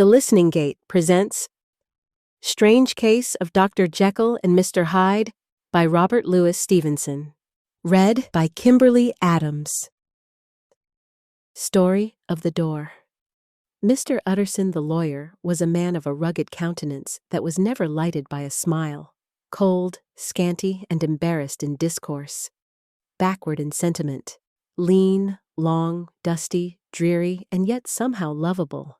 The Listening Gate presents Strange Case of Dr. Jekyll and Mr. Hyde by Robert Louis Stevenson. Read by Kimberly Adams. Story of the Door. Mr. Utterson the lawyer was a man of a rugged countenance that was never lighted by a smile, cold, scanty, and embarrassed in discourse, backward in sentiment, lean, long, dusty, dreary, and yet somehow lovable.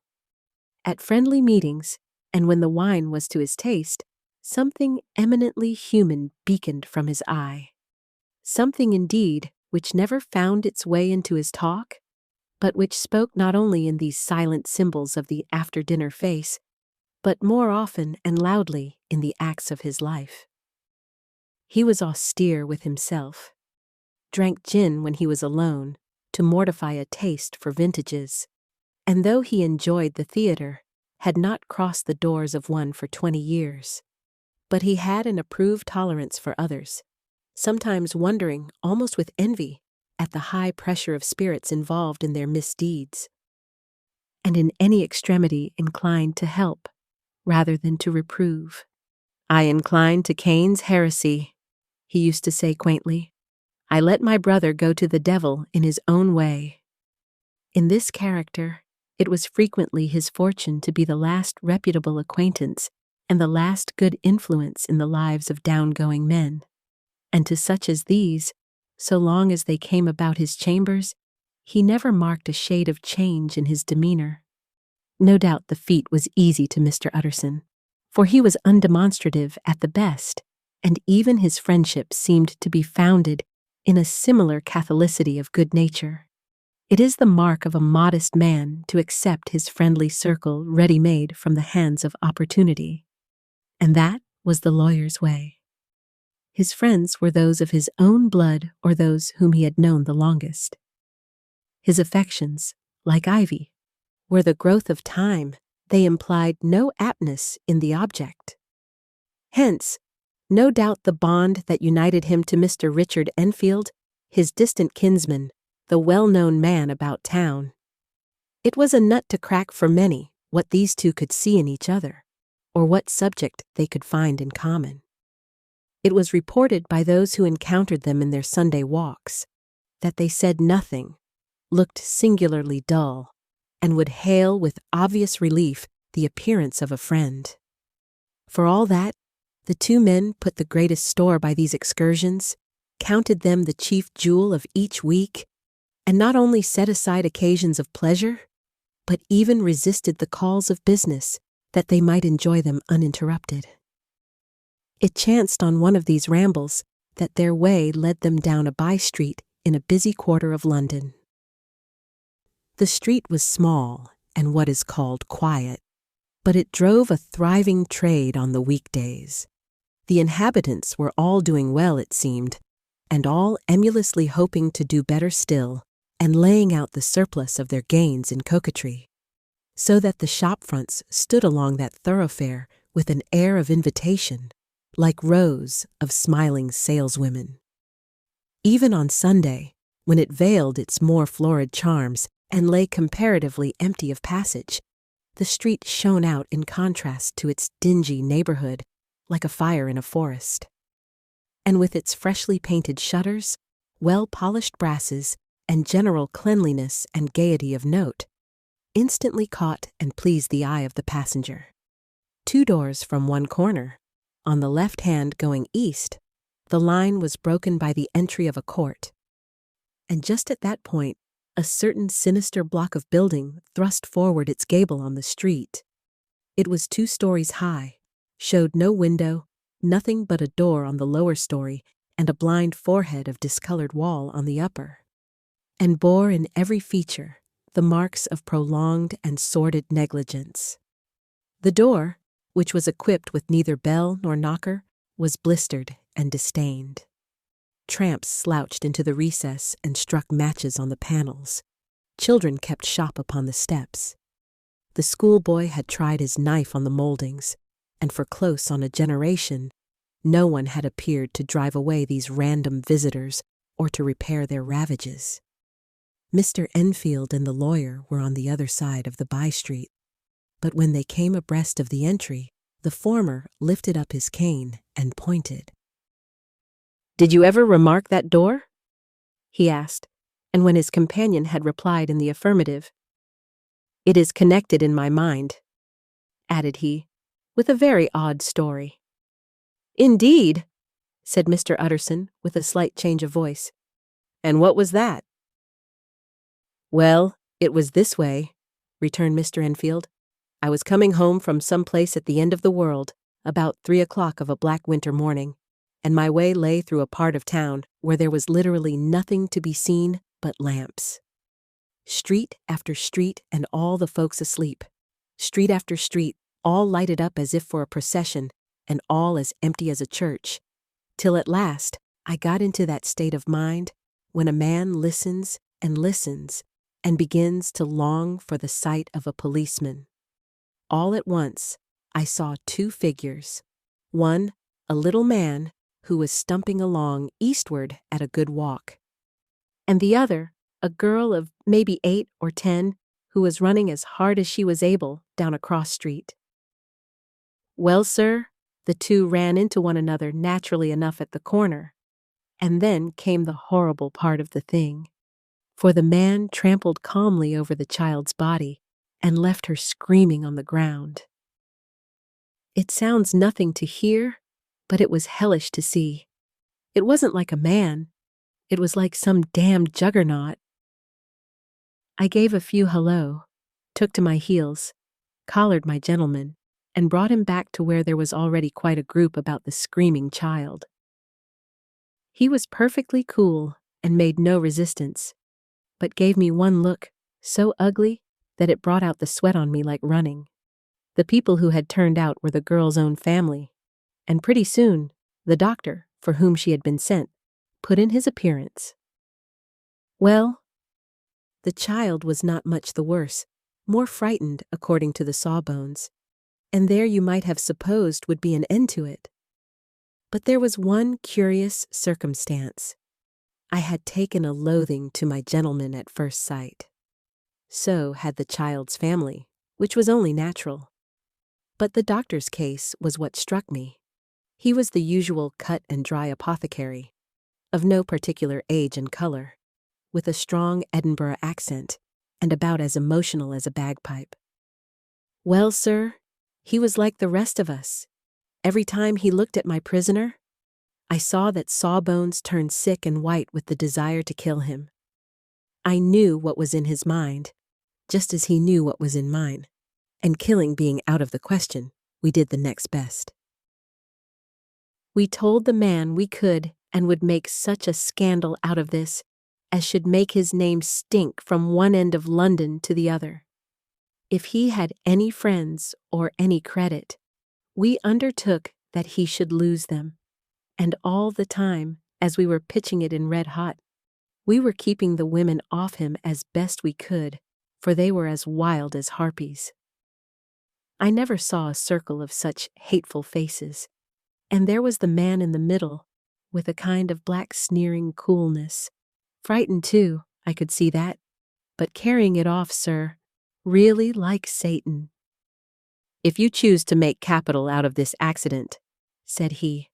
At friendly meetings, and when the wine was to his taste, something eminently human beaconed from his eye. Something, indeed, which never found its way into his talk, but which spoke not only in these silent symbols of the after-dinner face, but more often and loudly in the acts of his life. He was austere with himself, drank gin when he was alone, to mortify a taste for vintages, and though he enjoyed the theatre, had not crossed the doors of one for 20 years. But he had an approved tolerance for others, sometimes wondering, almost with envy, at the high pressure of spirits involved in their misdeeds, and in any extremity inclined to help, rather than to reprove. "I incline to Cain's heresy," he used to say quaintly. "I let my brother go to the devil in his own way." In this character, it was frequently his fortune to be the last reputable acquaintance and the last good influence in the lives of down-going men, and to such as these, so long as they came about his chambers, he never marked a shade of change in his demeanor. No doubt the feat was easy to Mr. Utterson, for he was undemonstrative at the best, and even his friendship seemed to be founded in a similar catholicity of good nature. It is the mark of a modest man to accept his friendly circle ready-made from the hands of opportunity, and that was the lawyer's way. His friends were those of his own blood or those whom he had known the longest. His affections, like ivy, were the growth of time. They implied no aptness in the object. Hence, no doubt the bond that united him to Mr. Richard Enfield, his distant kinsman, the well-known man about town. It was a nut to crack for many what these two could see in each other, or what subject they could find in common. It was reported by those who encountered them in their Sunday walks, that they said nothing, looked singularly dull, and would hail with obvious relief the appearance of a friend. For all that, the two men put the greatest store by these excursions, counted them the chief jewel of each week, and not only set aside occasions of pleasure, but even resisted the calls of business, that they might enjoy them uninterrupted. It chanced on one of these rambles that their way led them down a by-street in a busy quarter of London. The street was small and what is called quiet, but it drove a thriving trade on the weekdays. The inhabitants were all doing well, it seemed, and all emulously hoping to do better still, and laying out the surplus of their gains in coquetry, so that the shop-fronts stood along that thoroughfare with an air of invitation, like rows of smiling saleswomen. Even on Sunday, when it veiled its more florid charms and lay comparatively empty of passage, the street shone out in contrast to its dingy neighborhood like a fire in a forest. And with its freshly painted shutters, well-polished brasses, and general cleanliness and gaiety of note, instantly caught and pleased the eye of the passenger. 2 doors from one corner, on the left hand going east, the line was broken by the entry of a court, and just at that point, a certain sinister block of building thrust forward its gable on the street. It was 2 stories high, showed no window, nothing but a door on the lower story, and a blind forehead of discolored wall on the upper, and bore in every feature the marks of prolonged and sordid negligence. The door, which was equipped with neither bell nor knocker, was blistered and disdained. Tramps slouched into the recess and struck matches on the panels. Children kept shop upon the steps. The schoolboy had tried his knife on the moldings, and for close on a generation, no one had appeared to drive away these random visitors or to repair their ravages. Mr. Enfield and the lawyer were on the other side of the by-street. but when they came abreast of the entry, the former lifted up his cane and pointed. "Did you ever remark that door?" he asked, and when his companion had replied in the affirmative, "It is connected in my mind," added he, with a very odd story. "Indeed," said Mr. Utterson with a slight change of voice. "And what was that?" "Well, it was this way," returned Mr. Enfield. "I was coming home from some place at the end of the world, about 3 o'clock of a black winter morning, and my way lay through a part of town where there was literally nothing to be seen but lamps. Street after street and all the folks asleep. Street after street, all lighted up as if for a procession, and all as empty as a church, till at last I got into that state of mind when a man listens and begins to long for the sight of a policeman. All at once, I saw two figures. One, a little man who was stumping along eastward at a good walk, and the other, a girl of maybe 8 or 10, who was running as hard as she was able down a cross street. Well, sir, the two ran into one another naturally enough at the corner, and then came the horrible part of the thing, for the man trampled calmly over the child's body and left her screaming on the ground. It sounds nothing to hear, but it was hellish to see. It wasn't like a man. It was like some damned juggernaut. I gave a few hello, took to my heels, collared my gentleman, and brought him back to where there was already quite a group about the screaming child. He was perfectly cool and made no resistance, but gave me one look so ugly that it brought out the sweat on me like running. The people who had turned out were the girl's own family, and pretty soon the doctor, for whom she had been sent, put in his appearance. Well, the child was not much the worse, more frightened according to the sawbones, and there you might have supposed would be an end to it. But there was one curious circumstance. I had taken a loathing to my gentleman at first sight. So had the child's family, which was only natural. But the doctor's case was what struck me. He was the usual cut-and-dry apothecary, of no particular age and color, with a strong Edinburgh accent, and about as emotional as a bagpipe. Well, sir, he was like the rest of us. Every time he looked at my prisoner, I saw that Sawbones turned sick and white with the desire to kill him. I knew what was in his mind, just as he knew what was in mine, and killing being out of the question, we did the next best. We told the man we could and would make such a scandal out of this as should make his name stink from one end of London to the other. If he had any friends or any credit, we undertook that he should lose them, and all the time, as we were pitching it in red hot, we were keeping the women off him as best we could, for they were as wild as harpies. I never saw a circle of such hateful faces, and there was the man in the middle, with a kind of black sneering coolness. Frightened too, I could see that, but carrying it off, sir, really like Satan. "If you choose to make capital out of this accident," said he,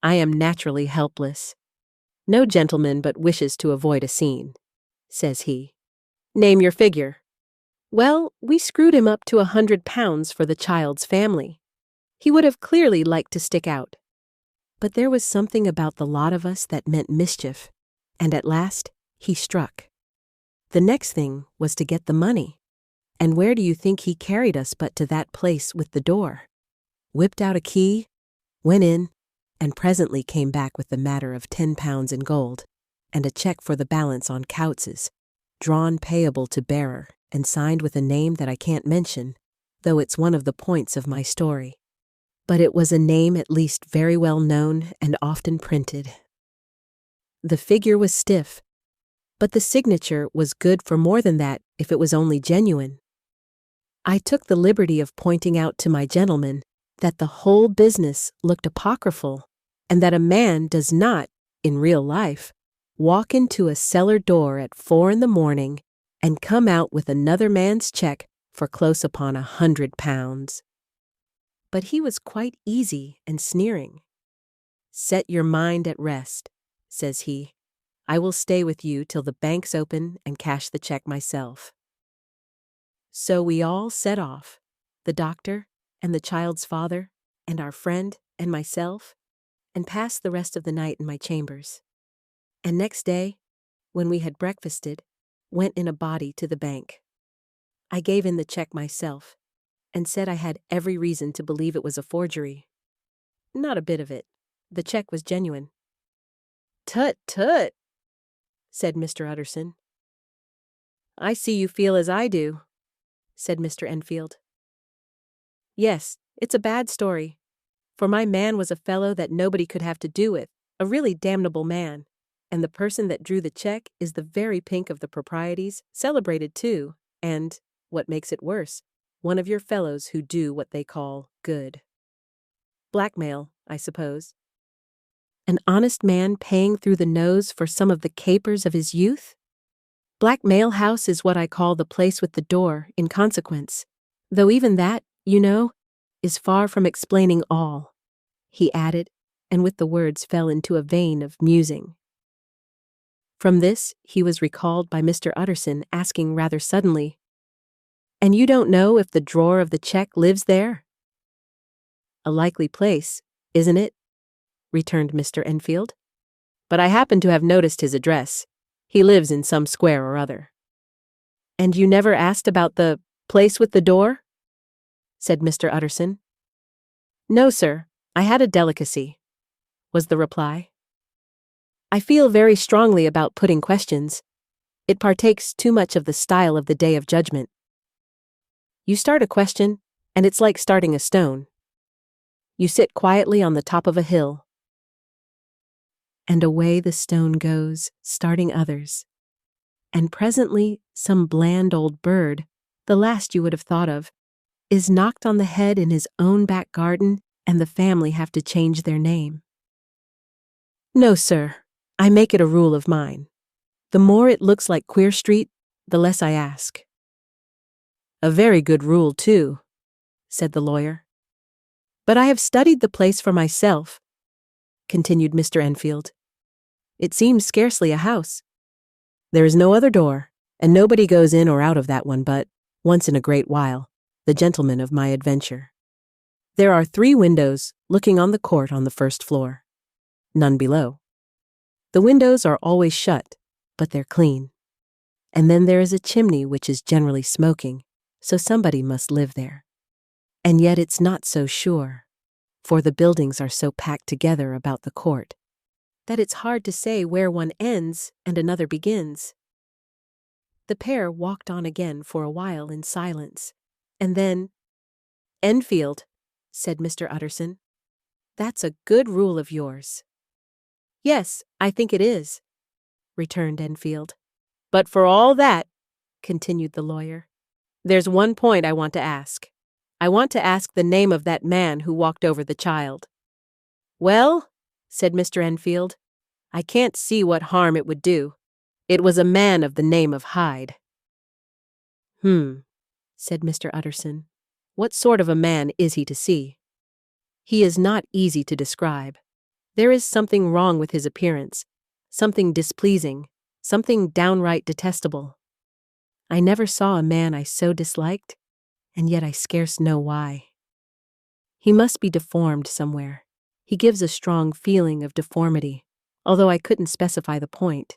"I am naturally helpless. No gentleman but wishes to avoid a scene," says he. "Name your figure." Well, we screwed him up to £100 for the child's family. He would have clearly liked to stick out. But there was something about the lot of us that meant mischief, and at last he struck. The next thing was to get the money. And where do you think he carried us but to that place with the door? Whipped out a key, went in, and presently came back with the matter of £10 in gold, and a check for the balance on Coutts's, drawn payable to bearer, and signed with a name that I can't mention, though it's one of the points of my story. But it was a name at least very well known and often printed. The figure was stiff, but the signature was good for more than that if it was only genuine. I took the liberty of pointing out to my gentleman that the whole business looked apocryphal, and that a man does not, in real life, walk into a cellar door at 4 in the morning and come out with another man's check for close upon £100. But he was quite easy and sneering. "Set your mind at rest," says he. "I will stay with you till the banks open and cash the check myself." So we all set off, the doctor and the child's father and our friend and myself, and passed the rest of the night in my chambers. And next day, when we had breakfasted, went in a body to the bank. I gave in the check myself, and said I had every reason to believe it was a forgery. Not a bit of it. The check was genuine. "Tut, tut," said Mr. Utterson. "I see you feel as I do," said Mr. Enfield. "Yes, it's a bad story, for my man was a fellow that nobody could have to do with, a really damnable man, and the person that drew the check is the very pink of the proprieties, celebrated too, and, what makes it worse, one of your fellows who do what they call good. Blackmail, I suppose. An honest man paying through the nose for some of the capers of his youth? Blackmail House is what I call the place with the door, in consequence, though even that, you know, is far from explaining all," he added, and with the words fell into a vein of musing. From this, he was recalled by Mr. Utterson asking rather suddenly, "And you don't know if the drawer of the check lives there?" "A likely place, isn't it?" returned Mr. Enfield. "But I happen to have noticed his address. He lives in some square or other." "And you never asked about the place with the door?" said Mr. Utterson. "No, sir, I had a delicacy," was the reply. "I feel very strongly about putting questions. It partakes too much of the style of the Day of Judgment. You start a question, and it's like starting a stone. You sit quietly on the top of a hill, and away the stone goes, starting others. And presently some bland old bird, the last you would have thought of, is knocked on the head in his own back garden, and the family have to change their name. No, sir, I make it a rule of mine. The more it looks like Queer Street, the less I ask." "A very good rule, too," said the lawyer. "But I have studied the place for myself," continued Mr. Enfield. "It seems scarcely a house. There is no other door, and nobody goes in or out of that one but, once in a great while, the gentleman of my adventure. There are 3 windows looking on the court on the first floor. None below. The windows are always shut, but they're clean. And then there is a chimney which is generally smoking, so somebody must live there. And yet it's not so sure, for the buildings are so packed together about the court, that it's hard to say where one ends and another begins." The pair walked on again for a while in silence, and then, "Enfield," said Mr. Utterson, "that's a good rule of yours." "Yes, I think it is," returned Enfield. "But for all that," continued the lawyer, "there's one point I want to ask. I want to ask the name of that man who walked over the child." "Well," said Mr. Enfield, "I can't see what harm it would do. It was a man of the name of Hyde." Said Mr. Utterson. "What sort of a man is he to see?" "He is not easy to describe. There is something wrong with his appearance, something displeasing, something downright detestable. I never saw a man I so disliked, and yet I scarce know why. He must be deformed somewhere. He gives a strong feeling of deformity, although I couldn't specify the point.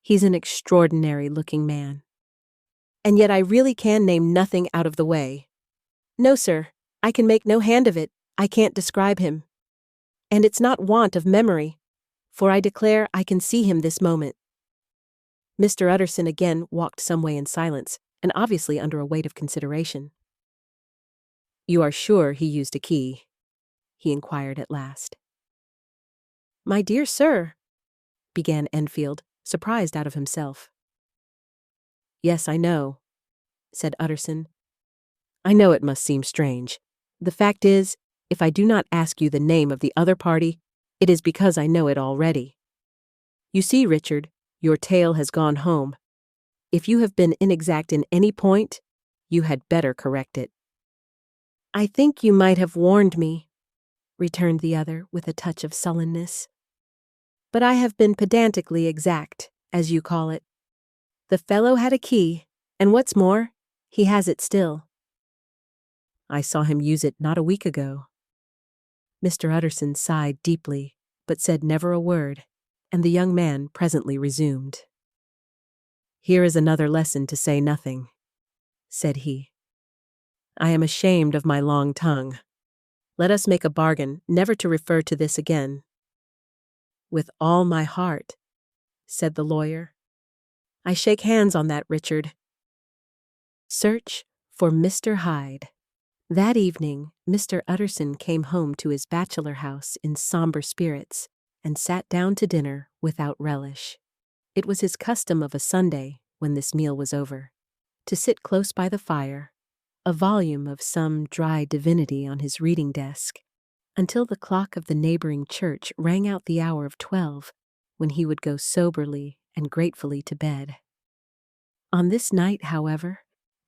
He's an extraordinary-looking man. And yet I really can name nothing out of the way. No, sir, I can make no hand of it. I can't describe him. And it's not want of memory, for I declare I can see him this moment." Mr. Utterson again walked some way in silence, and obviously under a weight of consideration. "You are sure he used a key?" he inquired at last. "My dear sir," began Enfield, surprised out of himself. "Yes, I know," said Utterson. "I know it must seem strange. The fact is, if I do not ask you the name of the other party, it is because I know it already. You see, Richard, your tale has gone home. If you have been inexact in any point, You had better correct it." "I think you might have warned me," returned the other with a touch of sullenness. "But I have been pedantically exact, as you call it. The fellow had a key, and what's more, he has it still." "I saw him use it not a week ago." Mr. Utterson sighed deeply, but said never a word, and the young man presently resumed. "Here is another lesson to say nothing," said he. "I am ashamed of my long tongue. Let us make a bargain never to refer to this again." "With all my heart," said the lawyer. "I shake hands on that, Richard." Search for Mr. Hyde. That evening, Mr. Utterson came home to his bachelor house in somber spirits and sat down to dinner without relish. It was his custom of a Sunday, when this meal was over, to sit close by the fire, a volume of some dry divinity on his reading desk, until the clock of the neighboring church rang out the hour of 12, when he would go soberly and gratefully to bed. On this night, however,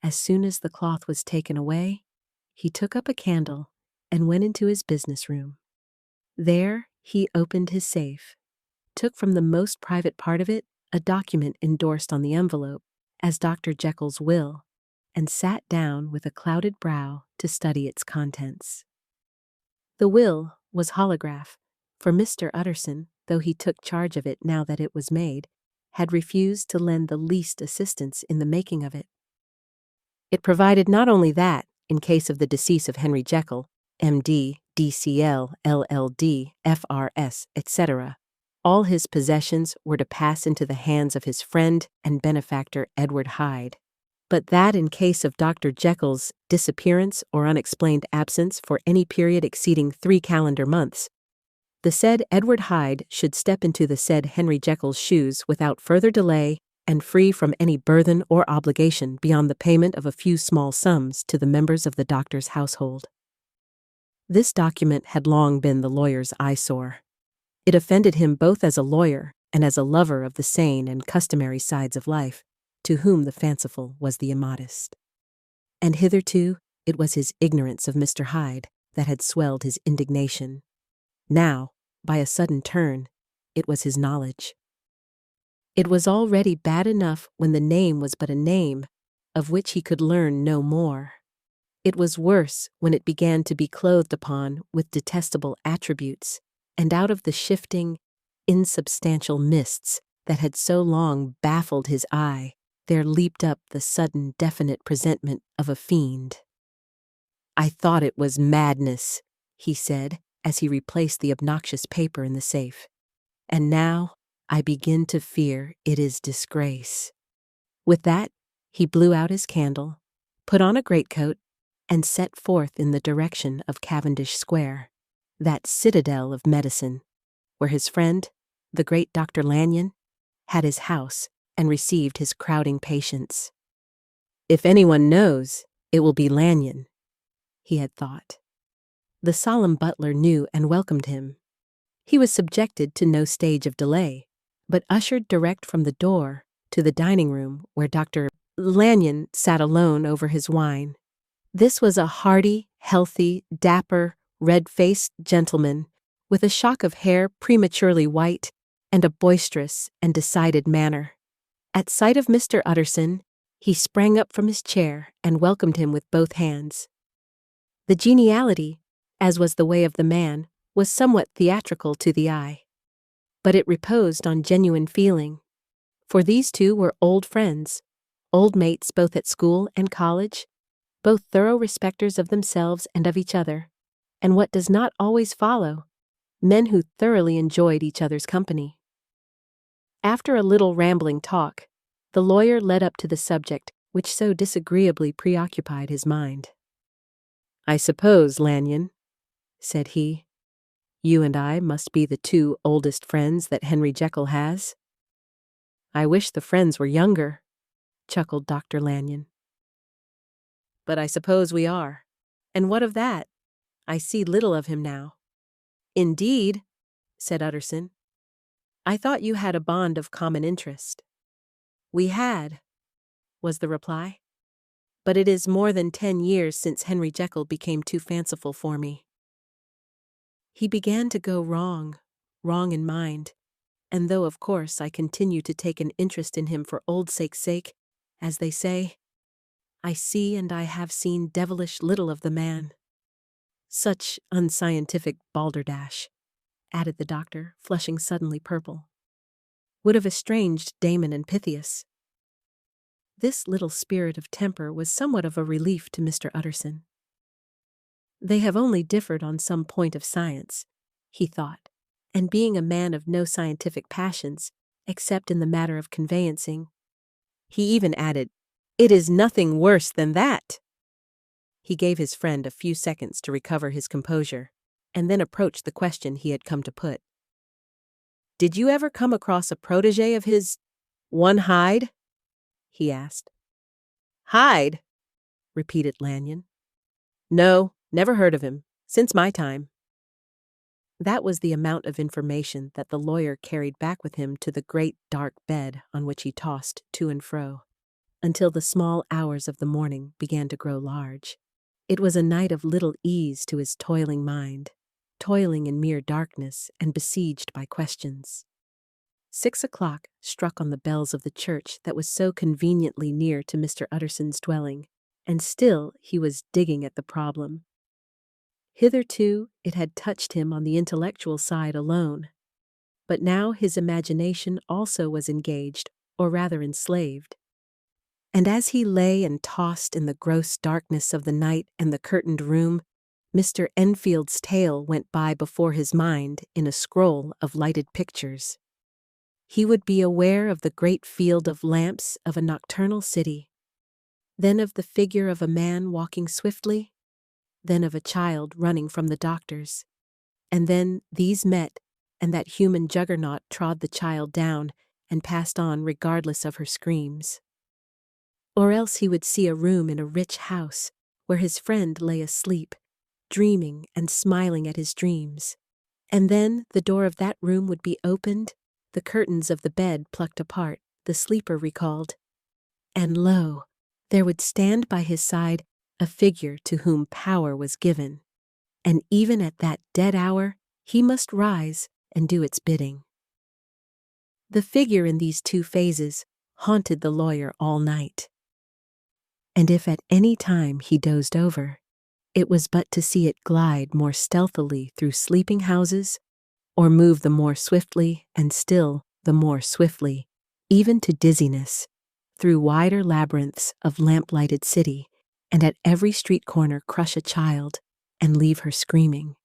as soon as the cloth was taken away, he took up a candle and went into his business room. There he opened his safe, took from the most private part of it a document endorsed on the envelope as Dr. Jekyll's will, and sat down with a clouded brow to study its contents. The will was holograph, for Mr. Utterson, though he took charge of it now that it was made, had refused to lend the least assistance in the making of it. It provided not only that, in case of the decease of Henry Jekyll, M.D., D.C.L., L.L.D., F.R.S., etc., all his possessions were to pass into the hands of his friend and benefactor Edward Hyde, but that in case of Dr. Jekyll's disappearance or unexplained absence for any period exceeding 3 calendar months, the said Edward Hyde should step into the said Henry Jekyll's shoes without further delay and free from any burthen or obligation beyond the payment of a few small sums to the members of the doctor's household. This document had long been the lawyer's eyesore. It offended him both as a lawyer and as a lover of the sane and customary sides of life, to whom the fanciful was the immodest. And hitherto it was his ignorance of Mr. Hyde that had swelled his indignation. Now, by a sudden turn, it was his knowledge. It was already bad enough when the name was but a name, of which he could learn no more. It was worse when it began to be clothed upon with detestable attributes, and out of the shifting, insubstantial mists that had so long baffled his eye, there leaped up the sudden definite presentment of a fiend. "I thought it was madness," he said, as he replaced the obnoxious paper in the safe. "And now I begin to fear it is disgrace." With that, he blew out his candle, put on a greatcoat, and set forth in the direction of Cavendish Square, that citadel of medicine, where his friend, the great Dr. Lanyon, had his house and received his crowding patients. "If anyone knows, it will be Lanyon," he had thought. The solemn butler knew and welcomed him. He was subjected to no stage of delay, but ushered direct from the door to the dining room where Dr. Lanyon sat alone over his wine. This was a hearty, healthy, dapper, red-faced gentleman with a shock of hair prematurely white and a boisterous and decided manner. At sight of Mr. Utterson, he sprang up from his chair and welcomed him with both hands. The geniality, as was the way of the man, was somewhat theatrical to the eye, but it reposed on genuine feeling, for these two were old friends, old mates both at school and college, both thorough respecters of themselves and of each other, and what does not always follow, men who thoroughly enjoyed each other's company. After a little rambling talk, the lawyer led up to the subject which so disagreeably preoccupied his mind. "I suppose, Lanyon," said he, "you and I must be the 2 oldest friends that Henry Jekyll has." "I wish the friends were younger," chuckled Dr. Lanyon. "But I suppose we are. And what of that? I see little of him now." "Indeed," said Utterson. "I thought you had a bond of common interest." "We had," was the reply. but it is more than 10 years since Henry Jekyll became too fanciful for me. He began to go wrong in mind, and though of course I continue to take an interest in him for old sake's sake, as they say, I see and I have seen devilish little of the man. Such unscientific balderdash, added the doctor, flushing suddenly purple, would have estranged Damon and Pythias. This little spirit of temper was somewhat of a relief to Mr. Utterson. They have only differed on some point of science, he thought, and being a man of no scientific passions, except in the matter of conveyancing, he even added, "It is nothing worse than that." He gave his friend a few seconds to recover his composure, and then approached the question he had come to put. "Did you ever come across a protégé of his, one Hyde?" he asked. "Hyde?" repeated Lanyon. "No, never heard of him, since my time." That was the amount of information that the lawyer carried back with him to the great dark bed on which he tossed to and fro, until the small hours of the morning began to grow large. It was a night of little ease to his toiling mind, toiling in mere darkness and besieged by questions. 6 o'clock struck on the bells of the church that was so conveniently near to Mr. Utterson's dwelling, and still he was digging at the problem. Hitherto it had touched him on the intellectual side alone, but now his imagination also was engaged, or rather enslaved. And as he lay and tossed in the gross darkness of the night and the curtained room, Mr. Enfield's tale went by before his mind in a scroll of lighted pictures. He would be aware of the great field of lamps of a nocturnal city, then of the figure of a man walking swiftly, then of a child running from the doctor's, and then these met, and that human juggernaut trod the child down and passed on regardless of her screams. Or else he would see a room in a rich house where his friend lay asleep, dreaming and smiling at his dreams, and then the door of that room would be opened, the curtains of the bed plucked apart, the sleeper recalled, and lo, there would stand by his side a figure to whom power was given, and even at that dead hour he must rise and do its bidding. The figure in these two phases haunted the lawyer all night, and if at any time he dozed over, it was but to see it glide more stealthily through sleeping houses, or move the more swiftly and still the more swiftly, even to dizziness, through wider labyrinths of lamp-lighted city, and at every street corner crush a child and leave her screaming.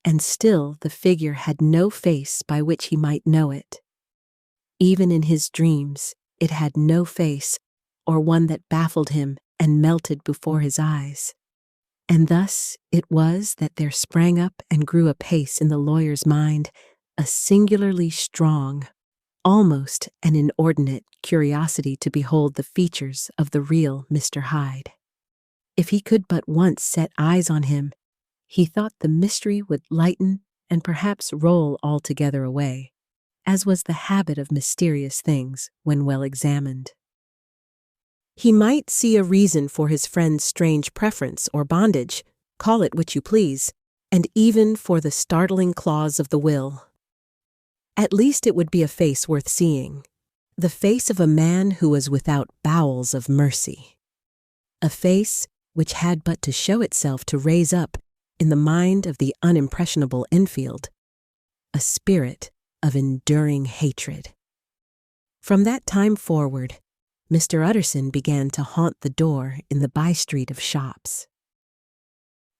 And still the figure had no face by which he might know it. Even in his dreams, it had no face, or one that baffled him and melted before his eyes. And thus it was that there sprang up and grew apace in the lawyer's mind a singularly strong, almost an inordinate curiosity to behold the features of the real Mr. Hyde. If he could but once set eyes on him, he thought the mystery would lighten and perhaps roll altogether away, as was the habit of mysterious things when well examined. He might see a reason for his friend's strange preference or bondage, call it which you please, and even for the startling clause of the will. At least it would be a face worth seeing, the face of a man who was without bowels of mercy, a face which had but to show itself to raise up, in the mind of the unimpressionable Enfield, a spirit of enduring hatred. From that time forward, Mr. Utterson began to haunt the door in the by-street of shops.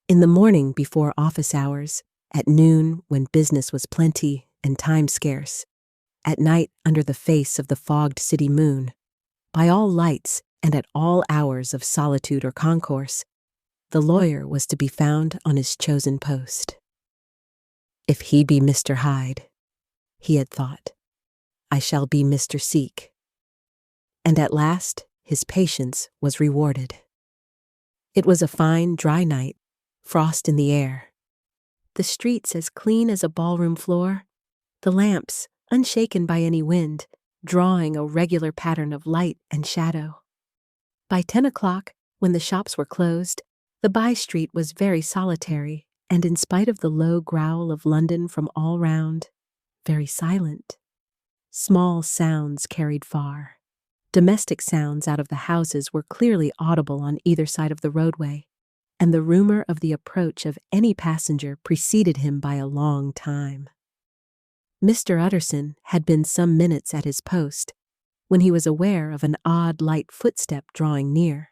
In the morning before office hours, at noon when business was plenty and time scarce, at night under the face of the fogged city moon, by all lights and at all hours of solitude or concourse, the lawyer was to be found on his chosen post. If he be Mr. Hyde, he had thought, I shall be Mr. Seek. And at last his patience was rewarded. It was a fine, dry night, frost in the air, the streets as clean as a ballroom floor, the lamps, unshaken by any wind, drawing a regular pattern of light and shadow. By 10 o'clock, When the shops were closed, the by-street was very solitary, and in spite of the low growl of London from all round, very silent. Small sounds carried far. Domestic sounds out of the houses were clearly audible on either side of the roadway, and the rumor of the approach of any passenger preceded him by a long time. Mr. Utterson had been some minutes at his post when he was aware of an odd light footstep drawing near.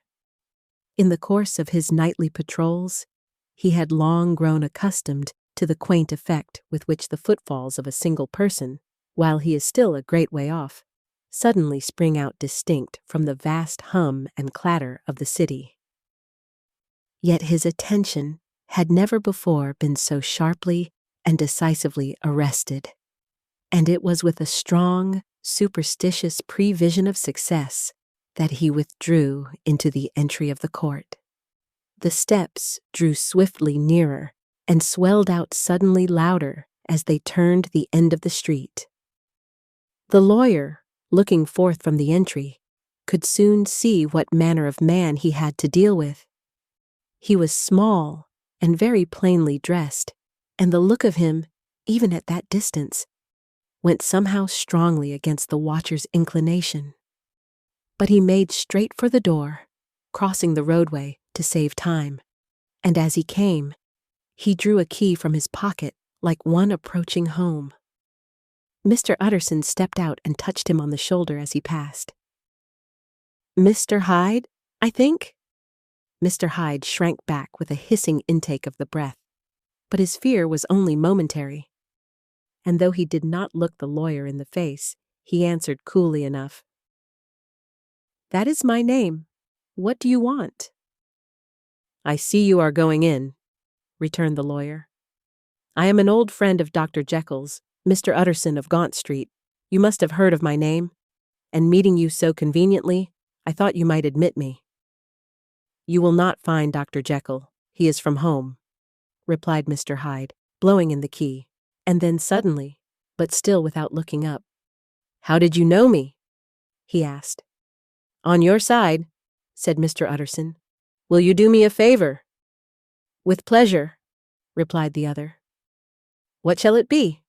In the course of his nightly patrols, he had long grown accustomed to the quaint effect with which the footfalls of a single person, while he is still a great way off, suddenly spring out distinct from the vast hum and clatter of the city. Yet his attention had never before been so sharply and decisively arrested, and it was with a strong, superstitious prevision of success that he withdrew into the entry of the court. The steps drew swiftly nearer and swelled out suddenly louder as they turned the end of the street. The lawyer, looking forth from the entry, could soon see what manner of man he had to deal with. He was small and very plainly dressed, and the look of him, even at that distance, went somehow strongly against the watcher's inclination. But he made straight for the door, crossing the roadway to save time, and as he came, he drew a key from his pocket like one approaching home. Mr. Utterson stepped out and touched him on the shoulder as he passed. "Mr. Hyde, I think?" Mr. Hyde shrank back with a hissing intake of the breath, but his fear was only momentary. And though he did not look the lawyer in the face, he answered coolly enough, "That is my name. What do you want?" "I see you are going in," returned the lawyer. "I am an old friend of Dr. JEKYLL'S, Mr. Utterson of Gaunt Street. You must have heard of my name, and meeting you so conveniently, I thought you might admit me." "You will not find Dr. Jekyll. He is from home," replied Mr. Hyde, blowing in the key, and then suddenly, but still without looking up, "How did you know me?" he asked. "On your side," said Mr. Utterson. "Will you do me a favor?" "With pleasure," replied the other. "What shall it be?"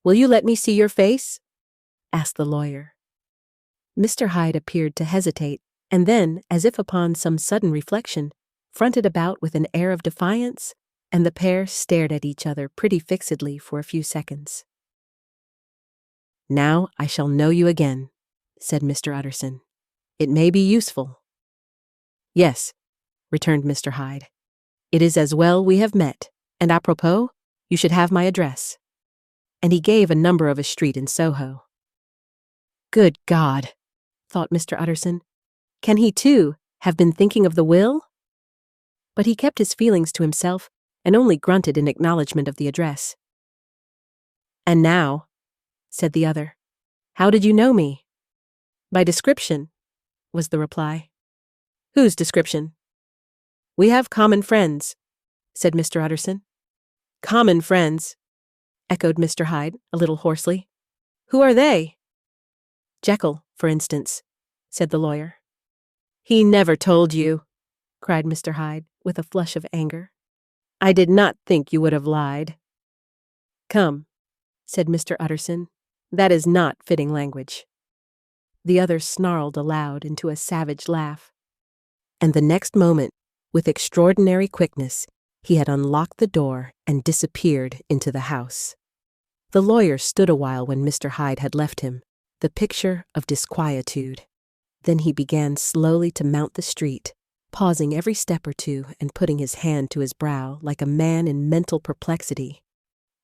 "Will you let me see your face?" asked the lawyer. Mr. Hyde appeared to hesitate, and then, as if upon some sudden reflection, fronted about with an air of defiance, and the pair stared at each other pretty fixedly for a few seconds. "Now I shall know you again," said Mr. Utterson. "It may be useful." "Yes," returned Mr. Hyde. "It is as well we have met, and apropos, you should have my address." And he gave a number of a street in Soho. "Good God," thought Mr. Utterson. "Can he, too, have been thinking of the will?" But he kept his feelings to himself and only grunted in acknowledgement of the address. "And now," said the other, "how did you know me?" "By description," was the reply. "Whose description?" "We have common friends," said Mr. Utterson. "Common friends," echoed Mr. Hyde, a little hoarsely. "Who are they?" "Jekyll, for instance," said the lawyer. "He never told you," cried Mr. Hyde, with a flush of anger. "I did not think you would have lied." "Come," said Mr. Utterson, "that is not fitting language." The other snarled aloud into a savage laugh, and the next moment, with extraordinary quickness, he had unlocked the door and disappeared into the house. The lawyer stood a while when Mr. Hyde had left him, the picture of disquietude. Then he began slowly to mount the street, pausing every step or two and putting his hand to his brow like a man in mental perplexity.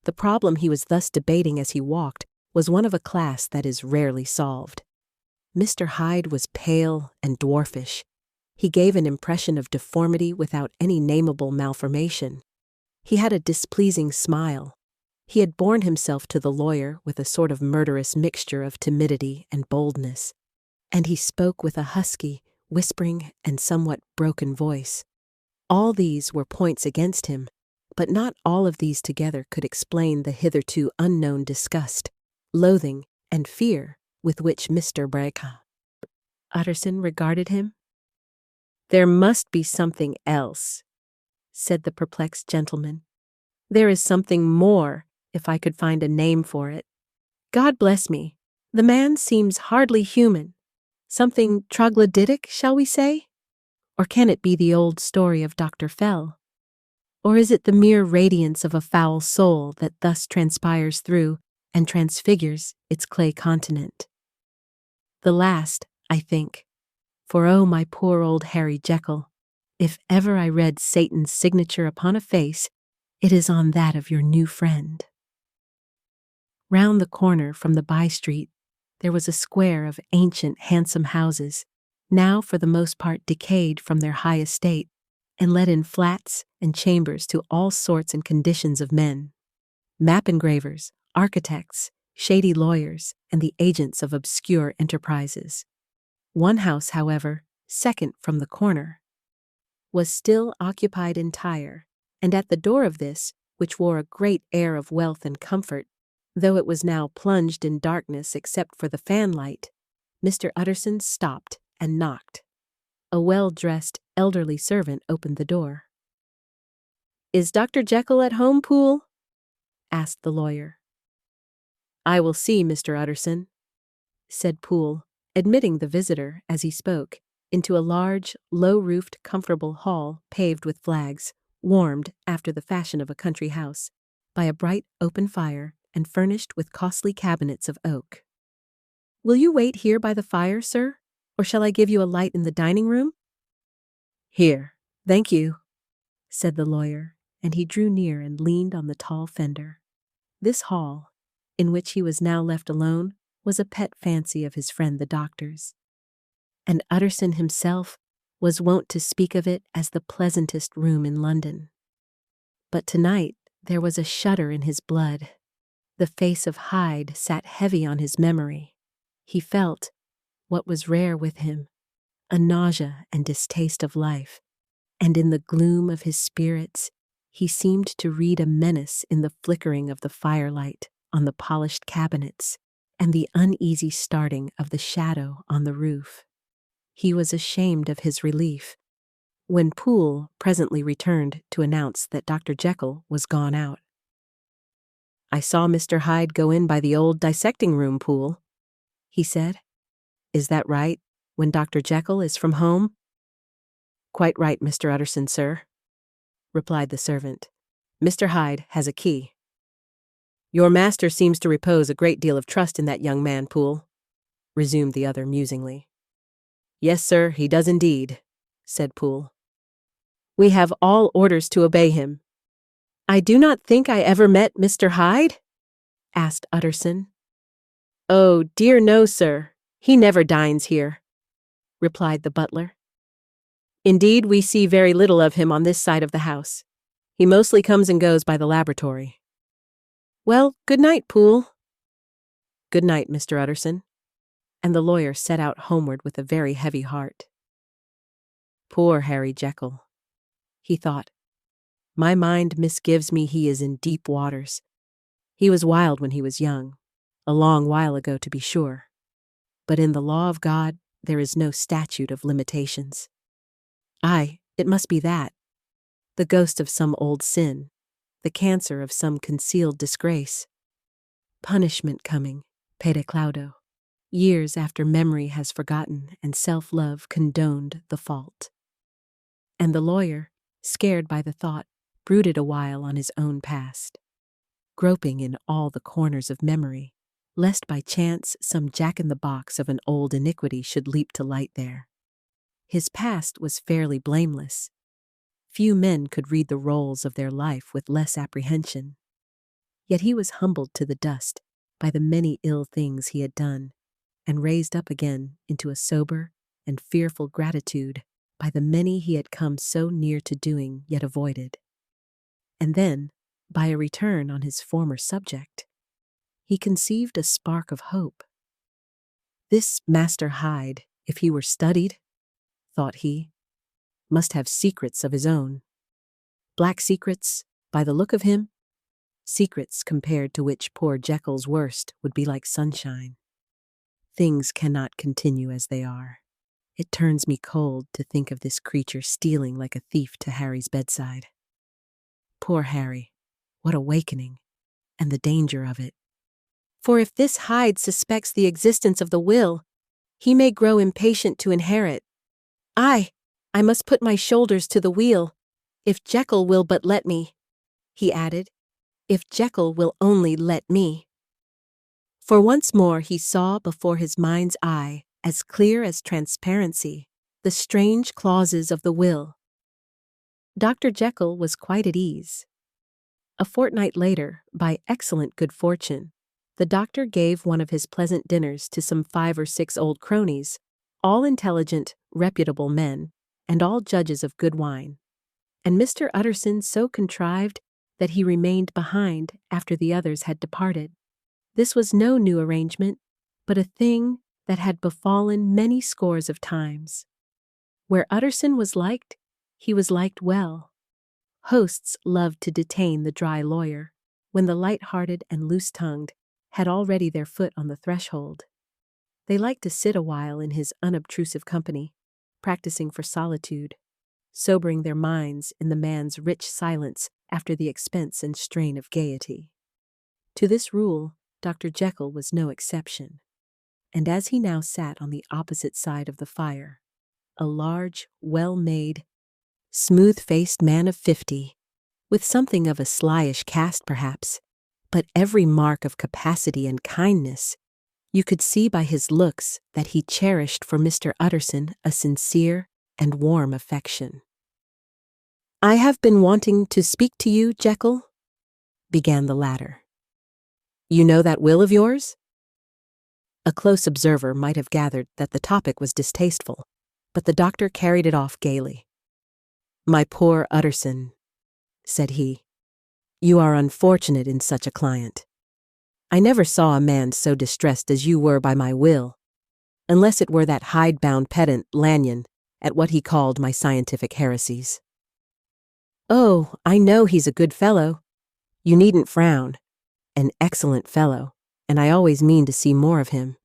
The problem he was thus debating as he walked was one of a class that is rarely solved. Mr. Hyde was pale and dwarfish. He gave an impression of deformity without any nameable malformation. He had a displeasing smile. He had borne himself to the lawyer with a sort of murderous mixture of timidity and boldness, and he spoke with a husky, whispering, and somewhat broken voice. All these were points against him, but not all of these together could explain the hitherto unknown disgust, loathing, and fear with which Mr. Utterson regarded him. "There must be something else," said the perplexed gentleman. "There is something more, if I could find a name for it. God bless me, the man seems hardly human. Something troglodytic, shall we say? Or can it be the old story of Dr. Fell? Or is it the mere radiance of a foul soul that thus transpires through and transfigures its clay continent? The last, I think. For oh, my poor old Harry Jekyll, if ever I read Satan's signature upon a face, it is on that of your new friend." Round the corner from the by-street, there was a square of ancient, handsome houses, now for the most part decayed from their high estate, and let in flats and chambers to all sorts and conditions of men: map engravers, architects, shady lawyers, and the agents of obscure enterprises. One house, however, second from the corner, was still occupied entire, and at the door of this, which wore a great air of wealth and comfort, though it was now plunged in darkness except for the fanlight, Mr. Utterson stopped and knocked. A well-dressed, elderly servant opened the door. "Is Dr. Jekyll at home, Poole?" asked the lawyer. "I will see Mr. Utterson," said Poole, admitting the visitor, as he spoke, into a large, low-roofed, comfortable hall paved with flags, warmed, after the fashion of a country house, by a bright open fire and furnished with costly cabinets of oak. "Will you wait here by the fire, sir, or shall I give you a light in the dining-room?" "Here, thank you," said the lawyer, and he drew near and leaned on the tall fender. This hall, in which he was now left alone, was a pet fancy of his friend the doctor's, and Utterson himself was wont to speak of it as the pleasantest room in London. But tonight there was a shudder in his blood. The face of Hyde sat heavy on his memory. He felt, what was rare with him, a nausea and distaste of life, and in the gloom of his spirits he seemed to read a menace in the flickering of the firelight on the polished cabinets and the uneasy starting of the shadow on the roof. He was ashamed of his relief when Poole presently returned to announce that Dr. Jekyll was gone out. "I saw Mr. Hyde go in by the old dissecting room, Poole," he said. "Is that right, when Dr. Jekyll is from home?" "Quite right, Mr. Utterson, sir," replied the servant. "Mr. Hyde has a key." "Your master seems to repose a great deal of trust in that young man, Poole," resumed the other musingly. "Yes, sir, he does indeed," said Poole. "We have all orders to obey him." "I do not think I ever met Mr. Hyde?" asked Utterson. "Oh, dear no, sir. He never dines here," replied the butler. "Indeed, we see very little of him on this side of the house. He mostly comes and goes by the laboratory." "Well, good night, Poole." "Good night, Mr. Utterson." And the lawyer set out homeward with a very heavy heart. "Poor Harry Jekyll," he thought. "My mind misgives me he is in deep waters. He was wild when he was young, a long while ago to be sure. But in the law of God there is no statute of limitations. Aye, it must be that. The ghost of some old sin, the cancer of some concealed disgrace. Punishment coming, pede claudo, years after memory has forgotten and self-love condoned the fault. And the lawyer, scared by the thought, brooded a while on his own past, groping in all the corners of memory, lest by chance some jack-in-the-box of an old iniquity should leap to light there. His past was fairly blameless. Few men could read the rolls of their life with less apprehension. Yet he was humbled to the dust by the many ill things he had done, and raised up again into a sober and fearful gratitude by the many he had come so near to doing yet avoided. And then, by a return on his former subject, he conceived a spark of hope. This Master Hyde, if he were studied, thought he, must have secrets of his own. Black secrets, by the look of him, secrets compared to which poor Jekyll's worst would be like sunshine. Things cannot continue as they are. It turns me cold to think of this creature stealing like a thief to Harry's bedside. Poor Harry, what awakening, and the danger of it. For if this Hyde suspects the existence of the will, he may grow impatient to inherit. I must put my shoulders to the wheel, if Jekyll will but let me, he added, if Jekyll will only let me. For once more he saw before his mind's eye, as clear as transparency, the strange clauses of the will. Dr. Jekyll was quite at ease. A fortnight later, by excellent good fortune, the doctor gave one of his pleasant dinners to some 5 or 6 old cronies, all intelligent, reputable men, and all judges of good wine. And Mr. Utterson so contrived that he remained behind after the others had departed. This was no new arrangement, but a thing that had befallen many scores of times. Where Utterson was liked, he was liked well. Hosts loved to detain the dry lawyer, when the light-hearted and loose-tongued had already their foot on the threshold. They liked to sit a while in his unobtrusive company, practicing for solitude, sobering their minds in the man's rich silence after the expense and strain of gaiety. To this rule, Dr. Jekyll was no exception, and as he now sat on the opposite side of the fire, a large, well-made, smooth-faced man of 50, with something of a slyish cast perhaps, but every mark of capacity and kindness, you could see by his looks that he cherished for Mr. Utterson a sincere and warm affection. "I have been wanting to speak to you, Jekyll," began the latter. "You know that will of yours?" A close observer might have gathered that the topic was distasteful, but the doctor carried it off gaily. "My poor Utterson," said he, "you are unfortunate in such a client. I never saw a man so distressed as you were by my will, unless it were that hide-bound pedant Lanyon at what he called my scientific heresies. Oh, I know he's a good fellow. You needn't frown. An excellent fellow, and I always mean to see more of him.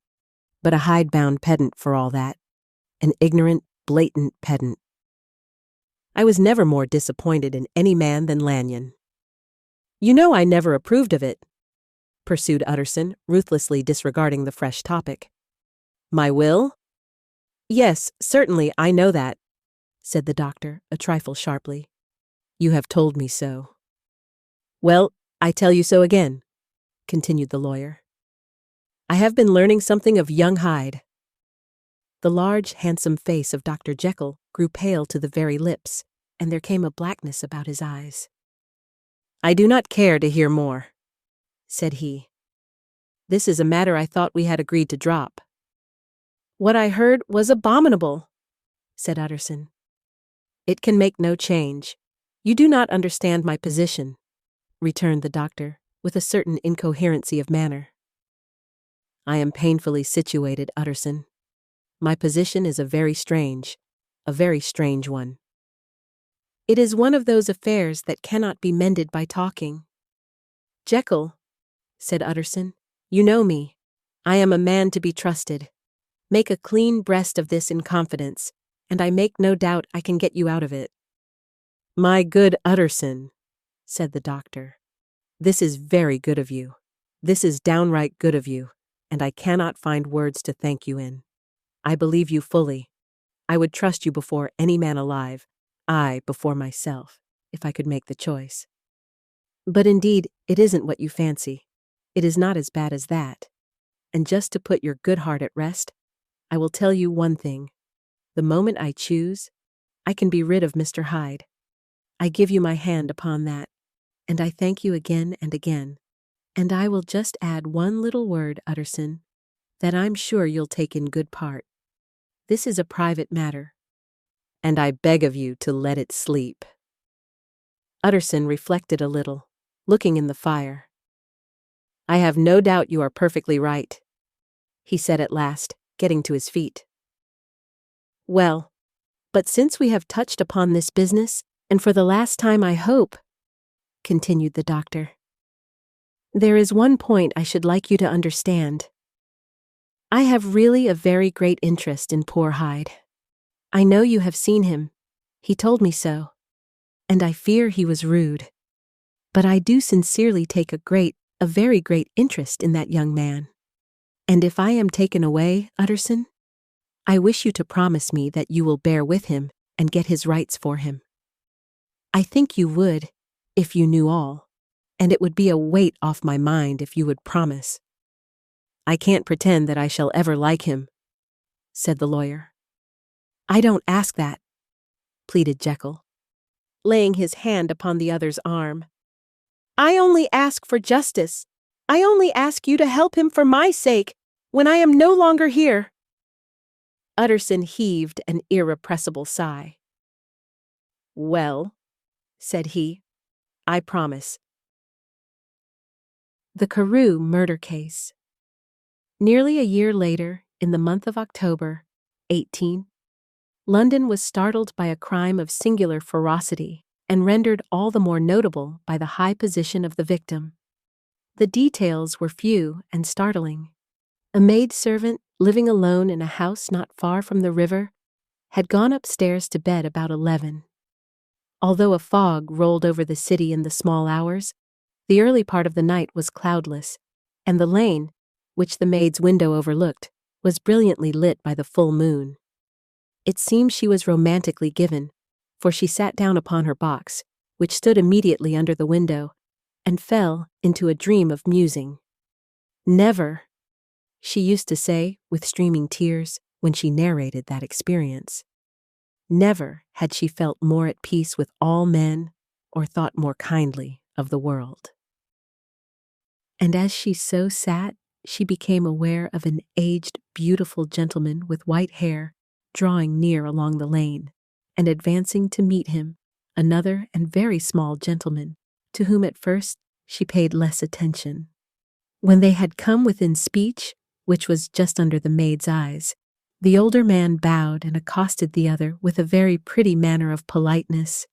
But a hide-bound pedant for all that. An ignorant, blatant pedant. I was never more disappointed in any man than Lanyon. You know I never approved of it," pursued Utterson, ruthlessly disregarding the fresh topic. "My will?" "Yes, certainly, I know that," said the doctor, a trifle sharply. "You have told me so." "Well, I tell you so again," continued the lawyer. "I have been learning something of young Hyde." The large, handsome face of Dr. Jekyll grew pale to the very lips, and there came a blackness about his eyes. "I do not care to hear more," said he. "This is a matter I thought we had agreed to drop." "What I heard was abominable," said Utterson. "It can make no change. You do not understand my position," returned the doctor, with a certain incoherency of manner. "I am painfully situated, Utterson. My position is a very strange one. It is one of those affairs that cannot be mended by talking." "Jekyll," said Utterson, "you know me. I am a man to be trusted. Make a clean breast of this in confidence, and I make no doubt I can get you out of it." "My good Utterson," said the doctor, "this is very good of you. This is downright good of you, and I cannot find words to thank you in. I believe you fully. I would trust you before any man alive, I before myself, if I could make the choice. But indeed, it isn't what you fancy. It is not as bad as that. And just to put your good heart at rest, I will tell you one thing. The moment I choose, I can be rid of Mr. Hyde. I give you my hand upon that, and I thank you again and again. And I will just add one little word, Utterson, that I'm sure you'll take in good part. This is a private matter, and I beg of you to let it sleep." Utterson reflected a little, looking in the fire. "I have no doubt you are perfectly right," he said at last, getting to his feet. "Well, but since we have touched upon this business, and for the last time I hope," continued the doctor, "there is one point I should like you to understand. I have really a very great interest in poor Hyde. I know you have seen him. He told me so. And I fear he was rude. But I do sincerely take a very great interest in that young man. And if I am taken away, Utterson, I wish you to promise me that you will bear with him and get his rights for him. I think you would, if you knew all, and it would be a weight off my mind if you would promise. I can't pretend that I shall ever like him, said the lawyer. I don't ask that, pleaded Jekyll, laying his hand upon the other's arm. I only ask for justice. I only ask you to help him for my sake, when I am no longer here. Utterson heaved an irrepressible sigh. Well, said he, I promise. The CAREW murder case. Nearly a year later, in the month of October, 18, London was startled by a crime of singular ferocity and rendered all the more notable by the high position of the victim. The details were few and startling. A maidservant, living alone in a house not far from the river, had gone upstairs to bed about 11. Although a fog rolled over the city in the small hours, the early part of the night was cloudless, and the lane, which the maid's window overlooked, was brilliantly lit by the full moon. It seemed she was romantically given, for she sat down upon her box, which stood immediately under the window, and fell into a dream of musing. Never, she used to say with streaming tears when she narrated that experience, never had she felt more at peace with all men or thought more kindly of the world. And as she so sat, she became aware of an aged, beautiful gentleman with white hair drawing near along the lane, and advancing to meet him, another and very small gentleman, to whom at first she paid less attention. When they had come within speech, which was just under the maid's eyes, the older man bowed and accosted the other with a very pretty manner of politeness.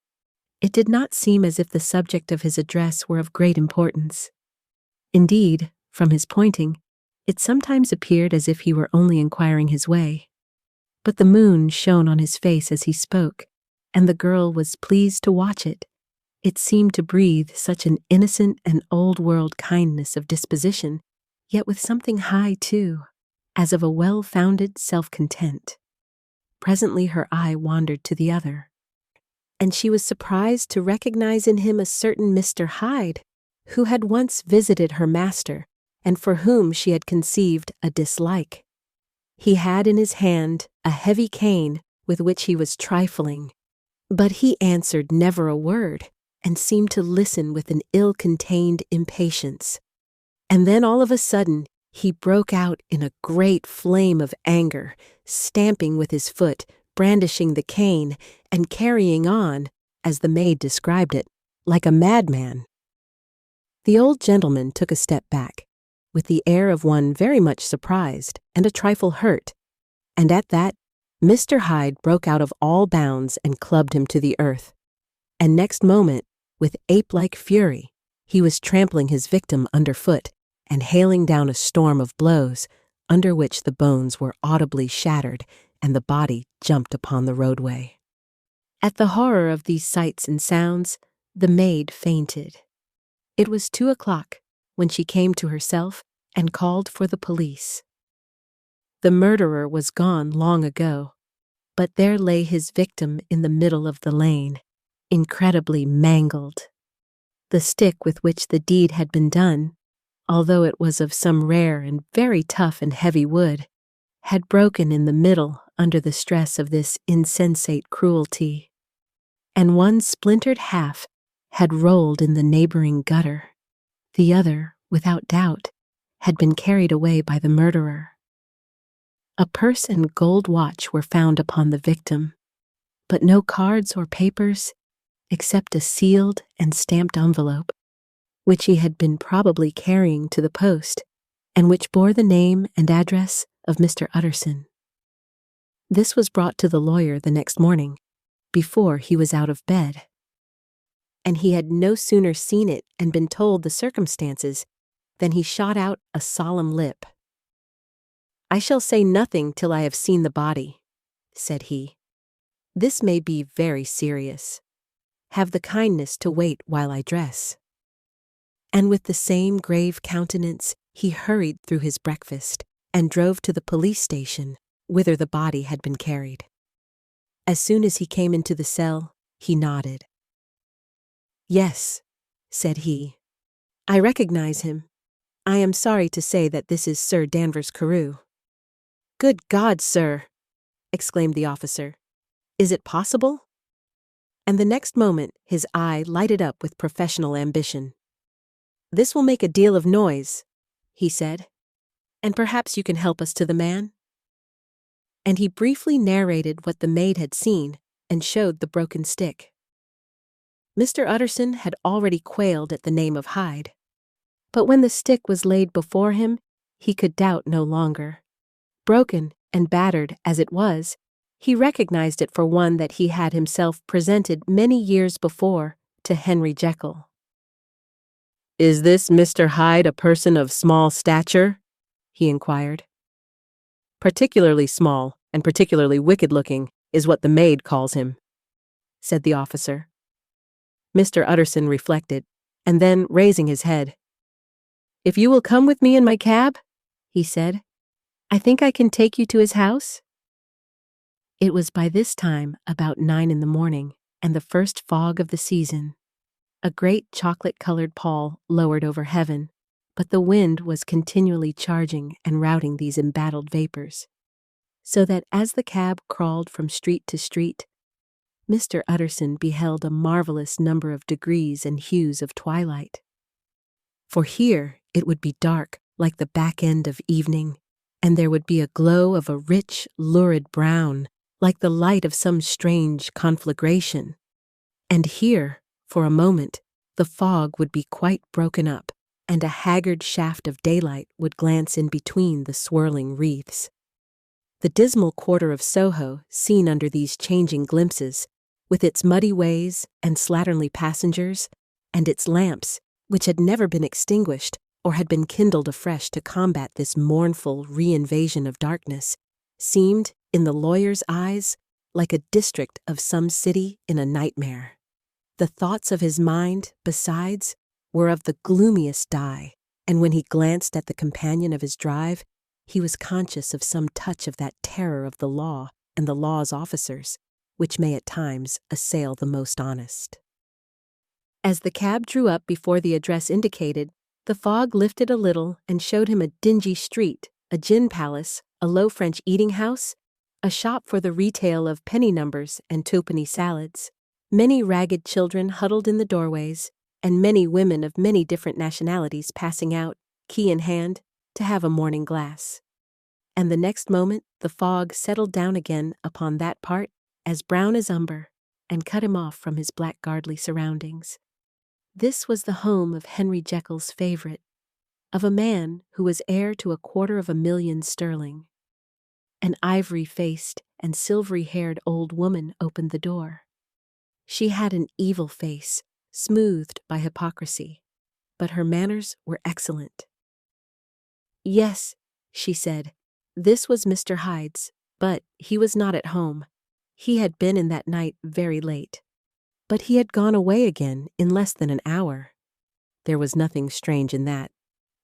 It did not seem as if the subject of his address were of great importance. Indeed, from his pointing, it sometimes appeared as if he were only inquiring his way. But the moon shone on his face as he spoke, and the girl was pleased to watch it. It seemed to breathe such an innocent and old-world kindness of disposition, yet with something high, too, as of a well-founded self-content. Presently her eye wandered to the other, and she was surprised to recognize in him a certain Mr. Hyde, who had once visited her master, and for whom she had conceived a dislike. He had in his hand a heavy cane with which he was trifling, but he answered never a word, and seemed to listen with an ill-contained impatience. And then all of a sudden he broke out in a great flame of anger, stamping with his foot, brandishing the cane, and carrying on, as the maid described it, like a madman. The old gentleman took a step back, with the air of one very much surprised and a trifle hurt, and at that Mr. Hyde broke out of all bounds and clubbed him to the earth, and next moment, with ape-like fury, he was trampling his victim underfoot and hailing down a storm of blows, under which the bones were audibly shattered and the body jumped upon the roadway. At the horror of these sights and sounds, the maid fainted. It was 2:00 when she came to herself and called for the police. The murderer was gone long ago, but there lay his victim in the middle of the lane, incredibly mangled. The stick with which the deed had been done, although it was of some rare and very tough and heavy wood, had broken in the middle under the stress of this insensate cruelty, and one splintered half had rolled in the neighboring gutter. The other, without doubt, had been carried away by the murderer. A purse and gold watch were found upon the victim, but no cards or papers, except a sealed and stamped envelope, which he had been probably carrying to the post, and which bore the name and address of Mr. Utterson. This was brought to the lawyer the next morning, before he was out of bed, and he had no sooner seen it and been told the circumstances than he shot out a solemn lip. "I shall say nothing till I have seen the body," said he. This may be very serious. Have the kindness to wait while I dress." And with the same grave countenance, he hurried through his breakfast and drove to the police station, whither the body had been carried. As soon as he came into the cell, he nodded. "Yes," said he. "I recognize him. I am sorry to say that this is Sir Danvers Carew." "Good God, sir!" exclaimed the officer. "Is it possible?" And the next moment his eye lighted up with professional ambition. "This will make a deal of noise," he said, "and perhaps you can help us to the man?" And he briefly narrated what the maid had seen and showed the broken stick. Mr. Utterson had already quailed at the name of Hyde, but when the stick was laid before him, he could doubt no longer. Broken and battered as it was, he recognized it for one that he had himself presented many years before to Henry Jekyll. "Is this Mr. Hyde a person of small stature?" he inquired. "Particularly small and particularly wicked-looking is what the maid calls him," said the officer. Mr. Utterson reflected, and then, raising his head, "If you will come with me in my cab," he said, "I think I can take you to his house." It was by this time about 9 in the morning, and the first fog of the season. A great chocolate-colored pall lowered over heaven, but the wind was continually charging and routing these embattled vapors, so that as the cab crawled from street to street, Mr. Utterson beheld a marvelous number of degrees and hues of twilight. For here it would be dark like the back end of evening, and there would be a glow of a rich, lurid brown, like the light of some strange conflagration. And here, for a moment, the fog would be quite broken up, and a haggard shaft of daylight would glance in between the swirling wreaths. The dismal quarter of Soho, seen under these changing glimpses, with its muddy ways and slatternly passengers, and its lamps, which had never been extinguished or had been kindled afresh to combat this mournful re-invasion of darkness, seemed, in the lawyer's eyes, like a district of some city in a nightmare. The thoughts of his mind, besides, were of the gloomiest dye, and when he glanced at the companion of his drive, he was conscious of some touch of that terror of the law and the law's officers, which may at times assail the most honest. As the cab drew up before the address indicated, the fog lifted a little and showed him a dingy street, a gin palace, a low French eating-house, a shop for the retail of penny numbers and twopenny salads, many ragged children huddled in the doorways, and many women of many different nationalities passing out, key in hand, to have a morning glass. And the next moment the fog settled down again upon that part as brown as umber, and cut him off from his blackguardly surroundings. This was the home of Henry Jekyll's favorite, of a man who was heir to 250,000 sterling. An ivory-faced and silvery-haired old woman opened the door. She had an evil face, smoothed by hypocrisy, but her manners were excellent. "Yes," she said, "this was Mr. Hyde's, but he was not at home. He had been in that night very late. But he had gone away again in less than an hour." There was nothing strange in that.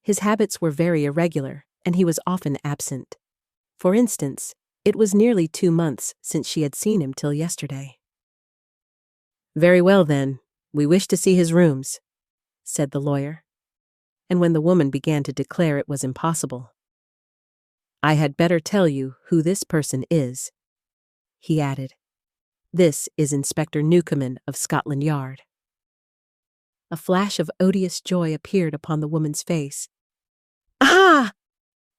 His habits were very irregular, and he was often absent. For instance, it was nearly 2 months since she had seen him till yesterday. "Very well, then, we wish to see his rooms," said the lawyer. And when the woman began to declare it was impossible, "I had better tell you who this person is," he added. "This is Inspector Newcomen of Scotland Yard." A flash of odious joy appeared upon the woman's face. "Ah!"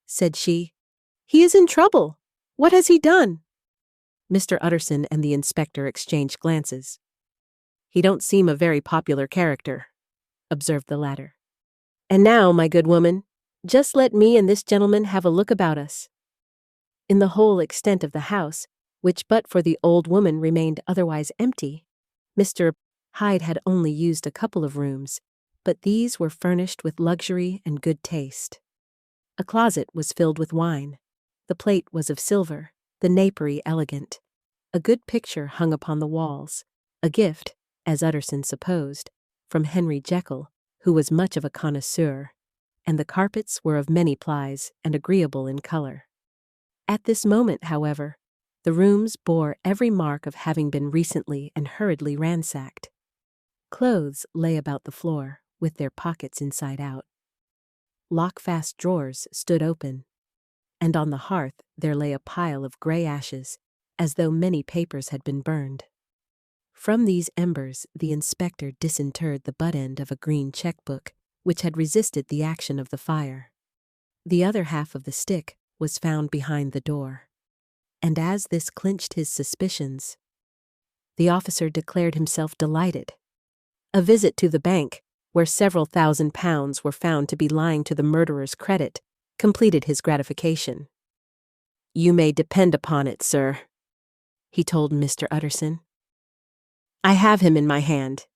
said she. "He is in trouble. What has he done?" Mr. Utterson and the inspector exchanged glances. "He don't seem a very popular character," observed the latter. "And now, my good woman, just let me and this gentleman have a look about us." In the whole extent of the house, which but for the old woman remained otherwise empty, Mr. Hyde had only used a couple of rooms, but these were furnished with luxury and good taste. A closet was filled with wine. The plate was of silver, the napery elegant. A good picture hung upon the walls, a gift, as Utterson supposed, from Henry Jekyll, who was much of a connoisseur, and the carpets were of many plies and agreeable in color. At this moment, however, the rooms bore every mark of having been recently and hurriedly ransacked. Clothes lay about the floor, with their pockets inside out. Lock-fast drawers stood open, and on the hearth there lay a pile of gray ashes, as though many papers had been burned. From these embers the inspector disinterred the butt end of a green checkbook, which had resisted the action of the fire. The other half of the stick was found behind the door, and as this clinched his suspicions, the officer declared himself delighted. A visit to the bank, where several £1,000s were found to be lying to the murderer's credit, completed his gratification. "You may depend upon it, sir," he told Mr. Utterson. "I have him in my hand.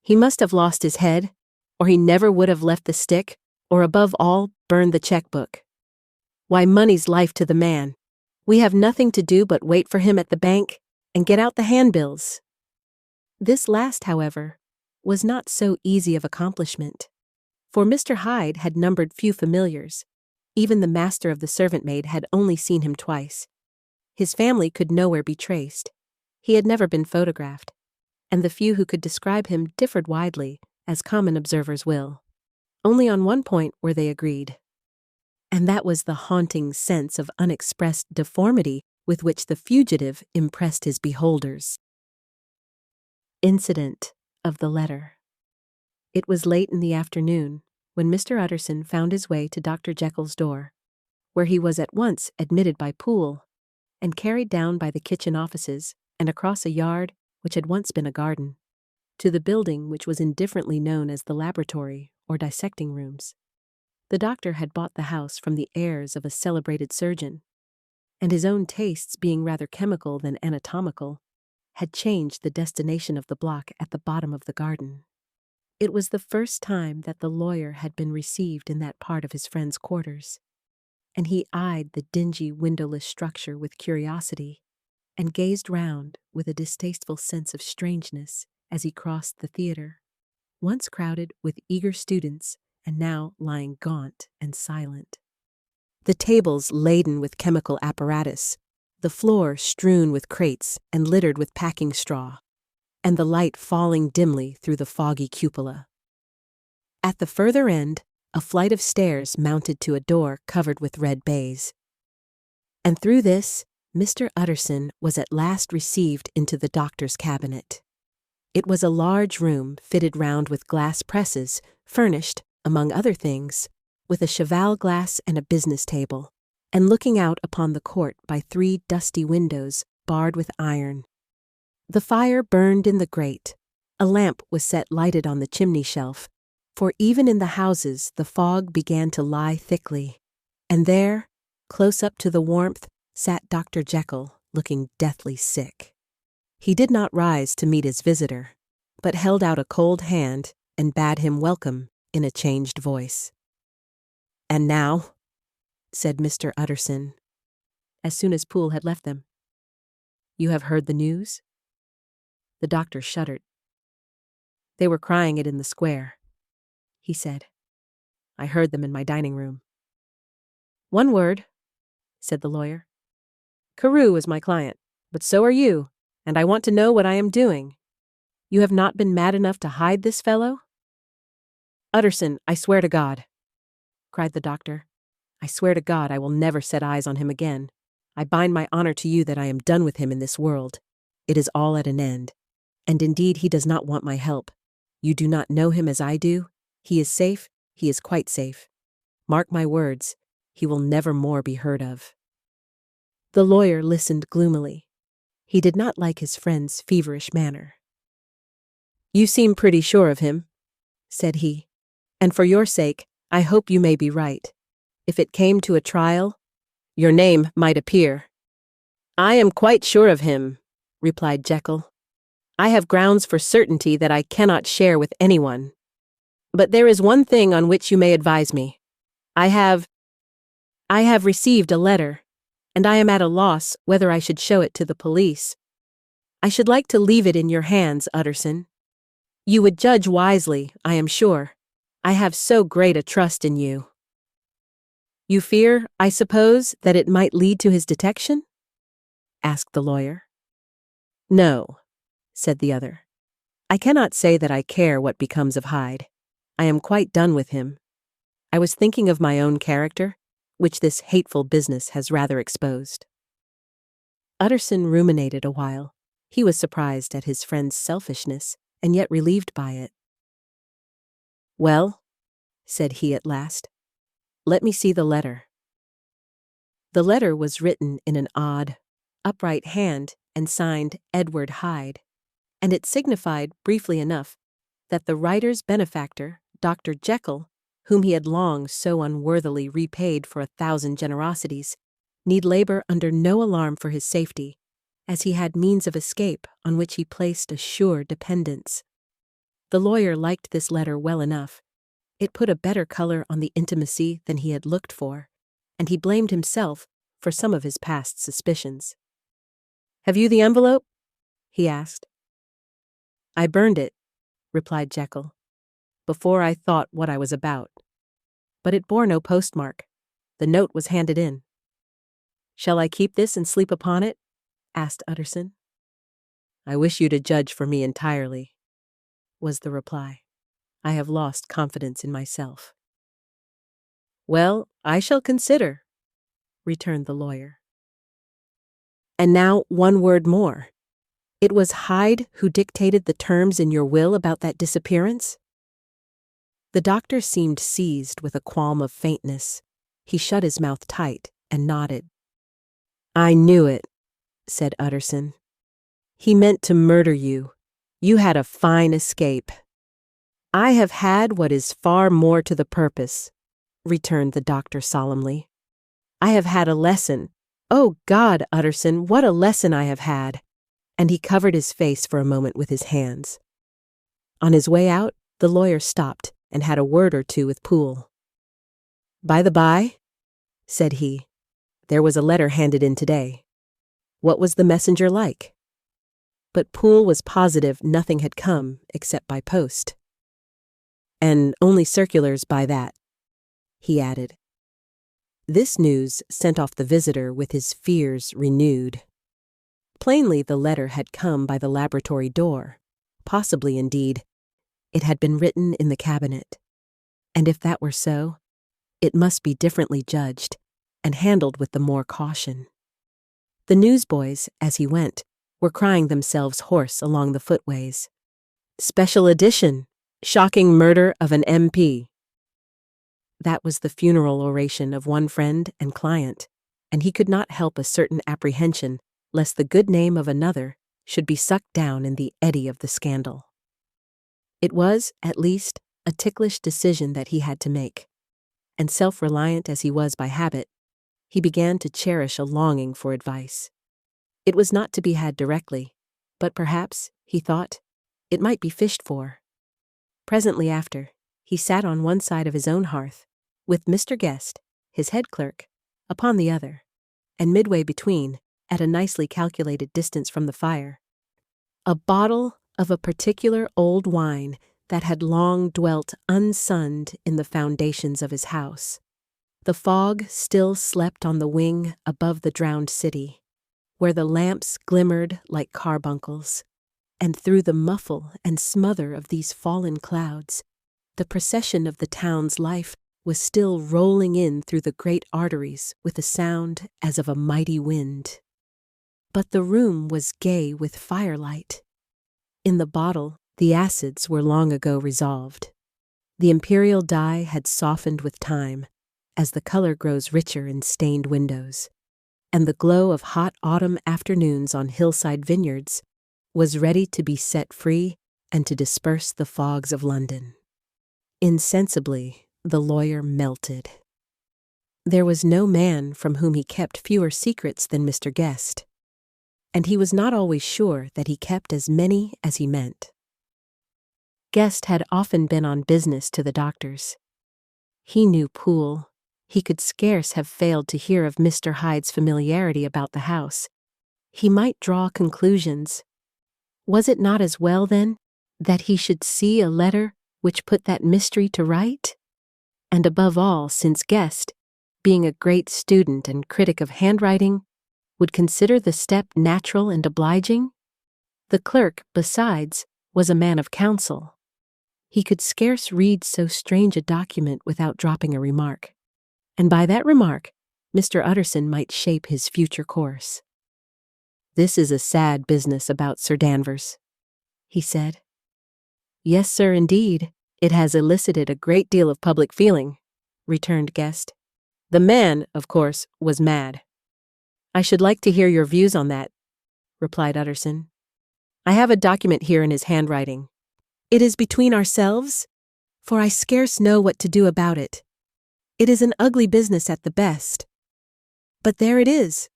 He must have lost his head, or he never would have left the stick, or above all, burned the checkbook. Why, money's life to the man. We have nothing to do but wait for him at the bank and get out the handbills." This last, however, was not so easy of accomplishment, for Mr. Hyde had numbered few familiars. Even the master of the servant-maid had only seen him twice. His family could nowhere be traced. He had never been photographed, and the few who could describe him differed widely, as common observers will. Only on one point were they agreed, and that was the haunting sense of unexpressed deformity with which the fugitive impressed his beholders. Incident of the letter. It was late in the afternoon when Mr. Utterson found his way to Dr. Jekyll's door, where he was at once admitted by Poole and carried down by the kitchen offices and across a yard which had once been a garden, to the building which was indifferently known as the laboratory or dissecting rooms. The doctor had bought the house from the heirs of a celebrated surgeon, and his own tastes being rather chemical than anatomical, had changed the destination of the block at the bottom of the garden. It was the first time that the lawyer had been received in that part of his friend's quarters, and he eyed the dingy windowless structure with curiosity, and gazed round with a distasteful sense of strangeness as he crossed the theatre, once crowded with eager students and now lying gaunt and silent. The tables laden with chemical apparatus, the floor strewn with crates and littered with packing straw, and the light falling dimly through the foggy cupola. At the further end, a flight of stairs mounted to a door covered with red baize. And through this, Mr. Utterson was at last received into the doctor's cabinet. It was a large room fitted round with glass presses, furnished, among other things, with a cheval glass and a business table, and looking out upon the court by 3 dusty windows barred with iron. The fire burned in the grate. A lamp was set lighted on the chimney shelf, for even in the houses the fog began to lie thickly, and there, close up to the warmth, sat Dr. Jekyll, looking deathly sick. He did not rise to meet his visitor, but held out a cold hand and bade him welcome in a changed voice. "And now," said Mr. Utterson, as soon as Poole had left them, "you have heard the news?" The doctor shuddered. "They were crying it in the square," he said. "I heard them in my dining room." "One word," said the lawyer. "CAREW is my client, but so are you, and I want to know what I am doing. You have not been mad enough to hide this fellow?" "Utterson, I swear to God," cried the doctor. "I swear to God I will never set eyes on him again. I bind my honor to you that I am done with him in this world. It is all at an end. And indeed he does not want my help. You do not know him as I do. He is safe. He is quite safe. Mark my words, he will never more be heard of." The lawyer listened gloomily. He did not like his friend's feverish manner. "You seem pretty sure of him," said he, "and for your sake, I hope you may be right. If it came to a trial, your name might appear." "I am quite sure of him," replied Jekyll. "I have grounds for certainty that I cannot share with anyone. But there is one thing on which you may advise me. I have received a letter, and I am at a loss whether I should show it to the police I should like to leave it in your hands, Utterson. You would judge wisely, I am sure. I have so great a trust in you. You fear, I suppose, that it might lead to his detection? Asked the lawyer. No, said the other. I cannot say that I care what becomes of Hyde. I am quite done with him. I was thinking of my own character, which this hateful business has rather exposed. Utterson ruminated a while. He was surprised at his friend's selfishness, and yet relieved by it. Well, said he at last, let me see the letter. The letter was written in an odd, upright hand and signed Edward Hyde, and it signified, briefly enough, that the writer's benefactor, Dr. Jekyll, whom he had long so unworthily repaid for 1,000 generosities, need labor under no alarm for his safety, as he had means of escape on which he placed a sure dependence. The lawyer liked this letter well enough. It put a better color on the intimacy than he had looked for, and he blamed himself for some of his past suspicions. Have you the envelope? He asked. I burned it, replied Jekyll, before I thought what I was about. But it bore no postmark. The note was handed in. Shall I keep this and sleep upon it? Asked Utterson. I wish you to judge for me entirely, was the reply. I have lost confidence in myself. Well, I shall consider, returned the lawyer. And now 1 word more. It was Hyde who dictated the terms in your will about that disappearance? The doctor seemed seized with a qualm of faintness. He shut his mouth tight and nodded. I knew it, said Utterson. He meant to murder you. You had a fine escape. I have had what is far more to the purpose, returned the doctor solemnly. I have had a lesson. Oh God, Utterson, what a lesson I have had! And he covered his face for a moment with his hands. On his way out, the lawyer stopped and had a word or two with Poole. By the by, said he, there was a letter handed in today. What was the messenger like? But Poole was positive nothing had come except by post. And only circulars by that, he added. This news sent off the visitor with his fears renewed. Plainly the letter had come by the laboratory door. Possibly, indeed, it had been written in the cabinet. And if that were so, it must be differently judged and handled with the more caution. The newsboys, as he went, were crying themselves hoarse along the footways. Special edition! Shocking murder of an MP. That was the funeral oration of one friend and client, and he could not help a certain apprehension lest the good name of another should be sucked down in the eddy of the scandal. It was, at least, a ticklish decision that he had to make, and self-reliant as he was by habit, he began to cherish a longing for advice. It was not to be had directly, but perhaps, he thought, it might be fished for. Presently after, he sat on one side of his own hearth, with Mr. Guest, his head clerk, upon the other, and midway between, at a nicely calculated distance from the fire, a bottle of a particular old wine that had long dwelt unsunned in the foundations of his house. The fog still slept on the wing above the drowned city, where the lamps glimmered like carbuncles, and through the muffle and smother of these fallen clouds, the procession of the town's life was still rolling in through the great arteries with a sound as of a mighty wind. But the room was gay with firelight. In the bottle, the acids were long ago resolved. The imperial dye had softened with time, as the color grows richer in stained windows, and the glow of hot autumn afternoons on hillside vineyards was ready to be set free and to disperse the fogs of London. Insensibly, the lawyer melted. There was no man from whom he kept fewer secrets than Mr. Guest, and he was not always sure that he kept as many as he meant. Guest had often been on business to the doctor's. He knew Poole. He could scarce have failed to hear of Mr. Hyde's familiarity about the house. He might draw conclusions, Was it not as well, then, that he should see a letter which put that mystery to right? And above all, since Guest, being a great student and critic of handwriting, would consider the step natural and obliging? The clerk, besides, was a man of counsel. He could scarce read so strange a document without dropping a remark, and by that remark, Mr. Utterson might shape his future course. "This is a sad business about Sir Danvers," he said. "Yes, sir, indeed. It has elicited a great deal of public feeling," returned Guest. "The man, of course, was mad." "I should like to hear your views on that," replied Utterson. "I have a document here in his handwriting. It is between ourselves, for I scarce know what to do about it. It is an ugly business at the best. But there it is,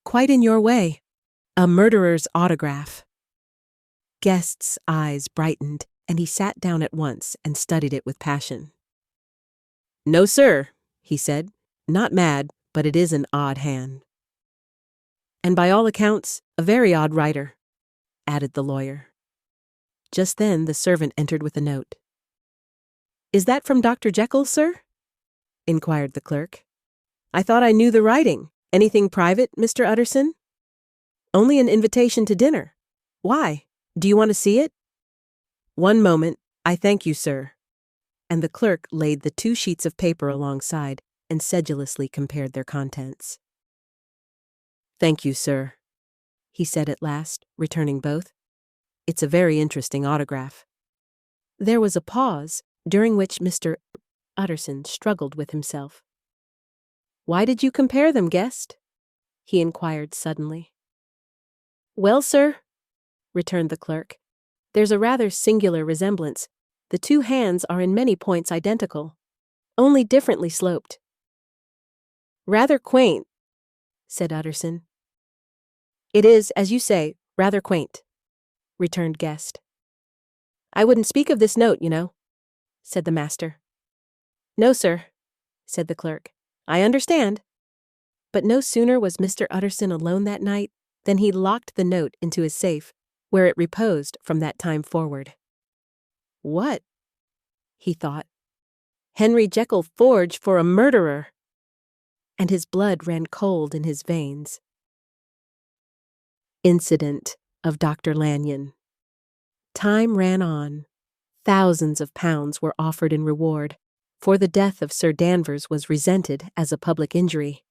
quite in your way. A murderer's autograph." Guest's eyes brightened, and he sat down at once and studied it with passion. "No, sir," he said, "not mad, but it is an odd hand." "And by all accounts, a very odd writer," added the lawyer. Just then the servant entered with a note. "Is that from Dr. Jekyll, sir?" inquired the clerk. "I thought I knew the writing. Anything private, Mr. Utterson?" "Only an invitation to dinner. Why? Do you want to see it?" "One moment. I thank you, sir." And the clerk laid the 2 sheets of paper alongside and sedulously compared their contents. "Thank you, sir," he said at last, returning both. "It's a very interesting autograph." There was a pause, during which Mr. Utterson struggled with himself. "Why did you compare them, Guest?" he inquired suddenly. "Well, sir," returned the clerk, "there's a rather singular resemblance. The 2 hands are in many points identical, only differently sloped." "Rather quaint," said Utterson. "It is, as you say, rather quaint," returned Guest. "I wouldn't speak of this note, you know," said the master. "No, sir," said the clerk. "I understand." But no sooner was Mr. Utterson alone that night than he locked the note into his safe, where it reposed from that time forward. "What?" he thought. "Henry Jekyll forged for a murderer!" And his blood ran cold in his veins. Incident of Dr. Lanyon. Time ran on. Thousands of pounds were offered in reward, for the death of Sir Danvers was resented as a public injury.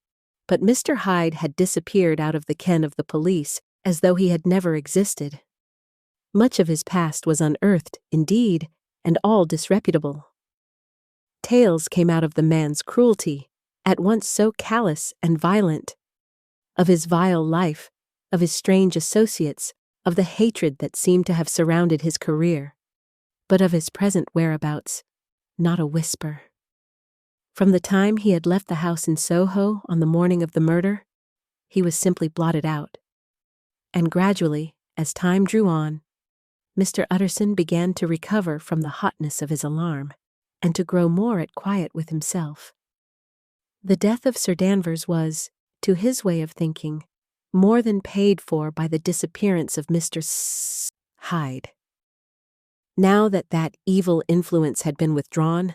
But Mr. Hyde had disappeared out of the ken of the police as though he had never existed. Much of his past was unearthed, indeed, and all disreputable. Tales came out of the man's cruelty, at once so callous and violent, of his vile life, of his strange associates, of the hatred that seemed to have surrounded his career. But of his present whereabouts, not a whisper. From the time he had left the house in Soho on the morning of the murder, he was simply blotted out. And gradually, as time drew on, Mr. Utterson began to recover from the hotness of his alarm, and to grow more at quiet with himself. The death of Sir Danvers was, to his way of thinking, more than paid for by the disappearance of Mr. Hyde. Now that that evil influence had been withdrawn,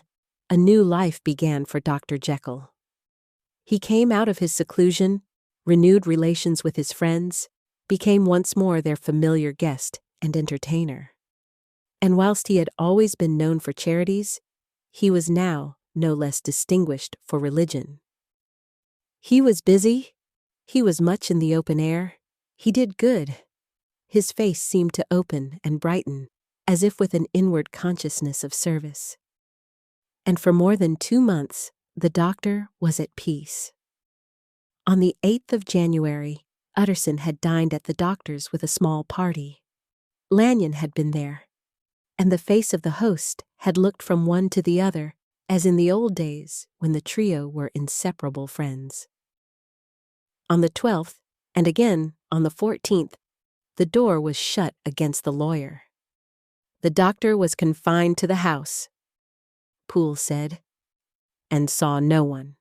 a new life began for Dr. Jekyll. He came out of his seclusion, renewed relations with his friends, became once more their familiar guest and entertainer. And whilst he had always been known for charities, he was now no less distinguished for religion. He was busy, he was much in the open air, he did good. His face seemed to open and brighten, as if with an inward consciousness of service. And for more than 2 months, the doctor was at peace. On the 8th of January, Utterson had dined at the doctor's with a small party. Lanyon had been there, and the face of the host had looked from one to the other, as in the old days when the trio were inseparable friends. On the 12th, and again on the 14th, the door was shut against the lawyer. The doctor was confined to the house, Poole said, and saw no one.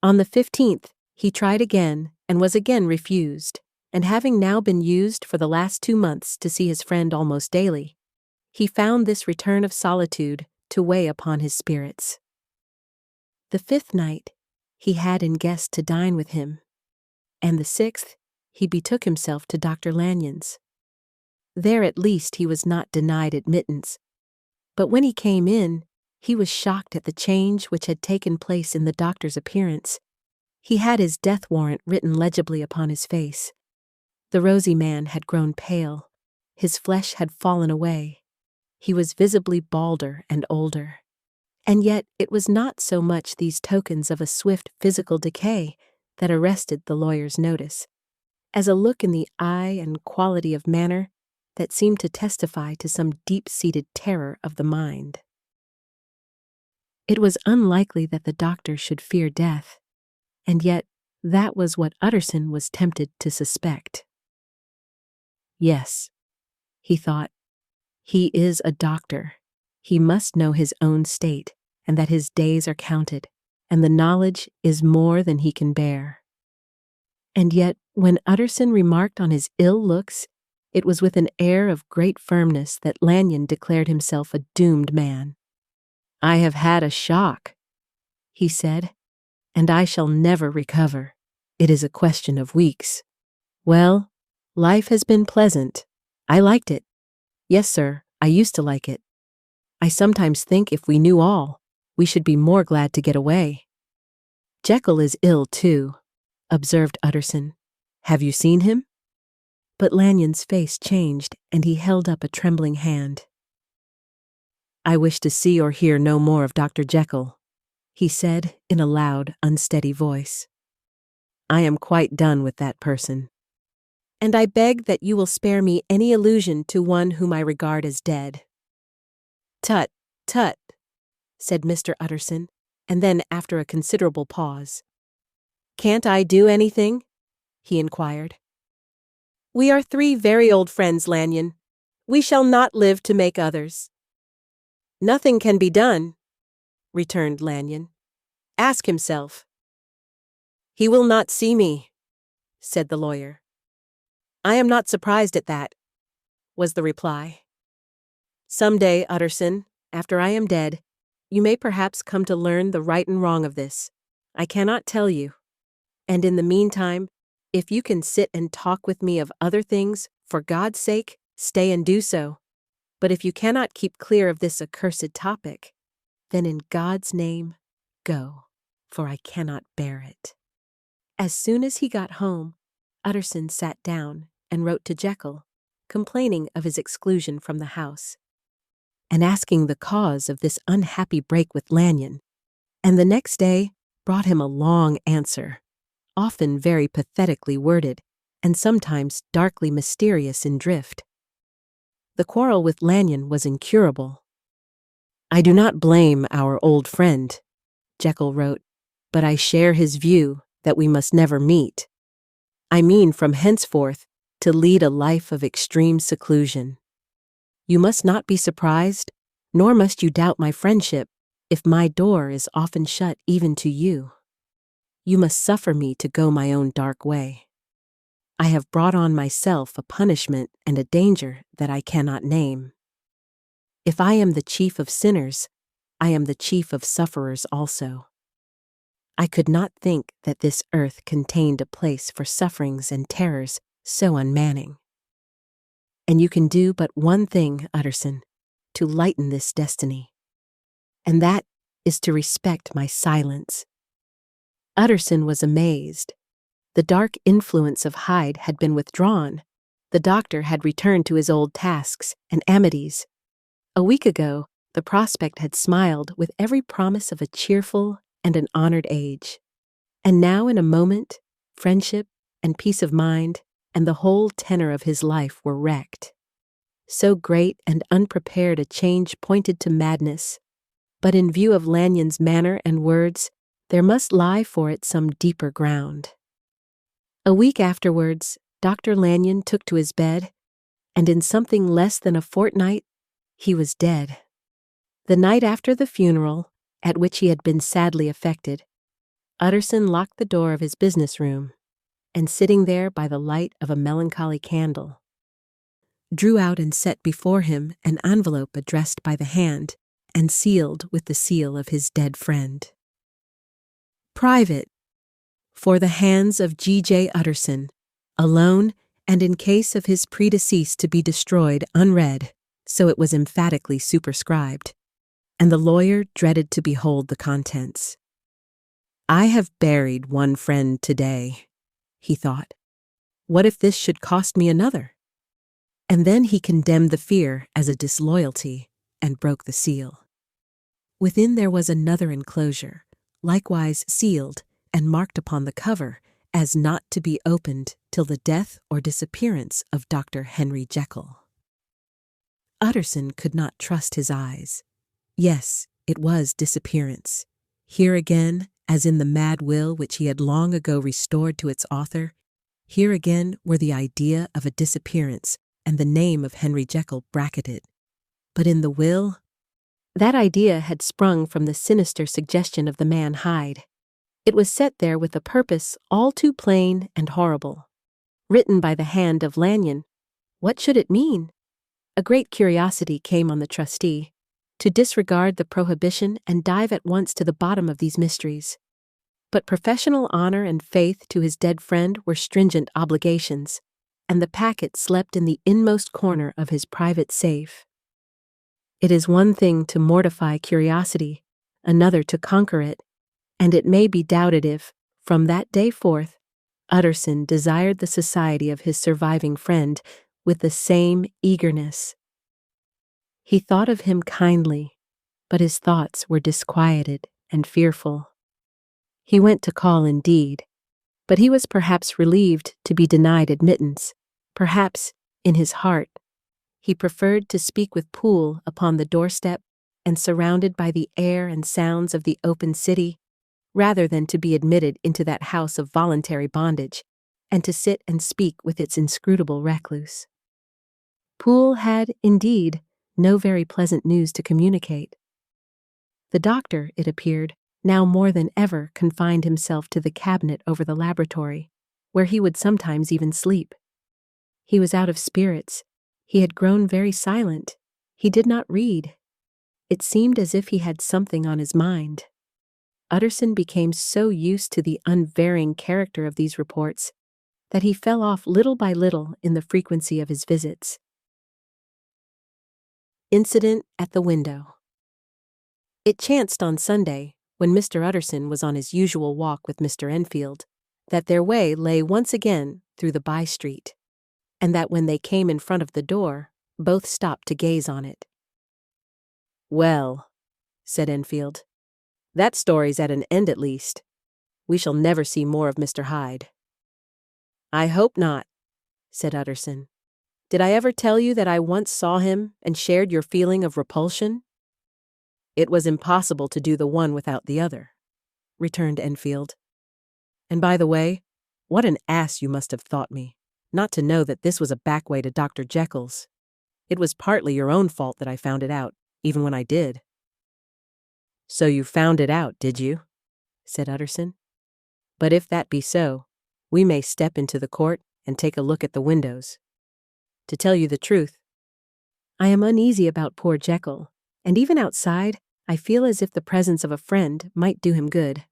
On the 15th, he tried again and was again refused, and having now been used for the last 2 months to see his friend almost daily, he found this return of solitude to weigh upon his spirits. The 5th night, he had in guest to dine with him, and the 6th, he betook himself to Dr. Lanyon's. There at least he was not denied admittance, but when he came in, he was shocked at the change which had taken place in the doctor's appearance. He had his death warrant written legibly upon his face. The rosy man had grown pale, his flesh had fallen away, he was visibly balder and older. And yet it was not so much these tokens of a swift physical decay that arrested the lawyer's notice, as a look in the eye and quality of manner that seemed to testify to some deep-seated terror of the mind. It was unlikely that the doctor should fear death, and yet that was what Utterson was tempted to suspect. Yes, he thought, he is a doctor. He must know his own state, and that his days are counted, and the knowledge is more than he can bear. And yet, when Utterson remarked on his ill looks, it was with an air of great firmness that Lanyon declared himself a doomed man. "I have had a shock," he said, "and I shall never recover. It is a question of weeks. Well, life has been pleasant. I liked it. Yes, sir, I used to like it. I sometimes think if we knew all, we should be more glad to get away." "Jekyll is ill, too," observed Utterson. "Have you seen him?" But Lanyon's face changed, and he held up a trembling hand. "I wish to see or hear no more of Dr. Jekyll," he said in a loud, unsteady voice. "I am quite done with that person. And I beg that you will spare me any allusion to one whom I regard as dead." "Tut, tut," said Mr. Utterson, and then after a considerable pause, "Can't I do anything?" he inquired. "We are 3 very old friends, Lanyon. We shall not live to make others." "Nothing can be done," returned Lanyon. "Ask himself." "He will not see me," said the lawyer. "I am not surprised at that," was the reply. "Some day, Utterson, after I am dead, you may perhaps come to learn the right and wrong of this. I cannot tell you. And in the meantime, if you can sit and talk with me of other things, for God's sake, stay and do so. But if you cannot keep clear of this accursed topic, then in God's name, go, for I cannot bear it." As soon as he got home, Utterson sat down and wrote to Jekyll, complaining of his exclusion from the house, and asking the cause of this unhappy break with Lanyon, and the next day brought him a long answer, often very pathetically worded, and sometimes darkly mysterious in drift. The quarrel with Lanyon was incurable. "I do not blame our old friend," Jekyll wrote, "but I share his view that we must never meet. I mean from henceforth to lead a life of extreme seclusion. You must not be surprised, nor must you doubt my friendship, if my door is often shut even to you. You must suffer me to go my own dark way. I have brought on myself a punishment and a danger that I cannot name. If I am the chief of sinners, I am the chief of sufferers also. I could not think that this earth contained a place for sufferings and terrors so unmanning. And you can do but one thing, Utterson, to lighten this destiny, and that is to respect my silence." Utterson was amazed. The dark influence of Hyde had been withdrawn. The doctor had returned to his old tasks and amities. A week ago, the prospect had smiled with every promise of a cheerful and an honored age. And now in a moment, friendship and peace of mind and the whole tenor of his life were wrecked. So great and unprepared a change pointed to madness, but in view of Lanyon's manner and words, there must lie for it some deeper ground. A week afterwards, Dr. Lanyon took to his bed, and in something less than a fortnight, he was dead. The night after the funeral, at which he had been sadly affected, Utterson locked the door of his business room, and sitting there by the light of a melancholy candle, drew out and set before him an envelope addressed by the hand and sealed with the seal of his dead friend. Private, for the hands of G.J. Utterson, alone and in case of his predecease to be destroyed unread, so it was emphatically superscribed, and the lawyer dreaded to behold the contents. I have buried one friend today, he thought. What if this should cost me another? And then he condemned the fear as a disloyalty and broke the seal. Within there was another enclosure, likewise sealed and marked upon the cover as not to be opened till the death or disappearance of Dr. Henry Jekyll. Utterson could not trust his eyes. Yes, it was disappearance. Here again, as in the mad will which he had long ago restored to its author, here again were the idea of a disappearance and the name of Henry Jekyll bracketed. But in the will, that idea had sprung from the sinister suggestion of the man Hyde. It was set there with a purpose all too plain and horrible. Written by the hand of Lanyon, what should it mean? A great curiosity came on the trustee to disregard the prohibition and dive at once to the bottom of these mysteries. But professional honor and faith to his dead friend were stringent obligations, and the packet slept in the inmost corner of his private safe. It is one thing to mortify curiosity, another to conquer it, and it may be doubted if, from that day forth, Utterson desired the society of his surviving friend with the same eagerness. He thought of him kindly, but his thoughts were disquieted and fearful. He went to call indeed, but he was perhaps relieved to be denied admittance. Perhaps, in his heart, he preferred to speak with Poole upon the doorstep and surrounded by the air and sounds of the open city, rather than to be admitted into that house of voluntary bondage, and to sit and speak with its inscrutable recluse. Poole had, indeed, no very pleasant news to communicate. The doctor, it appeared, now more than ever confined himself to the cabinet over the laboratory, where he would sometimes even sleep. He was out of spirits. He had grown very silent. He did not read. It seemed as if he had something on his mind. Utterson became so used to the unvarying character of these reports that he fell off little by little in the frequency of his visits. Incident at the window. It chanced on Sunday, when Mr. Utterson was on his usual walk with Mr. Enfield, that their way lay once again through the by-street, and that when they came in front of the door, both stopped to gaze on it. "Well," said Enfield, "that story's at an end at least. We shall never see more of Mr. Hyde." "I hope not," said Utterson. "Did I ever tell you that I once saw him and shared your feeling of repulsion?" "It was impossible to do the one without the other," returned Enfield. "And by the way, what an ass you must have thought me, not to know that this was a back way to Dr. Jekyll's. It was partly your own fault that I found it out, even when I did." "So you found it out, did you?" said Utterson. "But if that be so, we may step into the court and take a look at the windows. To tell you the truth, I am uneasy about poor Jekyll, and even outside, I feel as if the presence of a friend might do him good."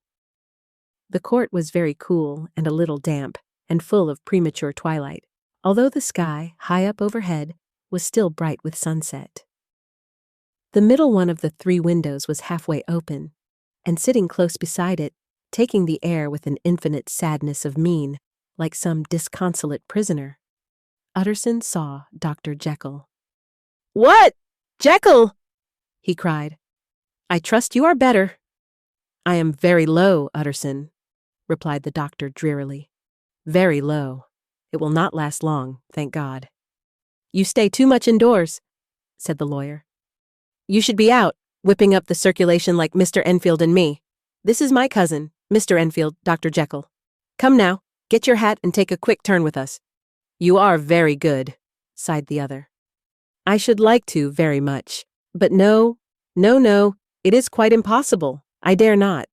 The court was very cool and a little damp, and full of premature twilight, although the sky, high up overhead, was still bright with sunset. The middle one of the three windows was halfway open, and sitting close beside it, taking the air with an infinite sadness of mien, like some disconsolate prisoner, Utterson saw Dr. Jekyll. "What? Jekyll?" he cried. "I trust you are better." "I am very low, Utterson," replied the doctor drearily. "Very low. It will not last long, thank God." "You stay too much indoors," said the lawyer. "You should be out, whipping up the circulation like Mr. Enfield and me. This is my cousin, Mr. Enfield, Dr. Jekyll. Come now, get your hat and take a quick turn with us." "You are very good," sighed the other. "I should like to very much, but no, it is quite impossible. I dare not."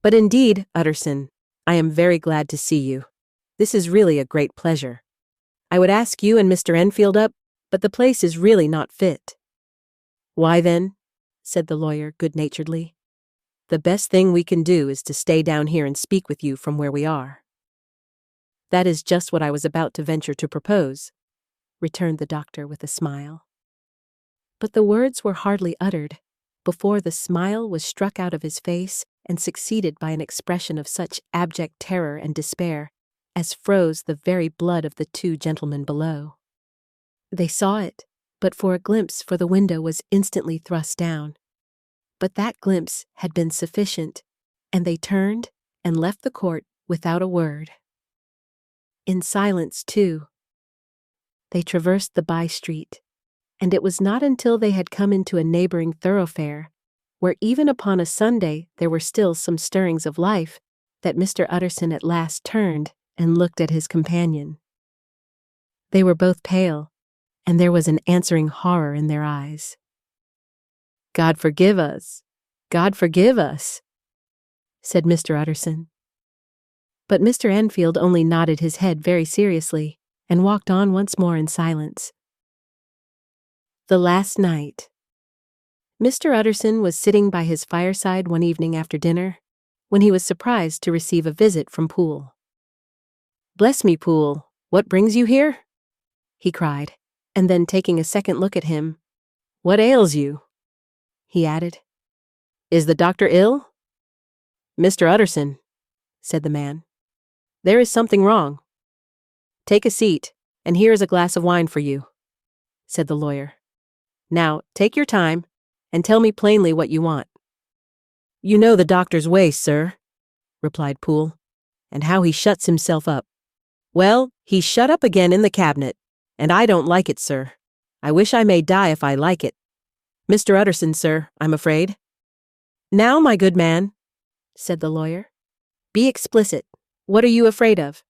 "But indeed, Utterson, I am very glad to see you. This is really a great pleasure. I would ask you and Mr. Enfield up, but the place is really not fit." "Why then," said the lawyer good-naturedly, "the best thing we can do is to stay down here and speak with you from where we are." "That is just what I was about to venture to propose," returned the doctor with a smile. But the words were hardly uttered before the smile was struck out of his face and succeeded by an expression of such abject terror and despair as froze the very blood of the two gentlemen below. They saw it, but for a glimpse, for the window was instantly thrust down. But that glimpse had been sufficient, and they turned and left the court without a word. In silence, too. They traversed the by-street, and it was not until they had come into a neighboring thoroughfare, where even upon a Sunday there were still some stirrings of life, that Mr. Utterson at last turned and looked at his companion. They were both pale, and there was an answering horror in their eyes. "God forgive us! God forgive us!" said Mr. Utterson. But Mr. Enfield only nodded his head very seriously and walked on once more in silence. The last night. Mr. Utterson was sitting by his fireside one evening after dinner, when he was surprised to receive a visit from Poole. "Bless me, Poole, what brings you here?" he cried, and then taking a second look at him, "What ails you?" he added. "Is the doctor ill?" "Mr. Utterson," said the man, "there is something wrong." "Take a seat, and here is a glass of wine for you," said the lawyer. "Now, take your time, and tell me plainly what you want." "You know the doctor's way, sir," replied Poole, "and how he shuts himself up. Well, he's shut up again in the cabinet, and I don't like it, sir. I wish I may die if I like it. Mr. Utterson, sir, I'm afraid." "Now, my good man," said the lawyer, "be explicit. What are you afraid of?"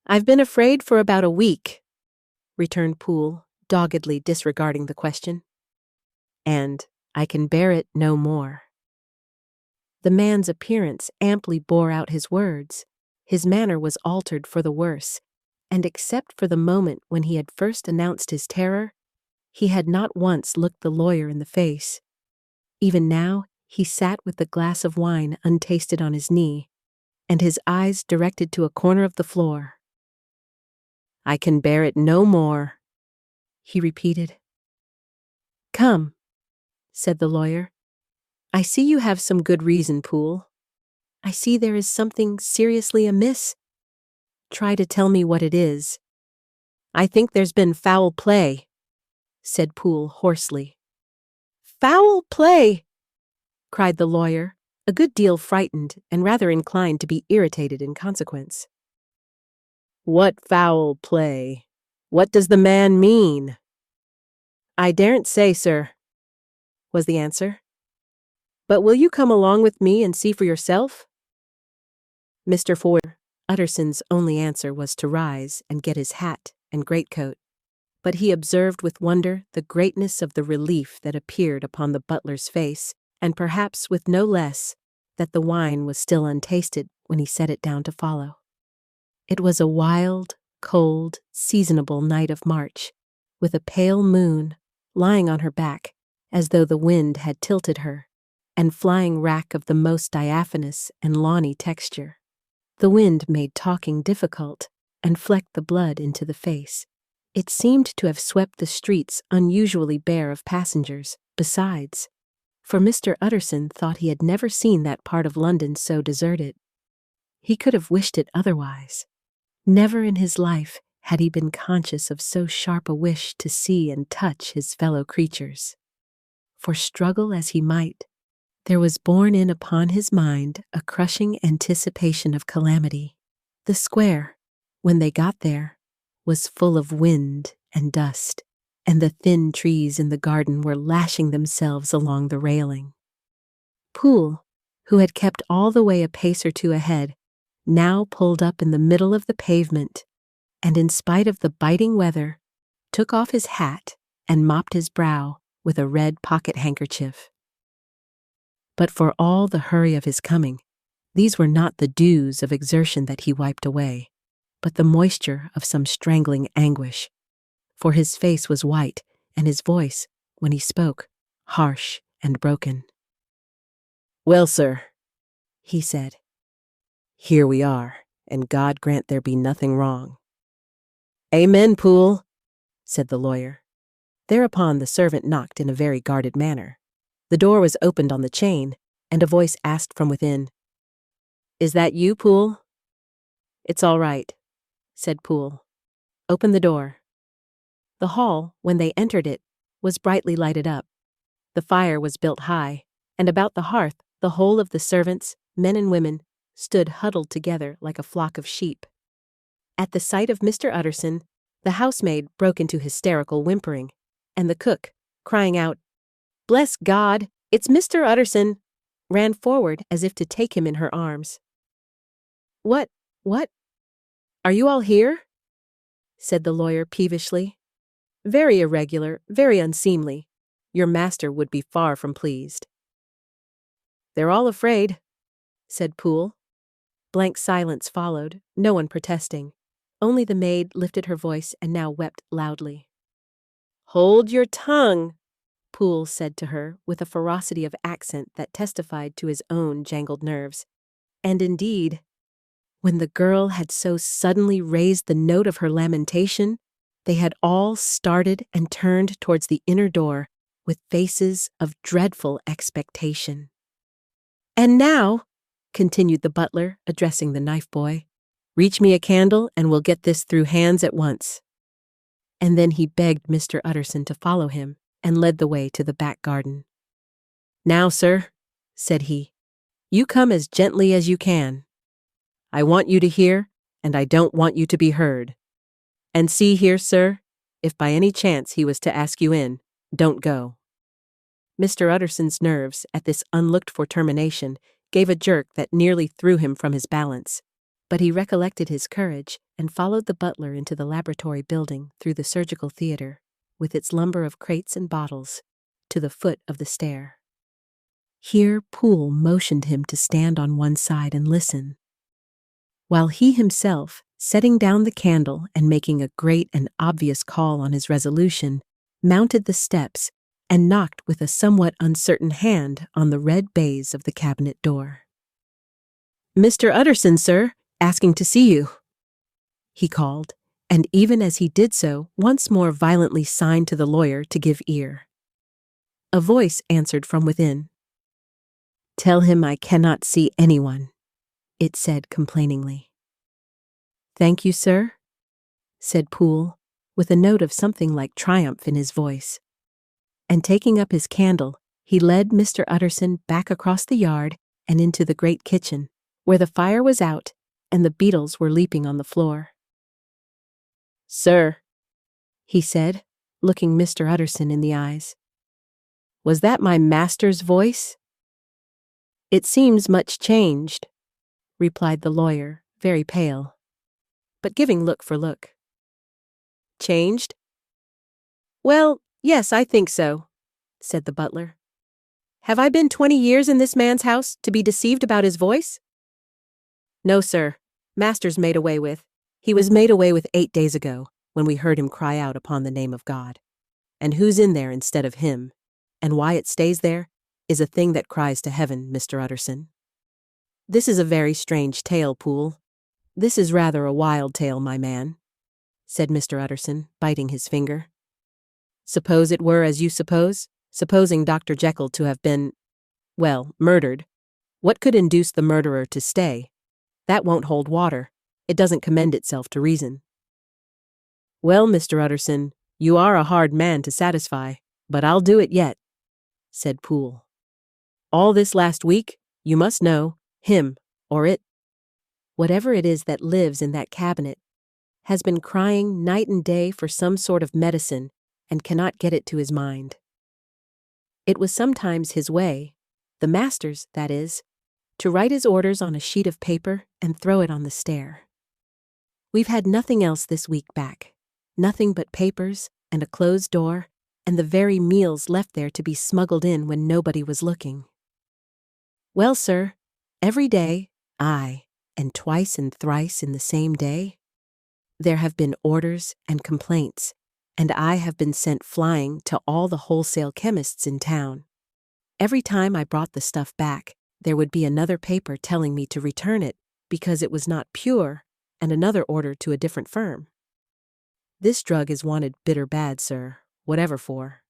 "I've been afraid for about a week," returned Poole, doggedly disregarding the question. "And I can bear it no more." The man's appearance amply bore out his words. His manner was altered for the worse, and except for the moment when he had first announced his terror, he had not once looked the lawyer in the face. Even now he sat with the glass of wine untasted on his knee, and his eyes directed to a corner of the floor. "I can bear it no more," he repeated. "Come," said the lawyer. "I see you have some good reason, Poole. I see there is something seriously amiss. Try to tell me what it is." "I think there's been foul play," said Poole hoarsely. "Foul play!" cried the lawyer, a good deal frightened and rather inclined to be irritated in consequence. "What foul play? What does the man mean?" "I daren't say, sir," was the answer. "But will you come along with me and see for yourself?" Mr. Utterson's only answer was to rise and get his hat and greatcoat, but he observed with wonder the greatness of the relief that appeared upon the butler's face, and perhaps with no less, that the wine was still untasted when he set it down to follow. It was a wild, cold, seasonable night of March, with a pale moon lying on her back as though the wind had tilted her, and flying wrack of the most diaphanous and lawny texture. The wind made talking difficult and flecked the blood into the face. It seemed to have swept the streets unusually bare of passengers, besides, for Mr. Utterson thought he had never seen that part of London so deserted. He could have wished it otherwise. Never in his life had he been conscious of so sharp a wish to see and touch his fellow creatures. For struggle as he might, there was borne in upon his mind a crushing anticipation of calamity. The square, when they got there, was full of wind and dust, and the thin trees in the garden were lashing themselves along the railing. Poole, who had kept all the way a pace or two ahead, now pulled up in the middle of the pavement, and in spite of the biting weather, took off his hat and mopped his brow with a red pocket-handkerchief. But for all the hurry of his coming, these were not the dews of exertion that he wiped away. but the moisture of some strangling anguish. For his face was white, and his voice, when he spoke, harsh and broken. "Well, sir," he said, "here we are, and God grant there be nothing wrong." "Amen, Poole," said the lawyer. Thereupon the servant knocked in a very guarded manner. The door was opened on the chain, and a voice asked from within, "Is that you, Poole?" "It's all right," said Poole. "Open the door." The hall, when they entered it, was brightly lighted up. The fire was built high, and about the hearth the whole of the servants, men and women, stood huddled together like a flock of sheep. At the sight of Mr. Utterson, the housemaid broke into hysterical whimpering, and the cook, crying out, "Bless God, it's Mr. Utterson," ran forward as if to take him in her arms. What? Are you all here?" said the lawyer peevishly. "Very irregular, very unseemly. Your master would be far from pleased." "They're all afraid," said Poole. Blank silence followed, no one protesting. Only the maid lifted her voice and now wept loudly. "Hold your tongue," Poole said to her with a ferocity of accent that testified to his own jangled nerves. And indeed, when the girl had so suddenly raised the note of her lamentation, they had all started and turned towards the inner door with faces of dreadful expectation. "And now," continued the butler, addressing the knife boy, "reach me a candle and we'll get this through hands at once." And then he begged Mr. Utterson to follow him and led the way to the back garden. "Now, sir," said he, "you come as gently as you can. I want you to hear, and I don't want you to be heard. And see here, sir, if by any chance he was to ask you in, don't go." Mr. Utterson's nerves, at this unlooked-for termination, gave a jerk that nearly threw him from his balance, but he recollected his courage and followed the butler into the laboratory building through the surgical theater, with its lumber of crates and bottles, to the foot of the stair. Here Poole motioned him to stand on one side and listen, while he himself, setting down the candle and making a great and obvious call on his resolution, mounted the steps and knocked with a somewhat uncertain hand on the red baize of the cabinet door. "Mr. Utterson, sir, asking to see you," he called, and even as he did so, once more violently signed to the lawyer to give ear. A voice answered from within. "Tell him I cannot see anyone," it said complainingly. "Thank you, sir," said Poole, with a note of something like triumph in his voice. And taking up his candle, he led Mr. Utterson back across the yard and into the great kitchen, where the fire was out and the beetles were leaping on the floor. "Sir," he said, looking Mr. Utterson in the eyes, "was that my master's voice?" "It seems much changed," replied the lawyer, very pale, but giving look for look. "Changed? Well, yes, I think so," said the butler. "Have I been 20 years in this man's house to be deceived about his voice?" "No, sir. Master's made away with. He was made away with 8 days ago, when we heard him cry out upon the name of God. And who's in there instead of him, and why it stays there, is a thing that cries to heaven, Mr. Utterson. This is a very strange tale, Poole. This is rather a wild tale, my man," said Mr. Utterson, biting his finger. "Suppose it were as you suppose, supposing Dr. Jekyll to have been, well, murdered. What could induce the murderer to stay? That won't hold water. It doesn't commend itself to reason." "Well, Mr. Utterson, you are a hard man to satisfy, but I'll do it yet," said Poole. "All this last week, you must know, him, or it, whatever it is that lives in that cabinet, has been crying night and day for some sort of medicine and cannot get it to his mind. It was sometimes his way, the master's, that is, to write his orders on a sheet of paper and throw it on the stair. We've had nothing else this week back, nothing but papers and a closed door and the very meals left there to be smuggled in when nobody was looking. Well, sir, every day, aye, and twice and thrice in the same day, There have been orders and complaints, and I have been sent flying to all the wholesale chemists in town. Every time I brought the stuff back, there would be another paper telling me to return it because it was not pure, and another order to a different firm. This drug is wanted bitter bad, sir, whatever for.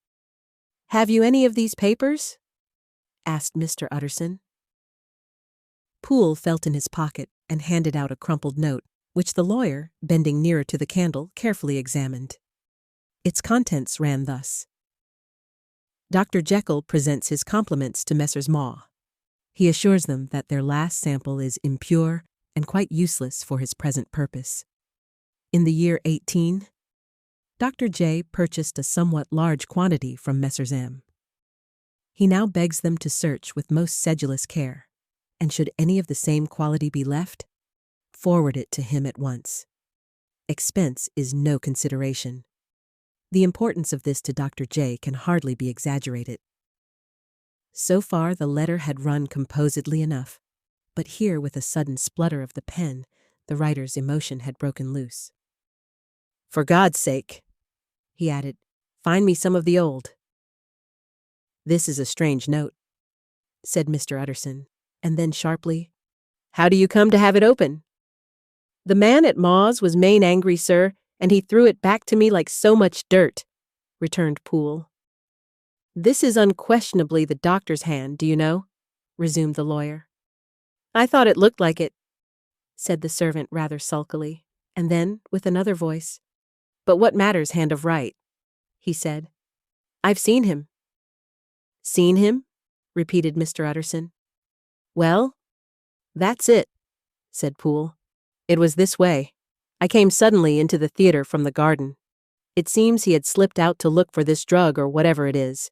Have you any of these papers? Asked Mr. Utterson. Poole felt in his pocket and handed out a crumpled note, which the lawyer, bending nearer to the candle, carefully examined. Its contents ran thus. Dr. Jekyll presents his compliments to Messrs. Maw. He assures them that their last sample is impure and quite useless for his present purpose. In the year 18, Dr. J purchased a somewhat large quantity from Messrs. M. He now begs them to search with most sedulous care, and should any of the same quality be left, forward it to him at once. Expense is no consideration. The importance of this to Dr. J can hardly be exaggerated. So far the letter had run composedly enough, but here with a sudden splutter of the pen, the writer's emotion had broken loose. For God's sake, he added, find me some of the old. This is a strange note, said Mr. Utterson, and then sharply, how do you come to have it open? The man at Maw's was main angry, sir, and he threw it back to me like so much dirt, returned Poole. This is unquestionably the doctor's hand, do you know? Resumed the lawyer. I thought it looked like it, said the servant rather sulkily, and then, with another voice, but what matters hand of right? He said. I've seen him. Seen him? Repeated Mr. Utterson. Well, that's it, said Poole. It was this way. I came suddenly into the theater from the garden. It seems he had slipped out to look for this drug or whatever it is,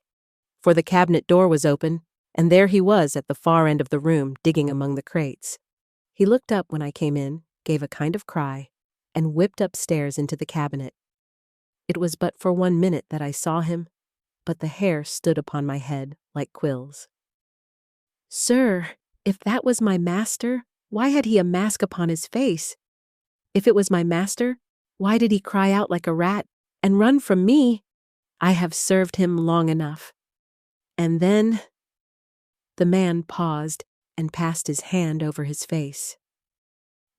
for the cabinet door was open, and there he was at the far end of the room digging among the crates. He looked up when I came in, gave a kind of cry, and whipped upstairs into the cabinet. It was but for 1 minute that I saw him, but the hair stood upon my head like quills. Sir, if that was my master, why had he a mask upon his face? If it was my master, why did he cry out like a rat and run from me? I have served him long enough. And then the man paused and passed his hand over his face.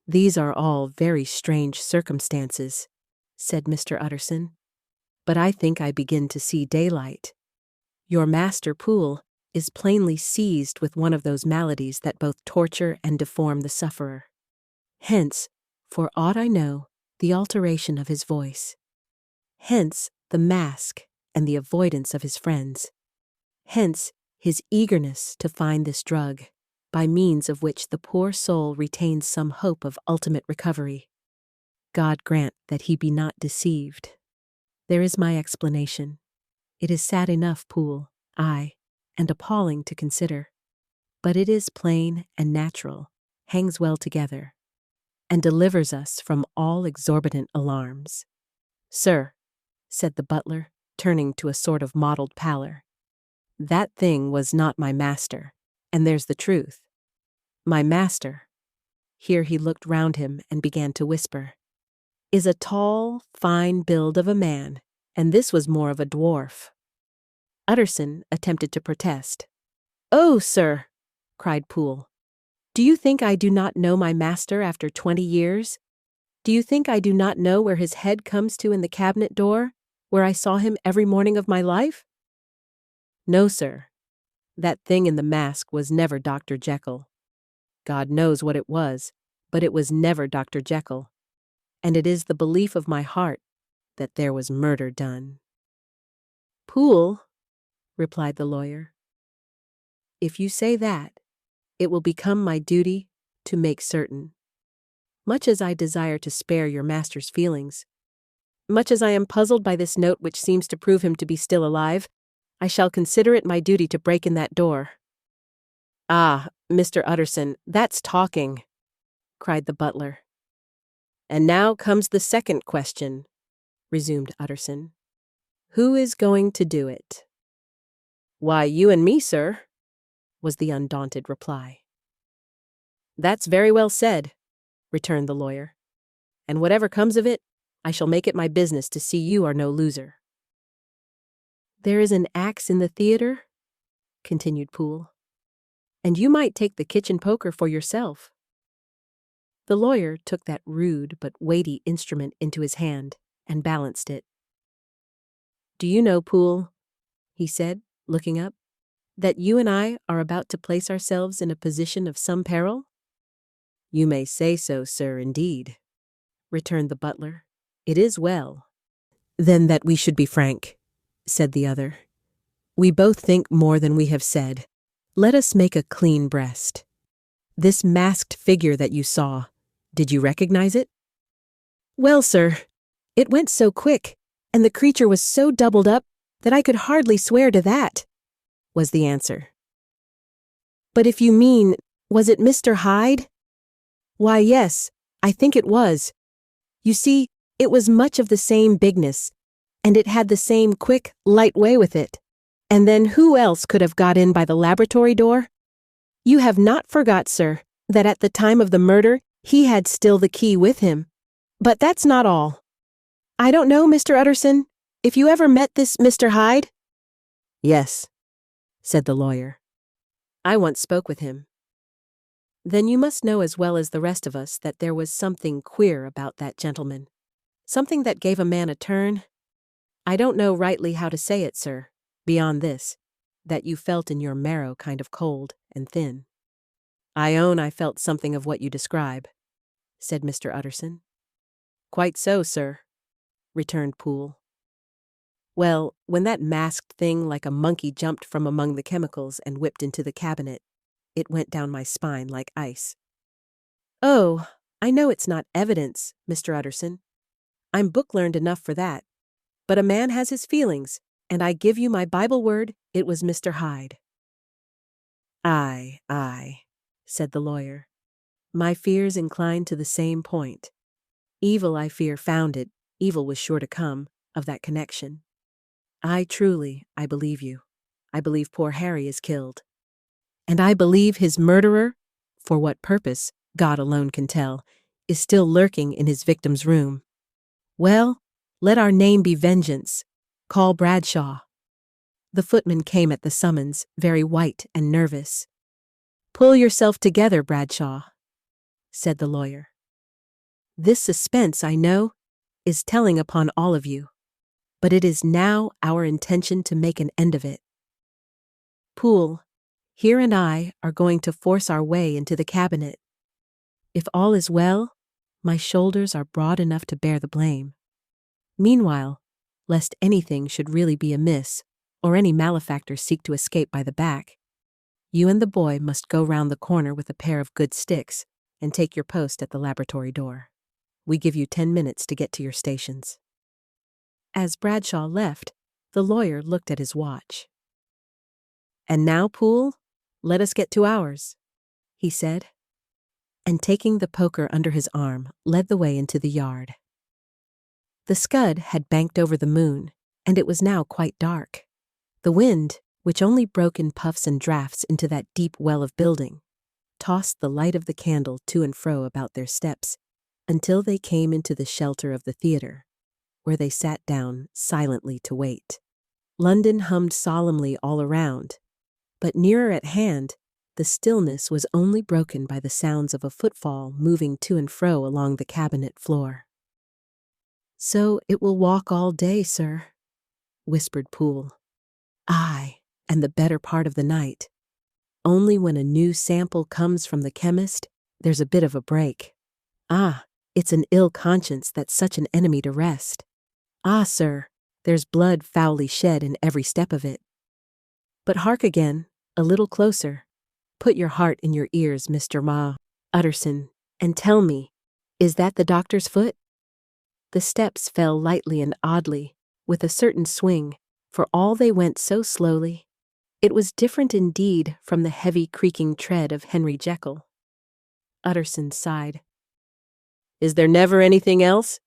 These are all very strange circumstances, said Mr. Utterson, but I think I begin to see daylight. Your master, Poole, is plainly seized with one of those maladies that both torture and deform the sufferer. Hence, for aught I know, the alteration of his voice. Hence, the mask and the avoidance of his friends. Hence, his eagerness to find this drug, by means of which the poor soul retains some hope of ultimate recovery. God grant that he be not deceived. There is my explanation. It is sad enough, Poole, aye, and appalling to consider. But it is plain and natural, hangs well together, and delivers us from all exorbitant alarms. Sir, said the butler, turning to a sort of mottled pallor, that thing was not my master, and there's the truth. My master, here he looked round him and began to whisper, is a tall, fine build of a man, and this was more of a dwarf. Utterson attempted to protest. Oh, sir, cried Poole, do you think I do not know my master after 20 years? Do you think I do not know where his head comes to in the cabinet door, where I saw him every morning of my life? No, sir. That thing in the mask was never Dr. Jekyll. God knows what it was, but it was never Dr. Jekyll. And it is the belief of my heart that there was murder done. Poole, replied the lawyer, if you say that, it will become my duty to make certain. Much as I desire to spare your master's feelings, much as I am puzzled by this note which seems to prove him to be still alive, I shall consider it my duty to break in that door. Ah, Mr. Utterson, that's talking, cried the butler. And now comes the second question, resumed Utterson. Who is going to do it? Why, you and me, sir, was the undaunted reply. That's very well said, returned the lawyer. And whatever comes of it, I shall make it my business to see you are no loser." "There is an axe in the theater," continued Poole, "and you might take the kitchen poker for yourself." The lawyer took that rude but weighty instrument into his hand and balanced it. "Do you know, Poole," he said, looking up, "that you and I are about to place ourselves in a position of some peril?" "You may say so, sir, indeed," returned the butler. "It is well, then, that we should be frank," said the other. "We both think more than we have said. Let us make a clean breast. This masked figure that you saw, did you recognize it?" "Well, sir, it went so quick, and the creature was so doubled up that I could hardly swear to that," was the answer. "But if you mean, was it Mr. Hyde?" "Why, yes, I think it was. You see, it was much of the same bigness, and it had the same quick, light way with it. And then who else could have got in by the laboratory door? You have not forgot, sir, that at the time of the murder he had still the key with him. But that's not all. I don't know, Mr. Utterson, if you ever met this Mr. Hyde?" "Yes," said the lawyer. "I once spoke with him." "Then you must know as well as the rest of us that there was something queer about that gentleman. Something that gave a man a turn. I don't know rightly how to say it, sir, beyond this, that you felt in your marrow kind of cold and thin." "I own I felt something of what you describe," said Mr. Utterson. "Quite so, sir," returned Poole. "Well, when that masked thing like a monkey jumped from among the chemicals and whipped into the cabinet, it went down my spine like ice." "Oh, I know it's not evidence, Mr. Utterson. I'm book-learned enough for that. But a man has his feelings, and I give you my Bible word it was Mr. Hyde." Aye," said the lawyer. "My fears incline to the same point. Evil, I fear, found it, evil was sure to come, of that connection. I believe you. I believe poor Harry is killed. And I believe his murderer, for what purpose, God alone can tell, is still lurking in his victim's room. Well, let our name be vengeance. Call Bradshaw." The footman came at the summons, very white and nervous. "Pull yourself together, Bradshaw," said the lawyer. "This suspense, I know, is telling upon all of you, but it is now our intention to make an end of it. Poole, here and I are going to force our way into the cabinet. If all is well, my shoulders are broad enough to bear the blame. Meanwhile, lest anything should really be amiss, or any malefactor seek to escape by the back, you and the boy must go round the corner with a pair of good sticks and take your post at the laboratory door. We give you 10 minutes to get to your stations." As Bradshaw left, the lawyer looked at his watch. "And now, Poole, let us get to ours," he said, and taking the poker under his arm, led the way into the yard. The scud had banked over the moon, and it was now quite dark. The wind, which only broke in puffs and draughts into that deep well of building, tossed the light of the candle to and fro about their steps until they came into the shelter of the theater, where they sat down silently to wait. London hummed solemnly all around, but nearer at hand, the stillness was only broken by the sounds of a footfall moving to and fro along the cabinet floor. "So it will walk all day, sir," whispered Poole. "Aye, and the better part of the night. Only when a new sample comes from the chemist, there's a bit of a break. Ah, it's an ill conscience that's such an enemy to rest. Ah, sir, there's blood foully shed in every step of it. But hark again, a little closer. Put your heart in your ears, Mr. Utterson, and tell me, is that the doctor's foot?" The steps fell lightly and oddly, with a certain swing, for all they went so slowly. It was different indeed from the heavy creaking tread of Henry Jekyll. Utterson sighed. "Is there never anything else?"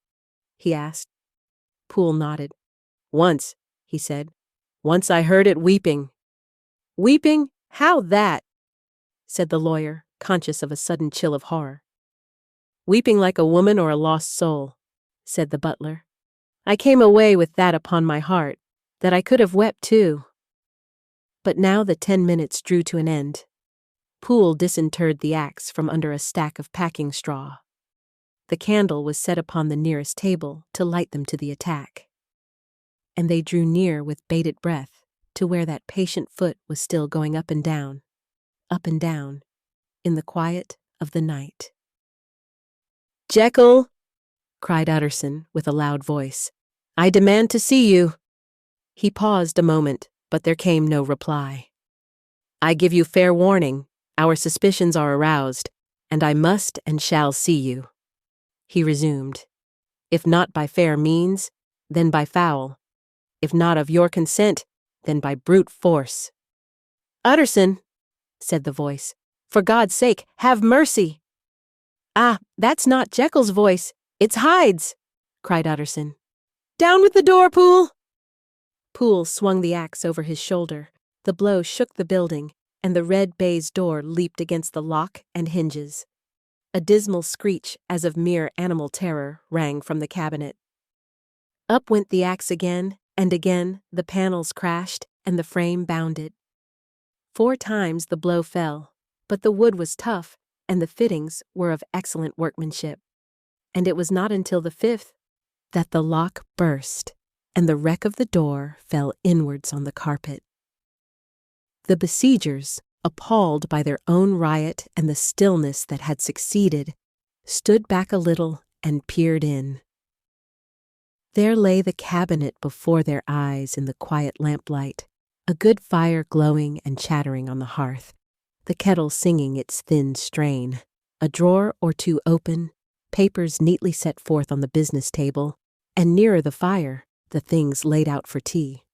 he asked. Poole nodded. "Once," he said. "Once I heard it weeping." "Weeping? How that?" said the lawyer, conscious of a sudden chill of horror. "Weeping like a woman or a lost soul. said the butler. "I came away with that upon my heart, that I could have wept too." But now the 10 minutes drew to an end. Poole disinterred the axe from under a stack of packing straw. The candle was set upon the nearest table to light them to the attack. And they drew near with bated breath to where that patient foot was still going up and down, in the quiet of the night. "Jekyll!" cried Utterson with a loud voice. "I demand to see you." He paused a moment, but there came no reply. "I give you fair warning. Our suspicions are aroused, and I must and shall see you," he resumed. "If not by fair means, then by foul. If not of your consent, then by brute force." "Utterson," said the voice, "for God's sake, have mercy." "Ah, that's not Jekyll's voice, it's Hyde's," cried Utterson. "Down with the door, Poole!" Poole swung the axe over his shoulder. The blow shook the building, and the red baize door leaped against the lock and hinges. A dismal screech, as of mere animal terror, rang from the cabinet. Up went the axe again, and again the panels crashed, and the frame bounded. 4 times the blow fell, but the wood was tough, and the fittings were of excellent workmanship. And it was not until the 5th that the lock burst, and the wreck of the door fell inwards on the carpet. The besiegers, appalled by their own riot and the stillness that had succeeded, stood back a little and peered in. There lay the cabinet before their eyes in the quiet lamplight, a good fire glowing and chattering on the hearth, the kettle singing its thin strain, a drawer or two open, papers neatly set forth on the business table, and nearer the fire, the things laid out for tea.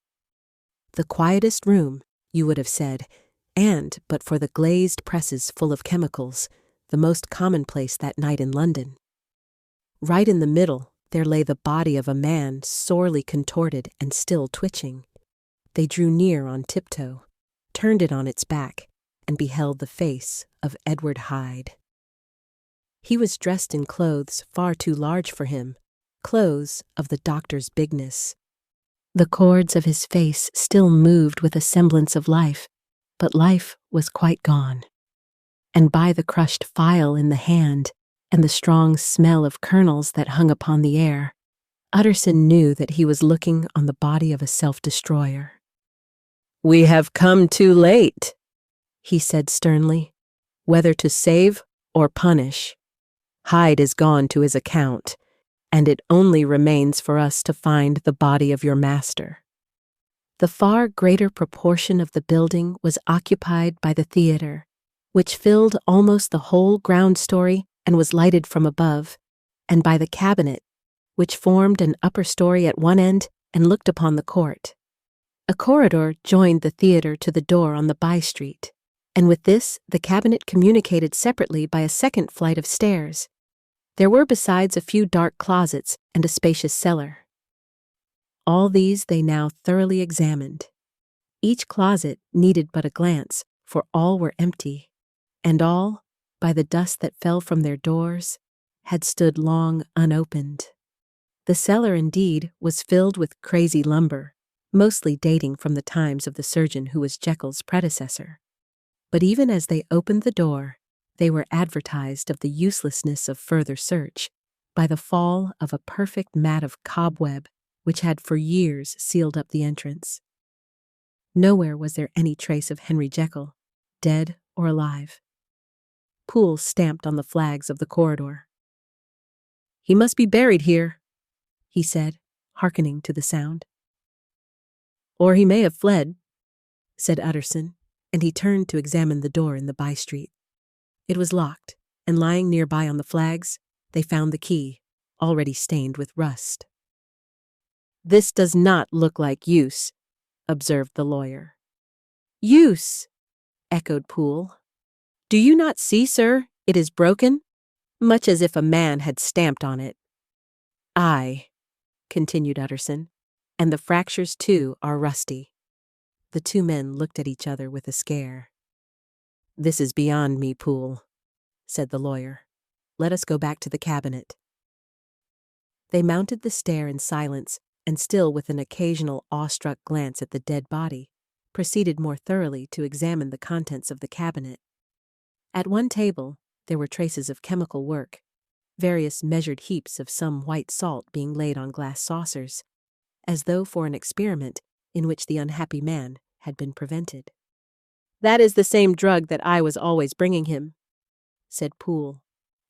The quietest room, you would have said, and, but for the glazed presses full of chemicals, the most commonplace that night in London. Right in the middle, there lay the body of a man sorely contorted and still twitching. They drew near on tiptoe, turned it on its back, and beheld the face of Edward Hyde. He was dressed in clothes far too large for him, clothes of the doctor's bigness. The cords of his face still moved with a semblance of life, but life was quite gone. And by the crushed phial in the hand, and the strong smell of kernels that hung upon the air, Utterson knew that he was looking on the body of a self-destroyer. "We have come too late," he said sternly, "whether to save or punish. Hyde is gone to his account, and it only remains for us to find the body of your master." The far greater proportion of the building was occupied by the theater, which filled almost the whole ground story and was lighted from above, and by the cabinet, which formed an upper story at one end and looked upon the court. A corridor joined the theater to the door on the by-street, and with this the cabinet communicated separately by a second flight of stairs. There were besides a few dark closets and a spacious cellar. All these they now thoroughly examined. Each closet needed but a glance, for all were empty, and all, by the dust that fell from their doors, had stood long unopened. The cellar, indeed, was filled with crazy lumber, mostly dating from the times of the surgeon who was Jekyll's predecessor. But even as they opened the door, they were advertised of the uselessness of further search by the fall of a perfect mat of cobweb which had for years sealed up the entrance. Nowhere was there any trace of Henry Jekyll, dead or alive. Poole stamped on the flags of the corridor. "He must be buried here," he said, hearkening to the sound. "Or he may have fled," said Utterson, and he turned to examine the door in the by-street. It was locked, and lying nearby on the flags, they found the key, already stained with rust. "This does not look like use," observed the lawyer. "Use!" echoed Poole. "Do you not see, sir, it is broken, much as if a man had stamped on it." "Aye," continued Utterson, "and the fractures, too, are rusty." The 2 men looked at each other with a scare. "This is beyond me, Poole," said the lawyer. "Let us go back to the cabinet." They mounted the stair in silence, and still with an occasional awestruck glance at the dead body, proceeded more thoroughly to examine the contents of the cabinet. At one table, there were traces of chemical work, various measured heaps of some white salt being laid on glass saucers, as though for an experiment in which the unhappy man had been prevented. "That is the same drug that I was always bringing him," said Poole,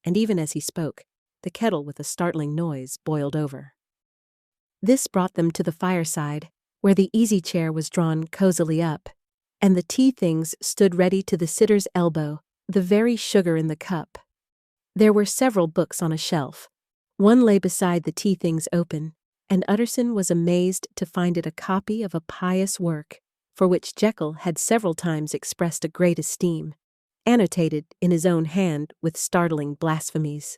and even as he spoke, the kettle with a startling noise boiled over. This brought them to the fireside, where the easy-chair was drawn cosily up, and the tea-things stood ready to the sitter's elbow, the very sugar in the cup. There were several books on a shelf. One lay beside the tea-things open, and Utterson was amazed to find it a copy of a pious work, for which Jekyll had several times expressed a great esteem, annotated in his own hand with startling blasphemies.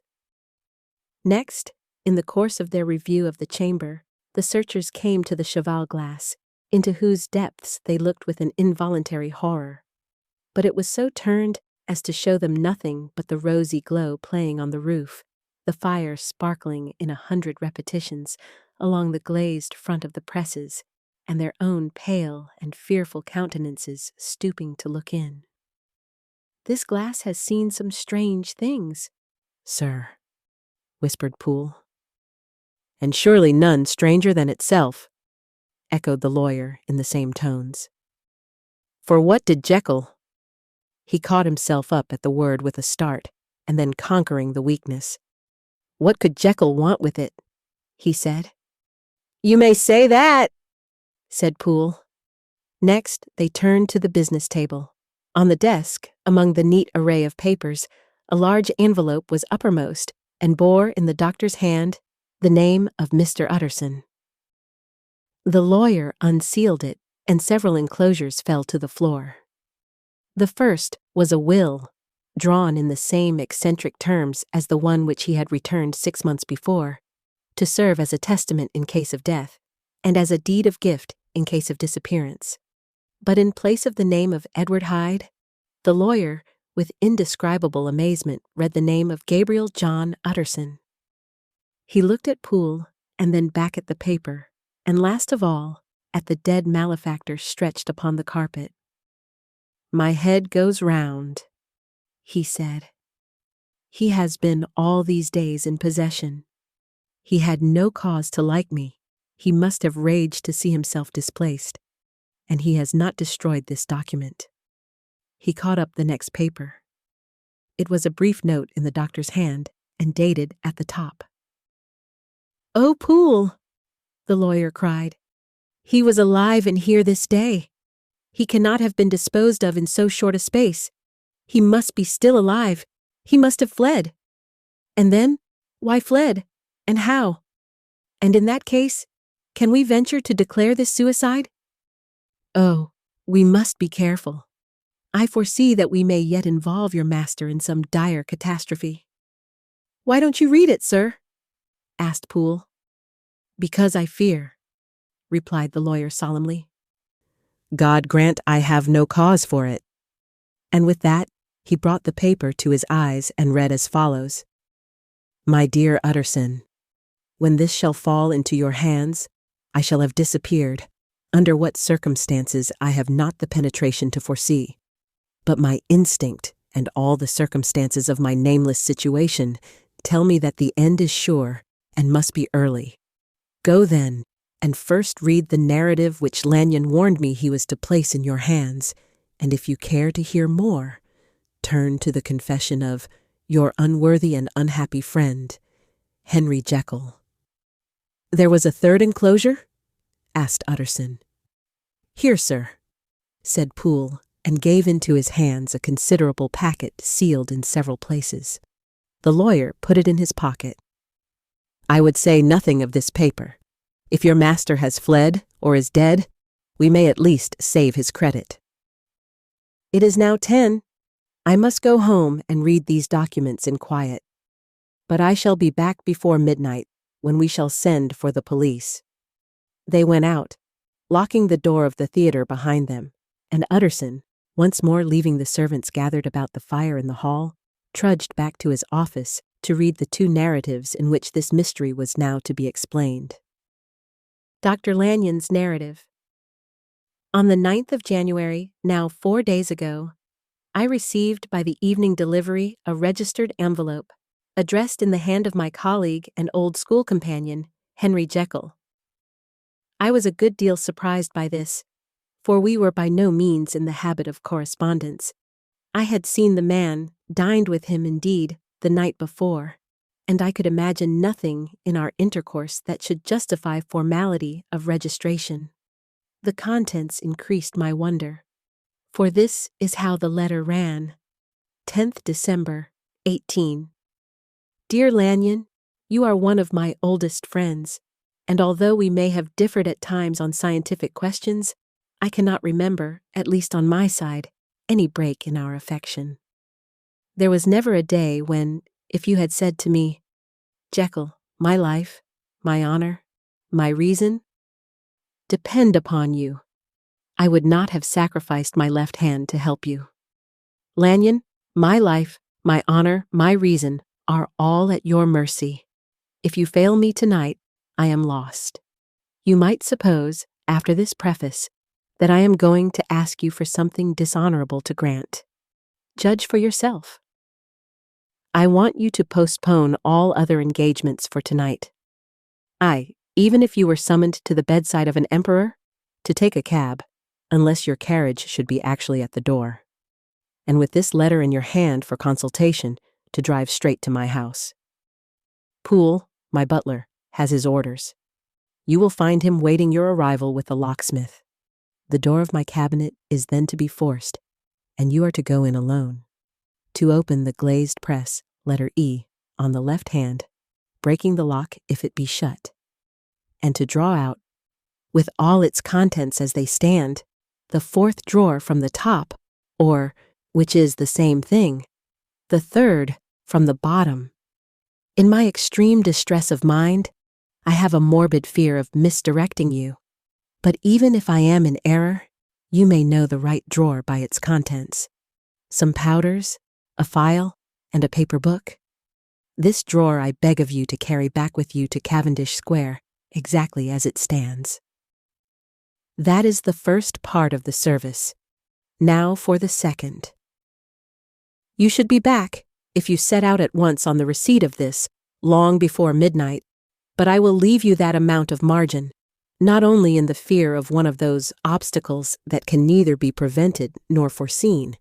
Next, in the course of their review of the chamber, the searchers came to the cheval glass, into whose depths they looked with an involuntary horror. But it was so turned as to show them nothing but the rosy glow playing on the roof, the fire sparkling in 100 repetitions along the glazed front of the presses, and their own pale and fearful countenances stooping to look in. "This glass has seen some strange things, sir," whispered Poole. "And surely none stranger than itself," echoed the lawyer in the same tones. "For what did Jekyll—" He caught himself up at the word with a start, and then conquering the weakness. "What could Jekyll want with it?" he said. "You may say that," said Poole. Next, they turned to the business table. On the desk, among the neat array of papers, a large envelope was uppermost and bore in the doctor's hand the name of Mr. Utterson. The lawyer unsealed it, and several enclosures fell to the floor. The first was a will, drawn in the same eccentric terms as the one which he had returned 6 months before, to serve as a testament in case of death, and as a deed of gift in case of disappearance. But in place of the name of Edward Hyde, the lawyer, with indescribable amazement, read the name of Gabriel John Utterson. He looked at Poole, and then back at the paper, and last of all, at the dead malefactor stretched upon the carpet. "My head goes round," he said. "He has been all these days in possession. He had no cause to like me. He must have raged to see himself displaced, and he has not destroyed this document." He caught up the next paper. It was a brief note in the doctor's hand, and dated at the top. "Oh, Poole," the lawyer cried, "he was alive and here this day. He cannot have been disposed of in so short a space. He must be still alive. He must have fled. And then, why fled, and how? And in that case, can we venture to declare this suicide? Oh, we must be careful. I foresee that we may yet involve your master in some dire catastrophe." "Why don't you read it, sir?" asked Poole. "Because I fear," replied the lawyer solemnly. "God grant I have no cause for it." And with that, he brought the paper to his eyes and read as follows: "My dear Utterson, when this shall fall into your hands, I shall have disappeared, under what circumstances I have not the penetration to foresee. But my instinct and all the circumstances of my nameless situation tell me that the end is sure and must be early. Go then, and first read the narrative which Lanyon warned me he was to place in your hands, and if you care to hear more, turn to the confession of your unworthy and unhappy friend, Henry Jekyll." "There was a third enclosure?" asked Utterson. "Here, sir," said Poole, and gave into his hands a considerable packet sealed in several places. The lawyer put it in his pocket. "I would say nothing of this paper. If your master has fled or is dead, we may at least save his credit. It is now 10. I must go home and read these documents in quiet. But I shall be back before midnight, when we shall send for the police." They went out, locking the door of the theater behind them, and Utterson, once more leaving the servants gathered about the fire in the hall, trudged back to his office to read the two narratives in which this mystery was now to be explained. Dr. Lanyon's narrative. On the 9th of January, now 4 days ago, I received by the evening delivery a registered envelope, addressed in the hand of my colleague and old school companion, Henry Jekyll. I was a good deal surprised by this, for we were by no means in the habit of correspondence. I had seen the man, dined with him indeed, the night before, and I could imagine nothing in our intercourse that should justify formality of registration. The contents increased my wonder, for this is how the letter ran. 10th December, 18. Dear Lanyon, you are one of my oldest friends, and although we may have differed at times on scientific questions, I cannot remember, at least on my side, any break in our affection. There was never a day when, if you had said to me, Jekyll, my life, my honor, my reason, depend upon you, I would not have sacrificed my left hand to help you. Lanyon, my life, my honor, my reason are all at your mercy. If you fail me tonight, I am lost. You might suppose, after this preface, that I am going to ask you for something dishonorable to grant. Judge for yourself. I want you to postpone all other engagements for tonight. Even if you were summoned to the bedside of an emperor, to take a cab, unless your carriage should be actually at the door, and with this letter in your hand for consultation, to drive straight to my house. Poole, my butler, has his orders. You will find him waiting your arrival with the locksmith. The door of my cabinet is then to be forced, and you are to go in alone. To open the glazed press, letter E, on the left hand, breaking the lock if it be shut, and to draw out, with all its contents as they stand, the fourth drawer from the top, or, which is the same thing, the third from the bottom. In my extreme distress of mind, I have a morbid fear of misdirecting you, but even if I am in error, you may know the right drawer by its contents. Some powders, a file, and a paper book. This drawer I beg of you to carry back with you to Cavendish Square, exactly as it stands. That is the first part of the service. Now for the second. You should be back, if you set out at once on the receipt of this, long before midnight, but I will leave you that amount of margin, not only in the fear of one of those obstacles that can neither be prevented nor foreseen,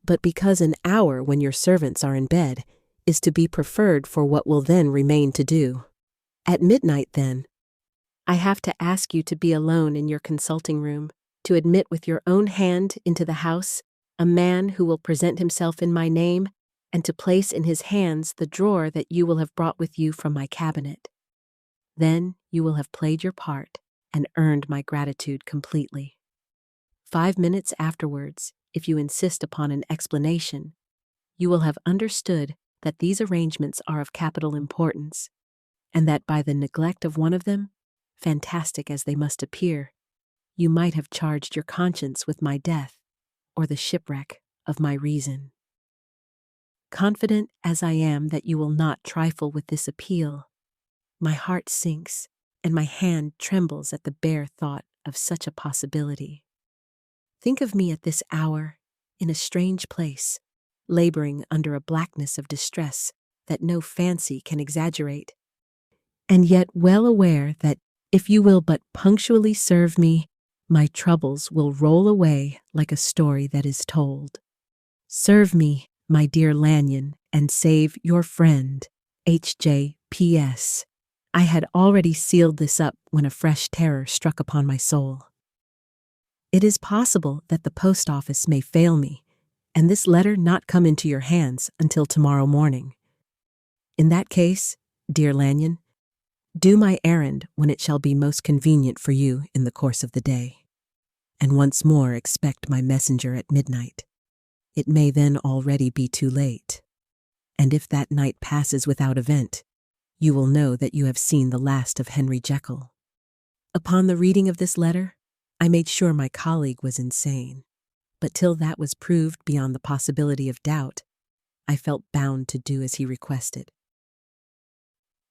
but because an hour when your servants are in bed is to be preferred for what will then remain to do. At midnight, then, I have to ask you to be alone in your consulting room, to admit with your own hand into the house a man who will present himself in my name, and to place in his hands the drawer that you will have brought with you from my cabinet. Then you will have played your part and earned my gratitude completely. 5 minutes afterwards, if you insist upon an explanation, you will have understood that these arrangements are of capital importance, and that by the neglect of one of them, fantastic as they must appear, you might have charged your conscience with my death or the shipwreck of my reason. Confident as I am that you will not trifle with this appeal, my heart sinks and my hand trembles at the bare thought of such a possibility. Think of me at this hour, in a strange place, laboring under a blackness of distress that no fancy can exaggerate, and yet well aware that if you will but punctually serve me, my troubles will roll away like a story that is told. Serve me, my dear Lanyon, and save your friend, H.J. P.S. I had already sealed this up when a fresh terror struck upon my soul. It is possible that the post office may fail me, and this letter not come into your hands until tomorrow morning. In that case, dear Lanyon, do my errand when it shall be most convenient for you in the course of the day, and once more expect my messenger at midnight. It may then already be too late, and if that night passes without event, you will know that you have seen the last of Henry Jekyll. Upon the reading of this letter, I made sure my colleague was insane, but till that was proved beyond the possibility of doubt, I felt bound to do as he requested.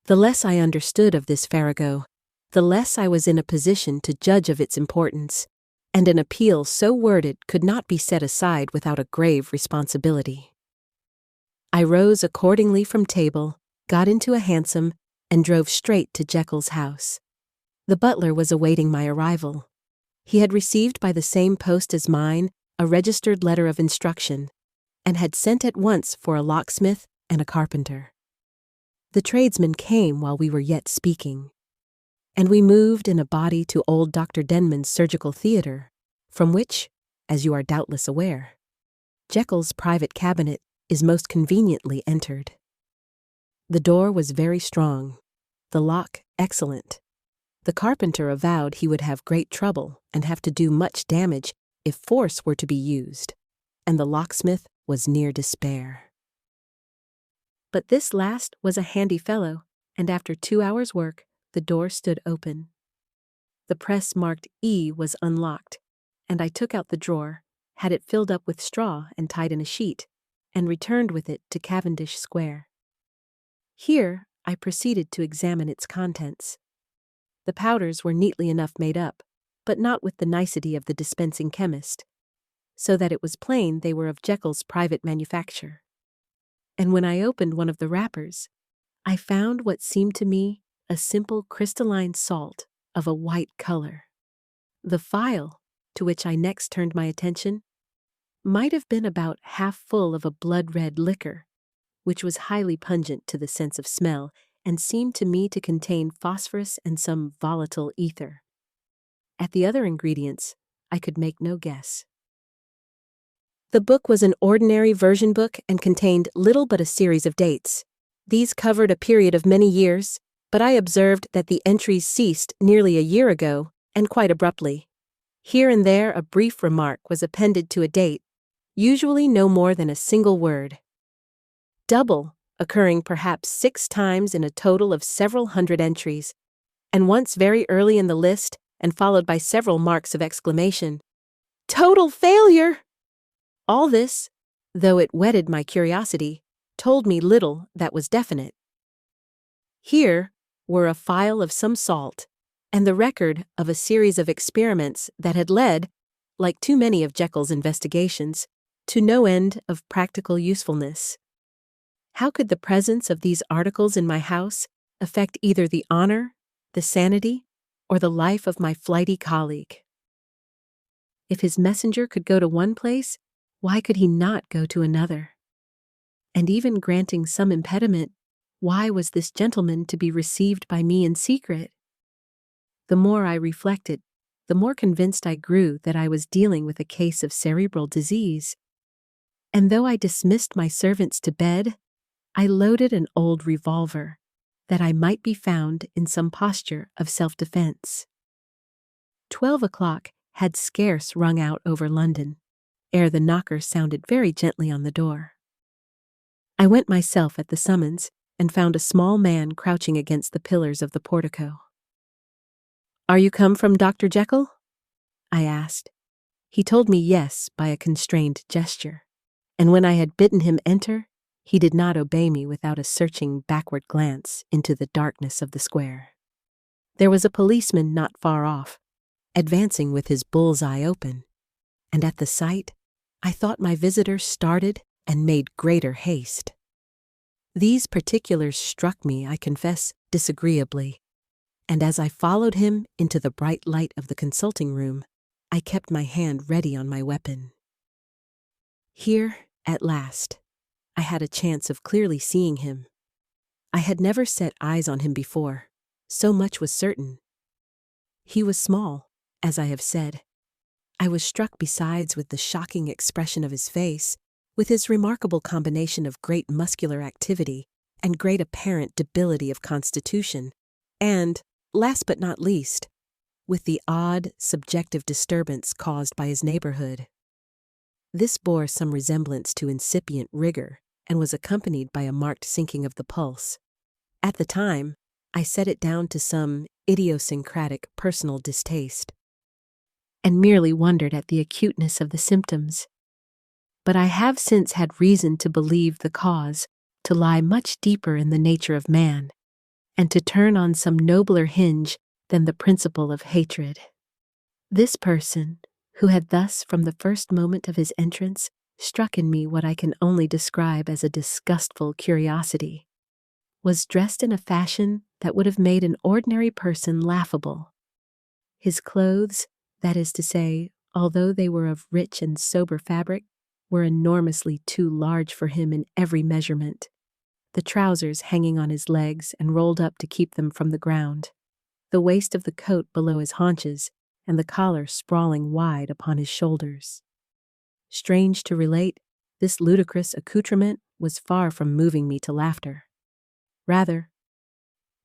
The less I understood of this farrago, the less I was in a position to judge of its importance, and an appeal so worded could not be set aside without a grave responsibility. I rose accordingly from table, got into a hansom, and drove straight to Jekyll's house. The butler was awaiting my arrival. He had received by the same post as mine a registered letter of instruction, and had sent at once for a locksmith and a carpenter. The tradesmen came while we were yet speaking, and we moved in a body to old Dr. Denman's surgical theatre, from which, as you are doubtless aware, Jekyll's private cabinet is most conveniently entered. The door was very strong, the lock excellent. The carpenter avowed he would have great trouble and have to do much damage if force were to be used, and the locksmith was near despair. But this last was a handy fellow, and after 2 hours' work, the door stood open. The press marked E was unlocked, and I took out the drawer, had it filled up with straw and tied in a sheet, and returned with it to Cavendish Square. Here I proceeded to examine its contents. The powders were neatly enough made up, but not with the nicety of the dispensing chemist, so that it was plain they were of Jekyll's private manufacture. And when I opened one of the wrappers, I found what seemed to me a simple crystalline salt of a white color. The phial, to which I next turned my attention, might have been about half full of a blood-red liquor, which was highly pungent to the sense of smell and seemed to me to contain phosphorus and some volatile ether. At the other ingredients, I could make no guess. The book was an ordinary version book and contained little but a series of dates. These covered a period of many years, but I observed that the entries ceased nearly a year ago, and quite abruptly. Here and there a brief remark was appended to a date, usually no more than a single word. Double, occurring perhaps 6 times in a total of several hundred entries, and once very early in the list and followed by several marks of exclamation. Total failure! All this, though it whetted my curiosity, told me little that was definite. Here were a phial of some salt, and the record of a series of experiments that had led, like too many of Jekyll's investigations, to no end of practical usefulness. How could the presence of these articles in my house affect either the honor, the sanity, or the life of my flighty colleague? If his messenger could go to one place, why could he not go to another? And even granting some impediment, why was this gentleman to be received by me in secret? The more I reflected, the more convinced I grew that I was dealing with a case of cerebral disease. And though I dismissed my servants to bed, I loaded an old revolver, that I might be found in some posture of self-defense. 12 o'clock had scarce rung out over London, ere the knocker sounded very gently on the door. I went myself at the summons, and found a small man crouching against the pillars of the portico. "Are you come from Dr. Jekyll?" I asked. He told me yes by a constrained gesture, and when I had bidden him enter, he did not obey me without a searching backward glance into the darkness of the square. There was a policeman not far off, advancing with his bull's eye open, and at the sight, I thought my visitor started and made greater haste. These particulars struck me, I confess, disagreeably, and as I followed him into the bright light of the consulting room, I kept my hand ready on my weapon. Here, at last, I had a chance of clearly seeing him. I had never set eyes on him before, so much was certain. He was small, as I have said. I was struck besides with the shocking expression of his face, with his remarkable combination of great muscular activity and great apparent debility of constitution, and, last but not least, with the odd, subjective disturbance caused by his neighborhood. This bore some resemblance to incipient rigor and was accompanied by a marked sinking of the pulse. At the time, I set it down to some idiosyncratic personal distaste, and merely wondered at the acuteness of the symptoms. But I have since had reason to believe the cause to lie much deeper in the nature of man, and to turn on some nobler hinge than the principle of hatred. This person, who had thus from the first moment of his entrance struck in me what I can only describe as a disgustful curiosity, was dressed in a fashion that would have made an ordinary person laughable. His clothes, that is to say, although they were of rich and sober fabric, were enormously too large for him in every measurement, the trousers hanging on his legs and rolled up to keep them from the ground, the waist of the coat below his haunches, and the collar sprawling wide upon his shoulders. Strange to relate, this ludicrous accoutrement was far from moving me to laughter. Rather,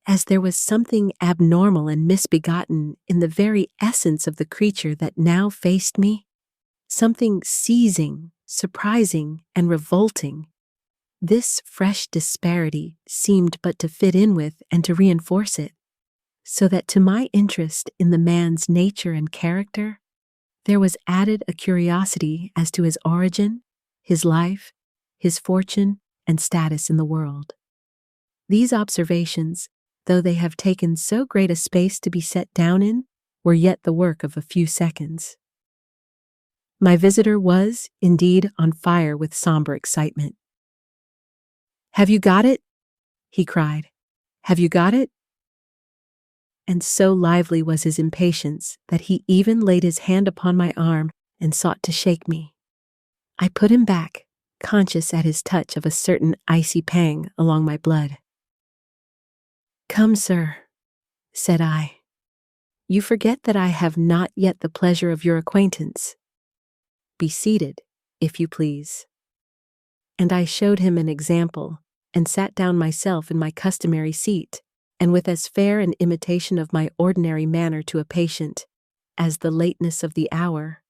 as there was something abnormal and misbegotten in the very essence of the creature that now faced me, something seizing, surprising, and revolting, this fresh disparity seemed but to fit in with and to reinforce it, so that to my interest in the man's nature and character, there was added a curiosity as to his origin, his life, his fortune, and status in the world. These observations, though they have taken so great a space to be set down in, were yet the work of a few seconds. My visitor was, indeed, on fire with somber excitement. "Have you got it?" he cried. "Have you got it?" And so lively was his impatience that he even laid his hand upon my arm and sought to shake me. I put him back, conscious at his touch of a certain icy pang along my blood. "Come, sir," said I. "You forget that I have not yet the pleasure of your acquaintance. Be seated, if you please." And I showed him an example, and sat down myself in my customary seat, and with as fair an imitation of my ordinary manner to a patient, as the lateness of the hour,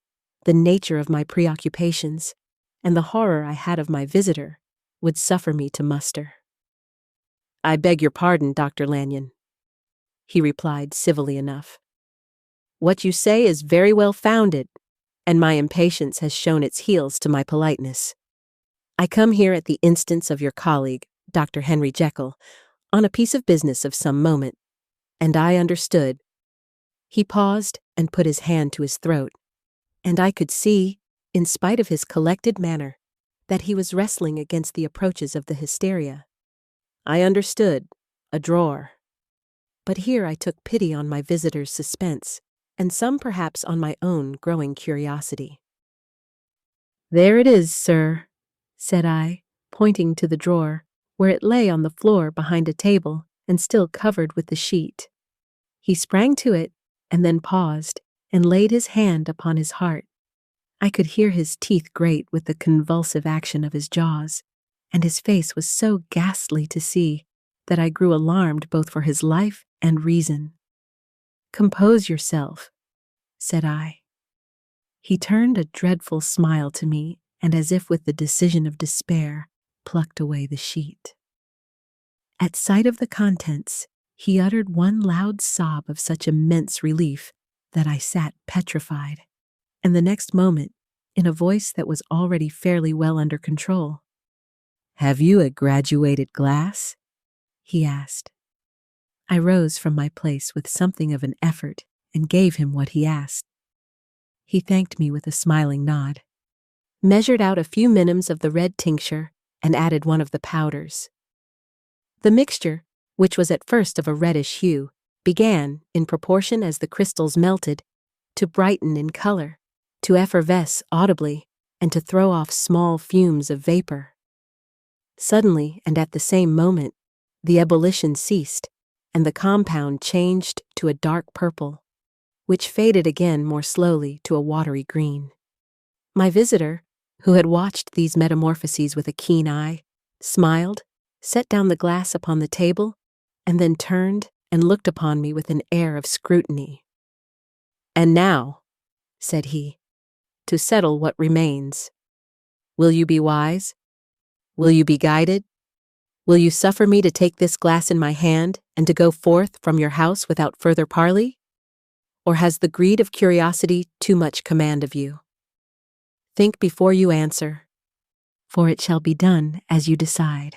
the nature of my preoccupations, and the horror I had of my visitor, would suffer me to muster. "I beg your pardon, Dr. Lanyon," he replied civilly enough. "What you say is very well founded, and my impatience has shown its heels to my politeness. I come here at the instance of your colleague, Dr. Henry Jekyll, on a piece of business of some moment, and I understood." He paused and put his hand to his throat, and I could see, in spite of his collected manner, that he was wrestling against the approaches of the hysteria. I understood, a drawer. But here I took pity on my visitor's suspense, and some perhaps on my own growing curiosity. "There it is, sir," said I, pointing to the drawer, where it lay on the floor behind a table and still covered with the sheet. He sprang to it, and then paused, and laid his hand upon his heart. I could hear his teeth grate with the convulsive action of his jaws, and his face was so ghastly to see that I grew alarmed both for his life and reason. "Compose yourself," said I. He turned a dreadful smile to me, and as if with the decision of despair, plucked away the sheet. At sight of the contents, he uttered one loud sob of such immense relief that I sat petrified, and the next moment, in a voice that was already fairly well under control, "Have you a graduated glass?" he asked. I rose from my place with something of an effort and gave him what he asked. He thanked me with a smiling nod, measured out a few minims of the red tincture, and added one of the powders. The mixture, which was at first of a reddish hue, began, in proportion as the crystals melted, to brighten in color, to effervesce audibly, and to throw off small fumes of vapor. Suddenly, and at the same moment, the ebullition ceased, and the compound changed to a dark purple, which faded again more slowly to a watery green. My visitor, who had watched these metamorphoses with a keen eye, smiled, set down the glass upon the table, and then turned and looked upon me with an air of scrutiny. "And now," said he, "to settle what remains. Will you be wise? Will you be guided? Will you suffer me to take this glass in my hand and to go forth from your house without further parley? Or has the greed of curiosity too much command of you? Think before you answer, for it shall be done as you decide.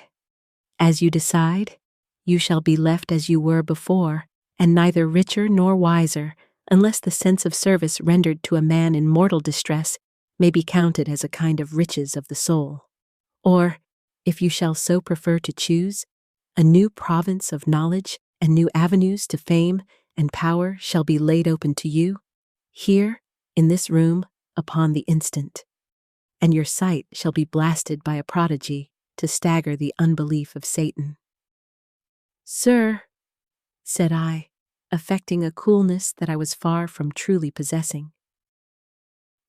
As you decide, you shall be left as you were before, and neither richer nor wiser, unless the sense of service rendered to a man in mortal distress may be counted as a kind of riches of the soul. Or, if you shall so prefer to choose, a new province of knowledge and new avenues to fame and power shall be laid open to you, here, in this room, upon the instant. And your sight shall be blasted by a prodigy to stagger the unbelief of Satan. Sir, said I, affecting a coolness that I was far from truly possessing,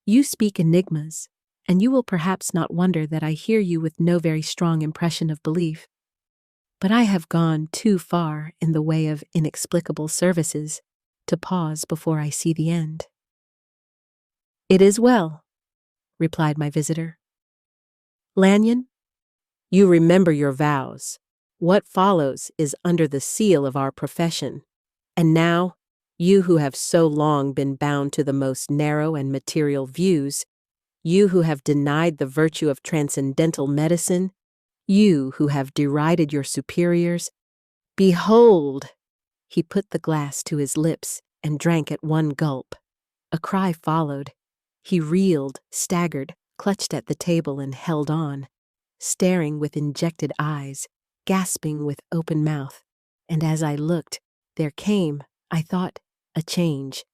you speak enigmas, and you will perhaps not wonder that I hear you with no very strong impression of belief. But I have gone too far in the way of inexplicable services to pause before I see the end. It is well, replied my visitor. Lanyon, you remember your vows. What follows is under the seal of our profession, and now, you who have so long been bound to the most narrow and material views, you who have denied the virtue of transcendental medicine, you who have derided your superiors, behold! He put the glass to his lips and drank at one gulp. A cry followed. He reeled, staggered, clutched at the table and held on, staring with injected eyes, gasping with open mouth, and as I looked, there came, I thought, a change.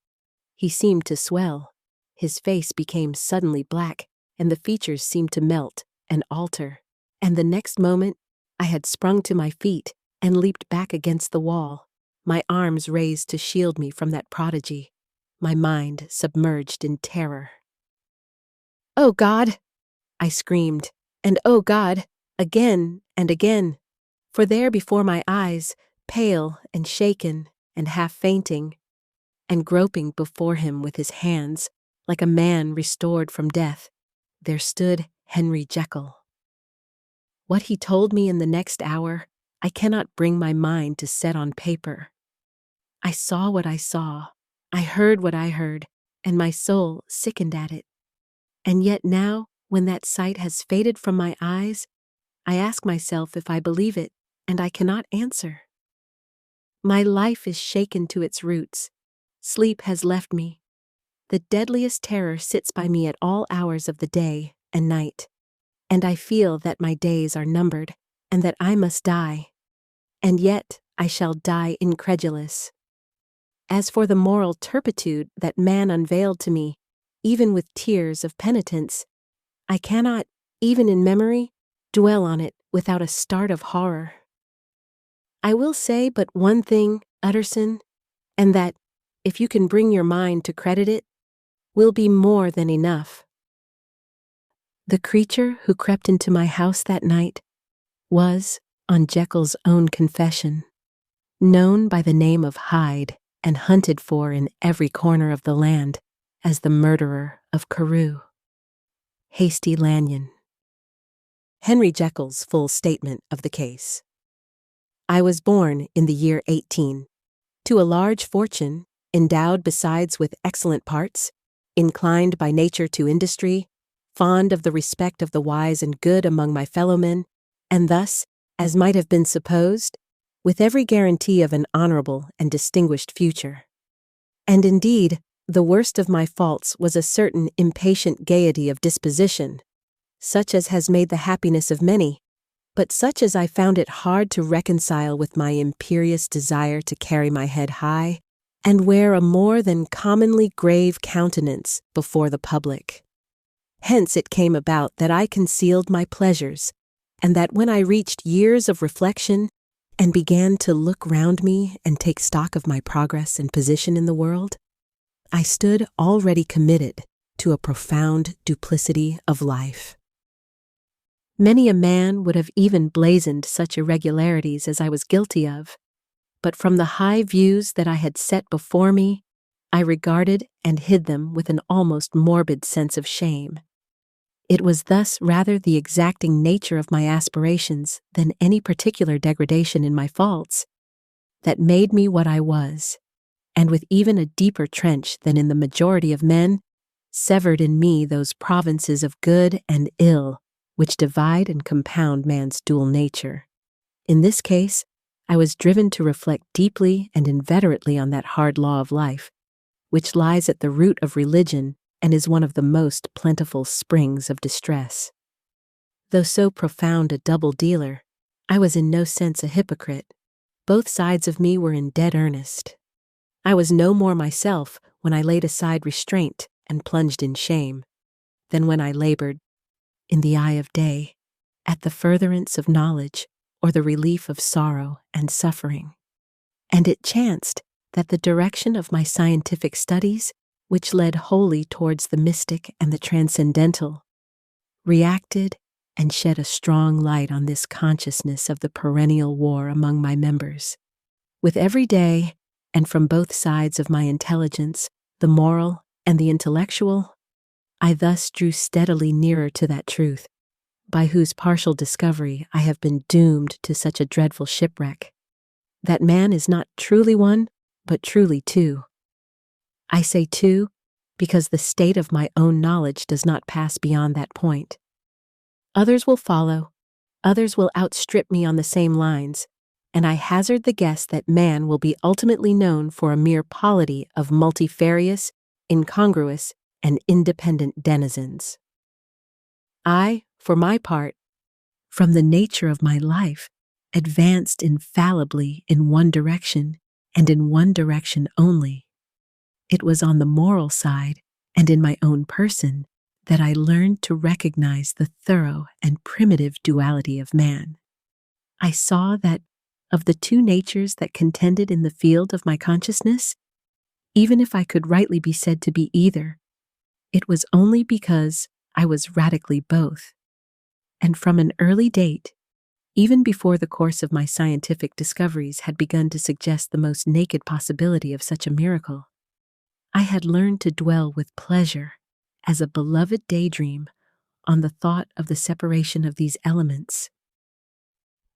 He seemed to swell. His face became suddenly black, and the features seemed to melt and alter. And the next moment, I had sprung to my feet and leaped back against the wall, my arms raised to shield me from that prodigy, my mind submerged in terror. "Oh God!" I screamed, and "Oh God!" again and again, for there before my eyes, pale and shaken and half fainting, and groping before him with his hands, like a man restored from death, there stood Henry Jekyll. What he told me in the next hour, I cannot bring my mind to set on paper. I saw what I saw, I heard what I heard, and my soul sickened at it. And yet now, when that sight has faded from my eyes, I ask myself if I believe it, and I cannot answer. My life is shaken to its roots. Sleep has left me. The deadliest terror sits by me at all hours of the day and night, and I feel that my days are numbered, and that I must die. And yet I shall die incredulous. As for the moral turpitude that man unveiled to me, even with tears of penitence, I cannot, even in memory, dwell on it without a start of horror. I will say but one thing, Utterson, and that, if you can bring your mind to credit it, will be more than enough. The creature who crept into my house that night was, on Jekyll's own confession, known by the name of Hyde and hunted for in every corner of the land as the murderer of CAREW. Hasty Lanyon. Henry Jekyll's full statement of the case. I was born in the year 18, to a large fortune, endowed besides with excellent parts, inclined by nature to industry, fond of the respect of the wise and good among my fellowmen, and thus, as might have been supposed, with every guarantee of an honorable and distinguished future. And indeed, the worst of my faults was a certain impatient gaiety of disposition, such as has made the happiness of many, but such as I found it hard to reconcile with my imperious desire to carry my head high and wear a more than commonly grave countenance before the public. Hence it came about that I concealed my pleasures, and that when I reached years of reflection and began to look round me and take stock of my progress and position in the world, I stood already committed to a profound duplicity of life. Many a man would have even blazoned such irregularities as I was guilty of, but from the high views that I had set before me, I regarded and hid them with an almost morbid sense of shame. It was thus rather the exacting nature of my aspirations than any particular degradation in my faults that made me what I was, and with even a deeper trench than in the majority of men, severed in me those provinces of good and ill which divide and compound man's dual nature. In this case, I was driven to reflect deeply and inveterately on that hard law of life, which lies at the root of religion and is one of the most plentiful springs of distress. Though so profound a double dealer, I was in no sense a hypocrite. Both sides of me were in dead earnest. I was no more myself when I laid aside restraint and plunged in shame, than when I labored, in the eye of day, at the furtherance of knowledge or the relief of sorrow and suffering. And it chanced that the direction of my scientific studies, which led wholly towards the mystic and the transcendental, reacted and shed a strong light on this consciousness of the perennial war among my members. With every day, and from both sides of my intelligence, the moral and the intellectual, I thus drew steadily nearer to that truth, by whose partial discovery I have been doomed to such a dreadful shipwreck, that man is not truly one, but truly two. I say two, because the state of my own knowledge does not pass beyond that point. Others will follow, others will outstrip me on the same lines, and I hazard the guess that man will be ultimately known for a mere polity of multifarious, incongruous, and independent denizens. I, for my part, from the nature of my life, advanced infallibly in one direction, and in one direction only. It was on the moral side, and in my own person, that I learned to recognize the thorough and primitive duality of man. I saw that, of the two natures that contended in the field of my consciousness, even if I could rightly be said to be either, it was only because I was radically both. And from an early date, even before the course of my scientific discoveries had begun to suggest the most naked possibility of such a miracle, I had learned to dwell with pleasure, as a beloved daydream, on the thought of the separation of these elements.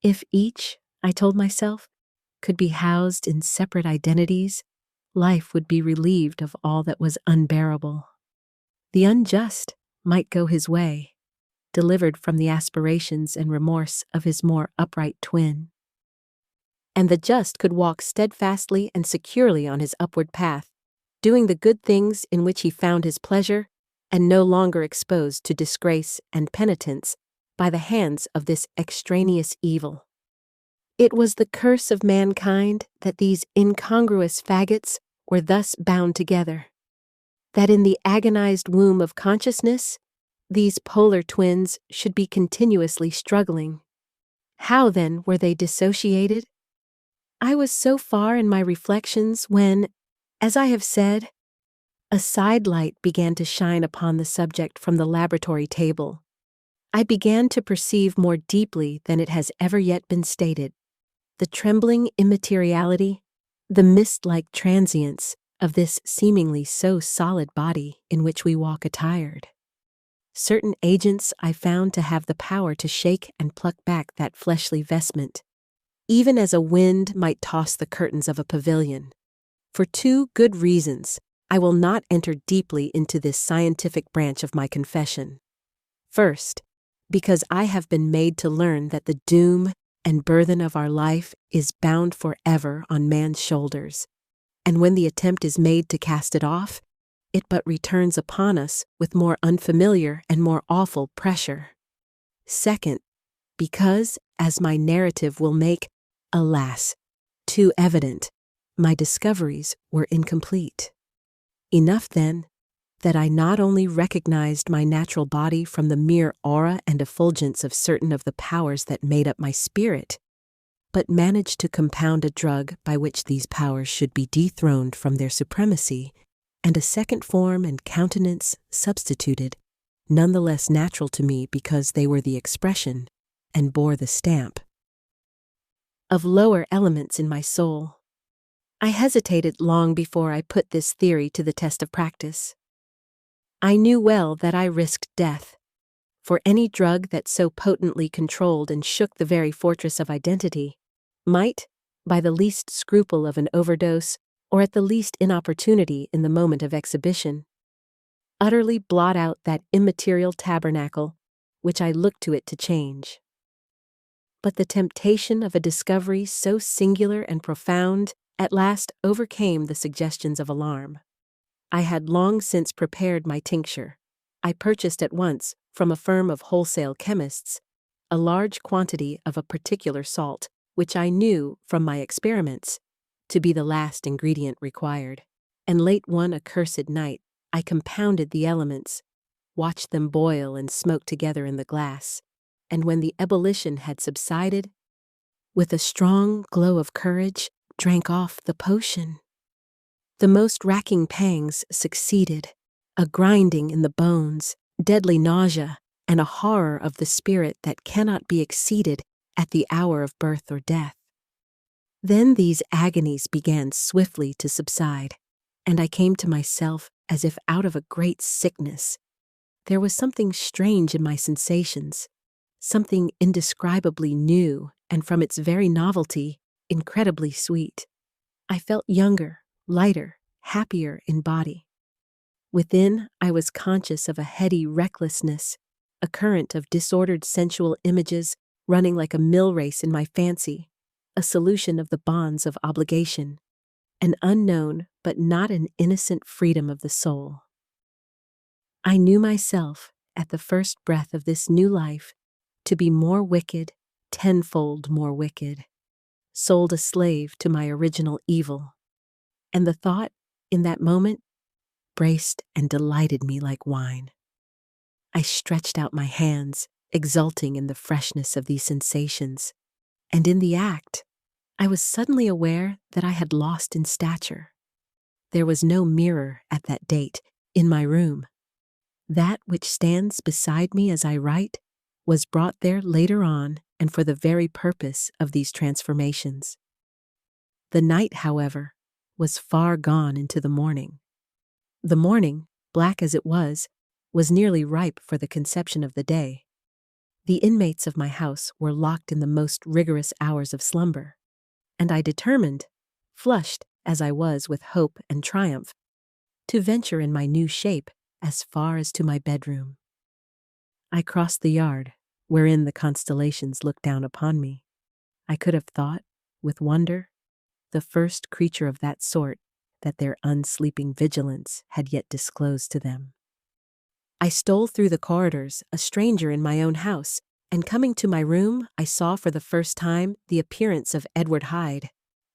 If each, I told myself, could be housed in separate identities, life would be relieved of all that was unbearable. The unjust might go his way, delivered from the aspirations and remorse of his more upright twin. And the just could walk steadfastly and securely on his upward path, doing the good things in which he found his pleasure, and no longer exposed to disgrace and penitence by the hands of this extraneous evil. It was the curse of mankind that these incongruous faggots were thus bound together, that in the agonized womb of consciousness, these polar twins should be continuously struggling. How then were they dissociated? I was so far in my reflections when, as I have said, a sidelight began to shine upon the subject from the laboratory table. I began to perceive more deeply than it has ever yet been stated the trembling immateriality, the mist-like transience of this seemingly so solid body in which we walk attired. Certain agents I found to have the power to shake and pluck back that fleshly vestment, even as a wind might toss the curtains of a pavilion. For two good reasons, I will not enter deeply into this scientific branch of my confession. First, because I have been made to learn that the doom and burthen of our life is bound forever on man's shoulders, and when the attempt is made to cast it off, it but returns upon us with more unfamiliar and more awful pressure. Second, because, as my narrative will make, alas, too evident, my discoveries were incomplete. Enough, then, that I not only recognized my natural body from the mere aura and effulgence of certain of the powers that made up my spirit, but managed to compound a drug by which these powers should be dethroned from their supremacy, and a second form and countenance substituted, none the less natural to me because they were the expression, and bore the stamp, of lower elements in my soul. I hesitated long before I put this theory to the test of practice. I knew well that I risked death, for any drug that so potently controlled and shook the very fortress of identity might, by the least scruple of an overdose or at the least inopportunity in the moment of exhibition, utterly blot out that immaterial tabernacle which I looked to it to change. But the temptation of a discovery so singular and profound at last overcame the suggestions of alarm. I had long since prepared my tincture. I purchased at once, from a firm of wholesale chemists, a large quantity of a particular salt, which I knew, from my experiments, to be the last ingredient required. And late one accursed night, I compounded the elements, watched them boil and smoke together in the glass, and when the ebullition had subsided, with a strong glow of courage, drank off the potion. The most racking pangs succeeded, a grinding in the bones, deadly nausea, and a horror of the spirit that cannot be exceeded at the hour of birth or death. Then these agonies began swiftly to subside, and I came to myself as if out of a great sickness. There was something strange in my sensations, something indescribably new, and from its very novelty, incredibly sweet. I felt younger, lighter, happier in body. Within, I was conscious of a heady recklessness, a current of disordered sensual images running like a mill race in my fancy, a solution of the bonds of obligation, an unknown but not an innocent freedom of the soul. I knew myself, at the first breath of this new life, to be more wicked, tenfold more wicked, sold a slave to my original evil, and the thought, in that moment, braced and delighted me like wine. I stretched out my hands, exulting in the freshness of these sensations, and in the act, I was suddenly aware that I had lost in stature. There was no mirror at that date in my room. That which stands beside me as I write was brought there later on and for the very purpose of these transformations. The night, however, was far gone into the morning. The morning, black as it was nearly ripe for the conception of the day. The inmates of my house were locked in the most rigorous hours of slumber, and I determined, flushed as I was with hope and triumph, to venture in my new shape as far as to my bedroom. I crossed the yard, wherein the constellations looked down upon me. I could have thought, with wonder, the first creature of that sort that their unsleeping vigilance had yet disclosed to them. I stole through the corridors, a stranger in my own house, and coming to my room, I saw for the first time the appearance of Edward Hyde.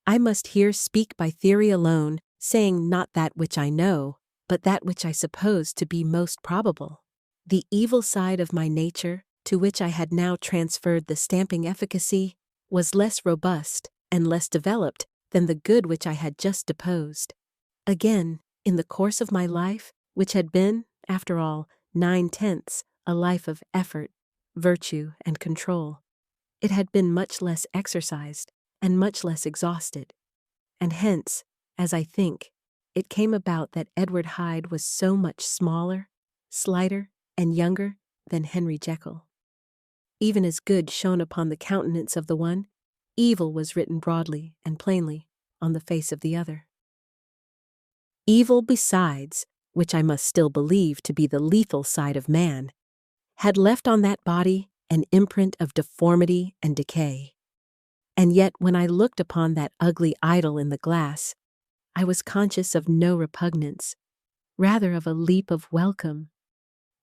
I must here speak by theory alone, saying not that which I know, but that which I suppose to be most probable. The evil side of my nature, to which I had now transferred the stamping efficacy, was less robust and less developed than the good which I had just deposed. Again, in the course of my life, which had been, after all, 9/10 a life of effort, virtue, and control, it had been much less exercised and much less exhausted, and hence, as I think, it came about that Edward Hyde was so much smaller, slighter, and younger than Henry Jekyll. Even as good shone upon the countenance of the one, evil was written broadly and plainly on the face of the other. Evil besides, which I must still believe to be the lethal side of man, had left on that body an imprint of deformity and decay. And yet when I looked upon that ugly idol in the glass, I was conscious of no repugnance, rather of a leap of welcome.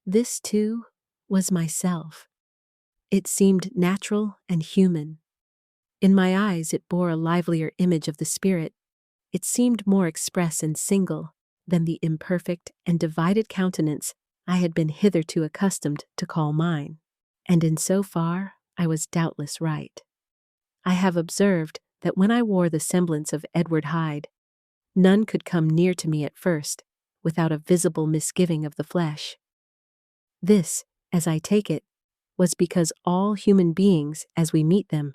This, too, was myself. It seemed natural and human. In my eyes it bore a livelier image of the spirit. It seemed more express and single than the imperfect and divided countenance I had been hitherto accustomed to call mine, and in so far I was doubtless right. I have observed that when I wore the semblance of Edward Hyde, none could come near to me at first without a visible misgiving of the flesh. This, as I take it, was because all human beings, as we meet them,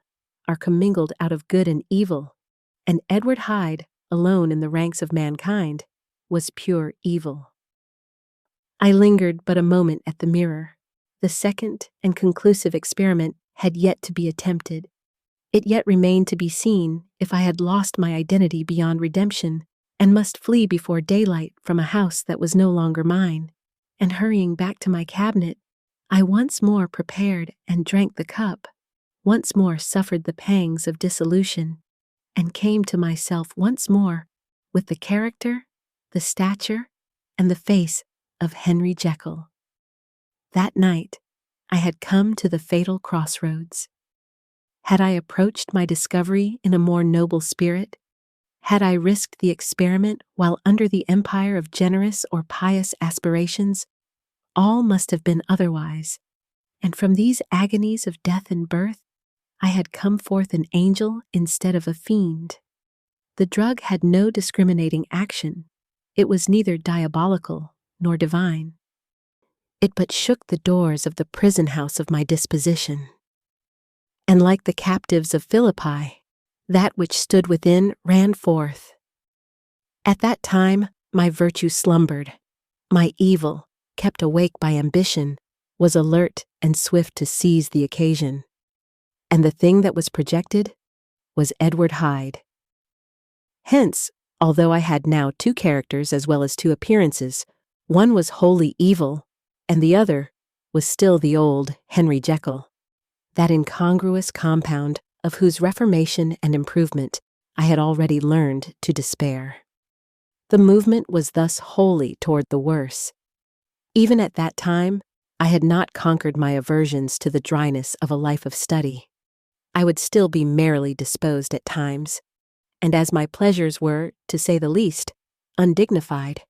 are commingled out of good and evil, and Edward Hyde, alone in the ranks of mankind, was pure evil. I lingered but a moment at the mirror. The second and conclusive experiment had yet to be attempted. It yet remained to be seen if I had lost my identity beyond redemption and must flee before daylight from a house that was no longer mine. And hurrying back to my cabinet, I once more prepared and drank the cup. once more suffered the pangs of dissolution, and came to myself once more with the character, the stature, and the face of Henry Jekyll. That night, I had come to the fatal crossroads. Had I approached my discovery in a more noble spirit? Had I risked the experiment while under the empire of generous or pious aspirations? All must have been otherwise, and from these agonies of death and birth, I had come forth an angel instead of a fiend. The drug had no discriminating action. It was neither diabolical nor divine. It but shook the doors of the prison house of my disposition. And like the captives of Philippi, that which stood within ran forth. At that time, my virtue slumbered. My evil, kept awake by ambition, was alert and swift to seize the occasion. And the thing that was projected was Edward Hyde. Hence, although I had now two characters as well as two appearances, one was wholly evil, and the other was still the old Henry Jekyll, that incongruous compound of whose reformation and improvement I had already learned to despair. The movement was thus wholly toward the worse. Even at that time, I had not conquered my aversions to the dryness of a life of study. I would still be merrily disposed at times, and as my pleasures were, to say the least, undignified,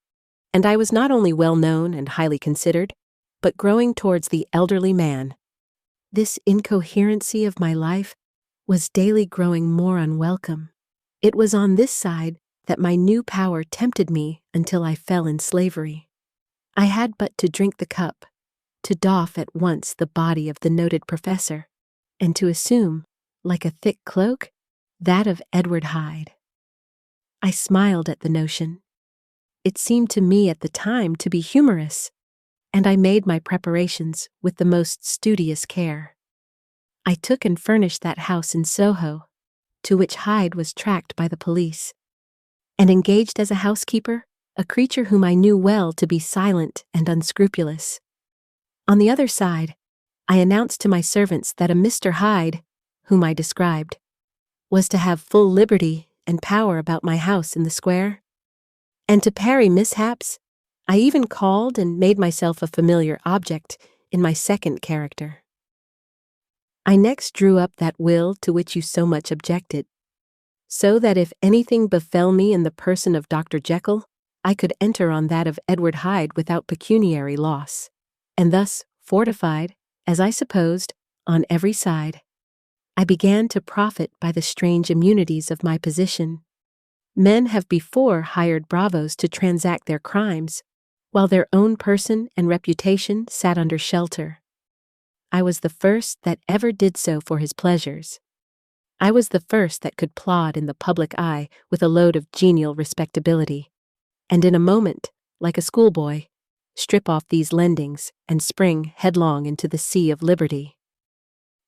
and I was not only well known and highly considered, but growing towards the elderly man, this incoherency of my life was daily growing more unwelcome. It was on this side that my new power tempted me until I fell in slavery. I had but to drink the cup, to doff at once the body of the noted professor, and to assume, like a thick cloak, that of Edward Hyde. I smiled at the notion. It seemed to me at the time to be humorous, and I made my preparations with the most studious care. I took and furnished that house in Soho, to which Hyde was tracked by the police, and engaged as a housekeeper a creature whom I knew well to be silent and unscrupulous. On the other side, I announced to my servants that a Mr. Hyde, whom I described, was to have full liberty and power about my house in the square. And to parry mishaps, I even called and made myself a familiar object in my second character. I next drew up that will to which you so much objected, so that if anything befell me in the person of Dr. Jekyll, I could enter on that of Edward Hyde without pecuniary loss, and thus, fortified, as I supposed, on every side, I began to profit by the strange immunities of my position. Men have before hired bravos to transact their crimes, while their own person and reputation sat under shelter. I was the first that ever did so for his pleasures. I was the first that could plod in the public eye with a load of genial respectability, and in a moment, like a schoolboy, strip off these lendings and spring headlong into the sea of liberty.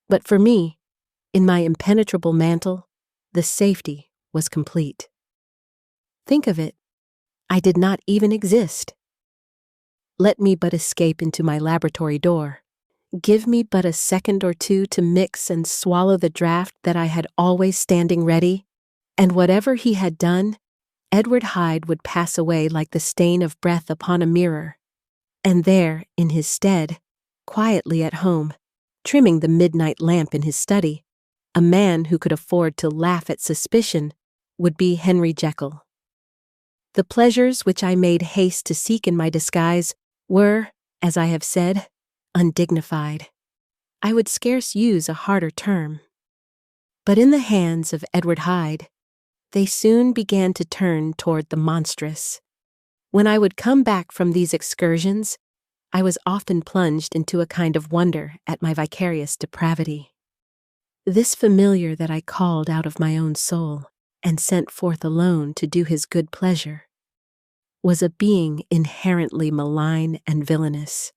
But for me, in my impenetrable mantle, the safety was complete. Think of it, I did not even exist. Let me but escape into my laboratory door. Give me but a second or two to mix and swallow the draught that I had always standing ready, and whatever he had done, Edward Hyde would pass away like the stain of breath upon a mirror, and there, in his stead, quietly at home, trimming the midnight lamp in his study, a man who could afford to laugh at suspicion would be Henry Jekyll. The pleasures which I made haste to seek in my disguise were, as I have said, undignified. I would scarce use a harder term. But in the hands of Edward Hyde, they soon began to turn toward the monstrous. When I would come back from these excursions, I was often plunged into a kind of wonder at my vicarious depravity. This familiar that I called out of my own soul and sent forth alone to do his good pleasure was a being inherently malign and villainous.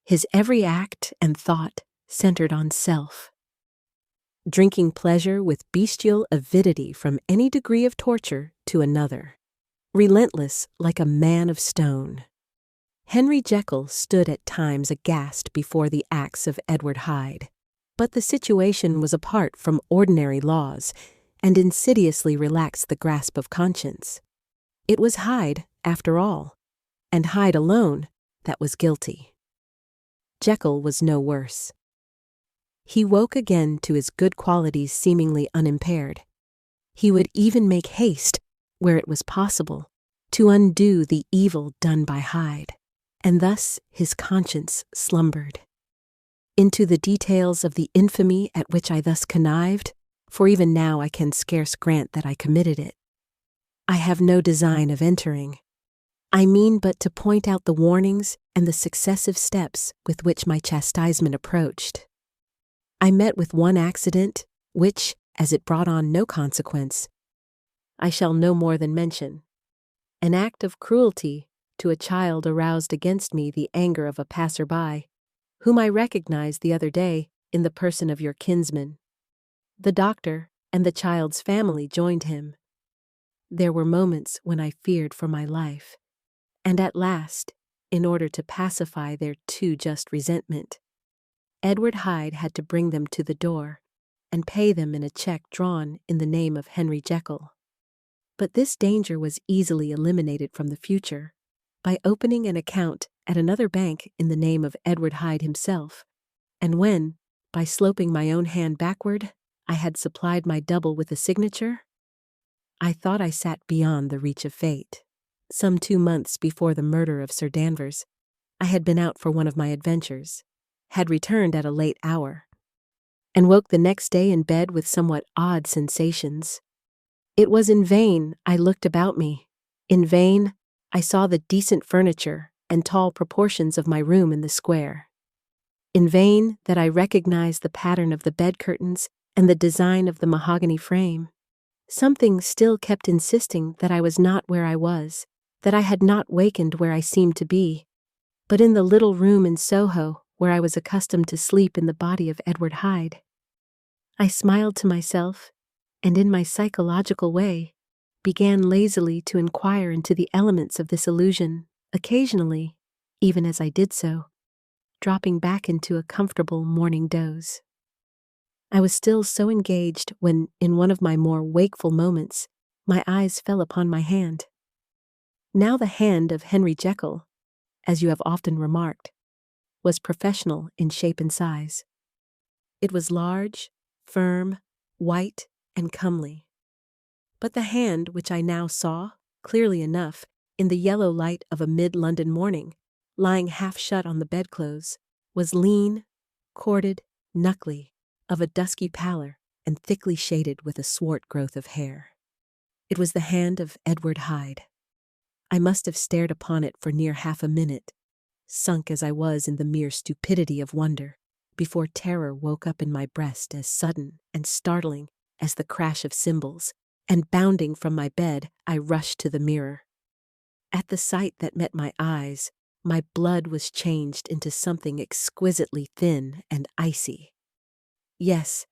His every act and thought centered on self. Drinking pleasure with bestial avidity from any degree of torture to another, relentless like a man of stone. Henry Jekyll stood at times aghast before the acts of Edward Hyde, But the situation was apart from ordinary laws and insidiously relaxed the grasp of conscience. It was Hyde, after all, and Hyde alone, that was guilty. Jekyll was no worse. He woke again to his good qualities seemingly unimpaired. He would even make haste, where it was possible, to undo the evil done by Hyde, and thus his conscience slumbered. Into the details of the infamy at which I thus connived, for even now I can scarce grant that I committed it, I have no design of entering. I mean but to point out the warnings and the successive steps with which my chastisement approached. I met with one accident, which, as it brought on no consequence, I shall no more than mention. An act of cruelty to a child aroused against me the anger of a passer-by, whom I recognized the other day in the person of your kinsman. The doctor and the child's family joined him. There were moments when I feared for my life, and at last, in order to pacify their too just resentment, Edward Hyde had to bring them to the door and pay them in a check drawn in the name of Henry Jekyll. But this danger was easily eliminated from the future by opening an account at another bank in the name of Edward Hyde himself, and when, by sloping my own hand backward, I had supplied my double with a signature, I thought I sat beyond the reach of fate. Some 2 months before the murder of Sir Danvers, I had been out for one of my adventures, had returned at a late hour, and woke the next day in bed with somewhat odd sensations. It was in vain I looked about me. In vain I saw the decent furniture and tall proportions of my room in the square. In vain that I recognized the pattern of the bed curtains and the design of the mahogany frame. Something still kept insisting that I was not where I was, that I had not wakened where I seemed to be, but in the little room in Soho where I was accustomed to sleep in the body of Edward Hyde. I smiled to myself, and in my psychological way, began lazily to inquire into the elements of this illusion, occasionally, even as I did so, dropping back into a comfortable morning doze. I was still so engaged when, in one of my more wakeful moments, my eyes fell upon my hand. Now the hand of Henry Jekyll, as you have often remarked, was professional in shape and size. It was large, firm, white, and comely. But the hand which I now saw, clearly enough, in the yellow light of a mid-London morning, lying half shut on the bedclothes, was lean, corded, knuckly, of a dusky pallor and thickly shaded with a swart growth of hair. It was the hand of Edward Hyde. I must have stared upon it for near half a minute, sunk as I was in the mere stupidity of wonder, before terror woke up in my breast as sudden and startling as the crash of cymbals, and bounding from my bed, I rushed to the mirror. At the sight that met my eyes, my blood was changed into something exquisitely thin and icy. Yes,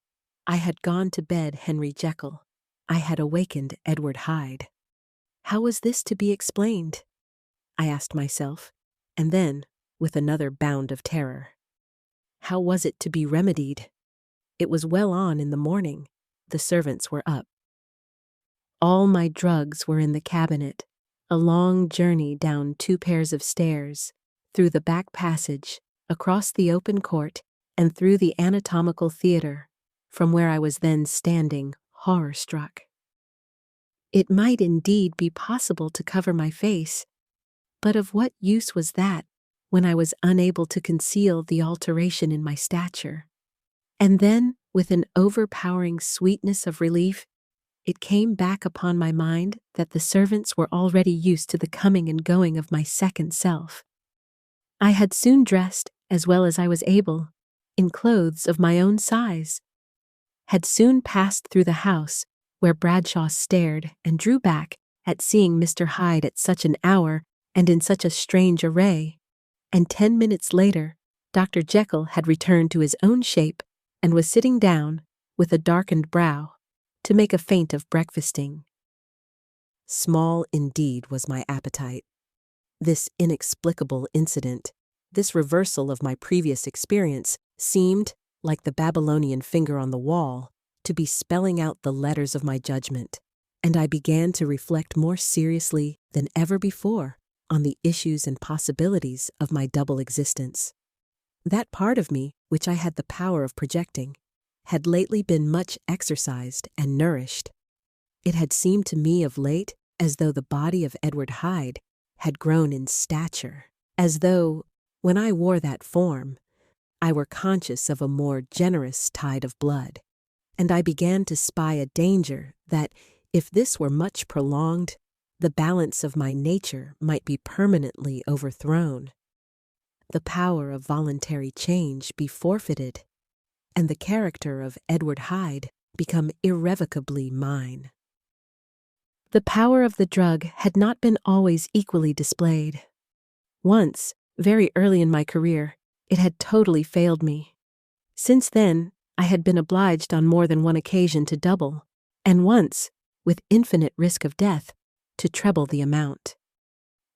I had gone to bed Henry Jekyll. I had awakened Edward Hyde. How was this to be explained? I asked myself, and then, with another bound of terror, how was it to be remedied? It was well on in the morning. The servants were up. All my drugs were in the cabinet, a long journey down 2 pairs of stairs, through the back passage, across the open court, and through the anatomical theater, from where I was then standing, horror-struck. It might indeed be possible to cover my face, but of what use was that when I was unable to conceal the alteration in my stature? And then, with an overpowering sweetness of relief, it came back upon my mind that the servants were already used to the coming and going of my second self. I had soon dressed, as well as I was able, in clothes of my own size, had soon passed through the house, where Bradshaw stared and drew back at seeing Mr. Hyde at such an hour and in such a strange array, and 10 minutes later, Dr. Jekyll had returned to his own shape and was sitting down, with a darkened brow, to make a feint of breakfasting. Small indeed was my appetite. This inexplicable incident, this reversal of my previous experience, seemed, like the Babylonian finger on the wall, to be spelling out the letters of my judgment, and I began to reflect more seriously than ever before on the issues and possibilities of my double existence. That part of me, which I had the power of projecting, had lately been much exercised and nourished. It had seemed to me of late as though the body of Edward Hyde had grown in stature, as though, when I wore that form, I were conscious of a more generous tide of blood, and I began to spy a danger that, if this were much prolonged, the balance of my nature might be permanently overthrown, the power of voluntary change be forfeited, and the character of Edward Hyde become irrevocably mine. The power of the drug had not been always equally displayed. Once, very early in my career, it had totally failed me. Since then, I had been obliged on more than one occasion to double, and once, with infinite risk of death, to treble the amount.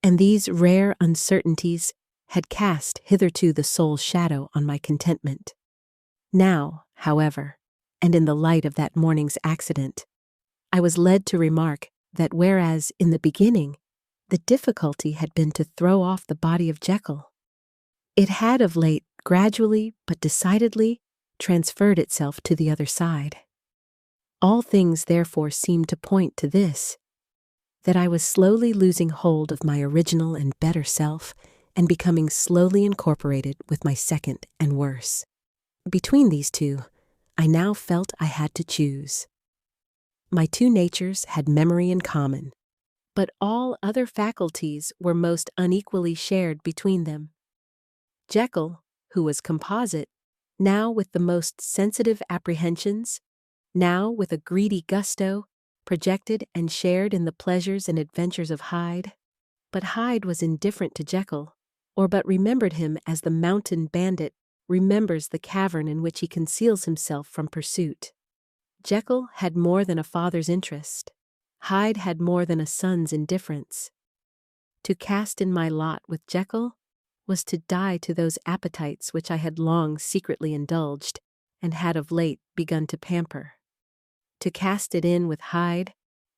And these rare uncertainties had cast hitherto the sole shadow on my contentment. Now, however, and in the light of that morning's accident, I was led to remark that whereas in the beginning the difficulty had been to throw off the body of Jekyll, it had of late gradually but decidedly transferred itself to the other side. All things therefore seemed to point to this, that I was slowly losing hold of my original and better self and becoming slowly incorporated with my second and worse. Between these two, I now felt I had to choose. My two natures had memory in common, but all other faculties were most unequally shared between them. Jekyll, who was composite, now with the most sensitive apprehensions, now with a greedy gusto, projected and shared in the pleasures and adventures of Hyde. But Hyde was indifferent to Jekyll, or but remembered him as the mountain bandit remembers the cavern in which he conceals himself from pursuit. Jekyll had more than a father's interest. Hyde had more than a son's indifference. To cast in my lot with Jekyll was to die to those appetites which I had long secretly indulged and had of late begun to pamper. To cast it in with Hyde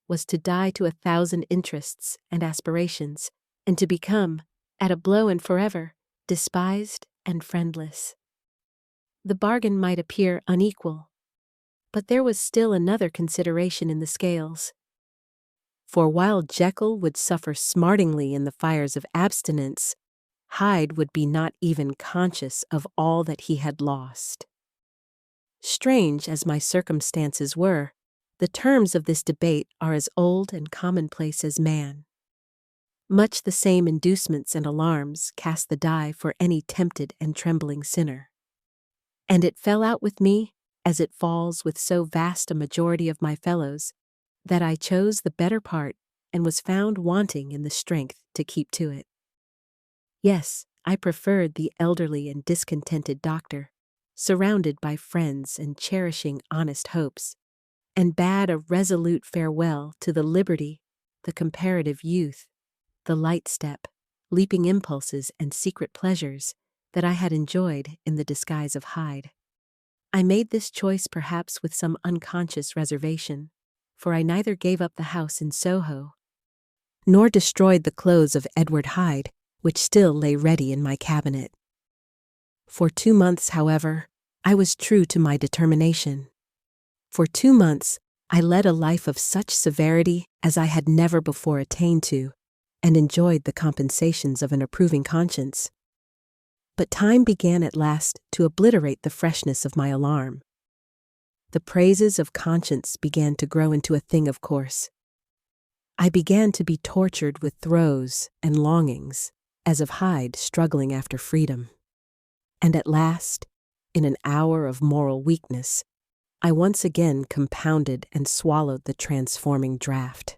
was to die to 1,000 interests and aspirations, and to become, at a blow and forever, despised and friendless. The bargain might appear unequal, but there was still another consideration in the scales. For while Jekyll would suffer smartingly in the fires of abstinence, Hyde would be not even conscious of all that he had lost. Strange as my circumstances were, the terms of this debate are as old and commonplace as man. Much the same inducements and alarms cast the die for any tempted and trembling sinner. And it fell out with me, as it falls with so vast a majority of my fellows, that I chose the better part and was found wanting in the strength to keep to it. Yes, I preferred the elderly and discontented doctor, surrounded by friends and cherishing honest hopes, and bade a resolute farewell to the liberty, the comparative youth, the light step, leaping impulses and secret pleasures that I had enjoyed in the disguise of Hyde. I made this choice perhaps with some unconscious reservation, for I neither gave up the house in Soho, nor destroyed the clothes of Edward Hyde, which still lay ready in my cabinet. For 2 months, however, I was true to my determination. For 2 months, I led a life of such severity as I had never before attained to, and enjoyed the compensations of an approving conscience. But time began at last to obliterate the freshness of my alarm. The praises of conscience began to grow into a thing of course. I began to be tortured with throes and longings, as of Hyde struggling after freedom. And at last, in an hour of moral weakness, I once again compounded and swallowed the transforming draught.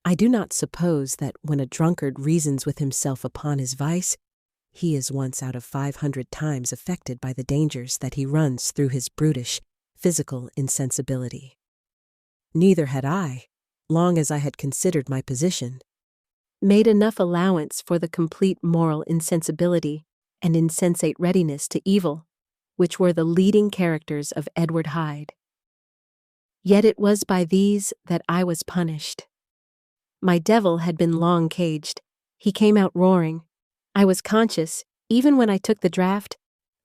I do not suppose that when a drunkard reasons with himself upon his vice, he is once out of 500 times affected by the dangers that he runs through his brutish, physical insensibility. Neither had I, long as I had considered my position, made enough allowance for the complete moral insensibility and insensate readiness to evil which were the leading characters of Edward Hyde. Yet it was by these that I was punished. My devil had been long caged. He came out roaring. I was conscious, even when I took the draught,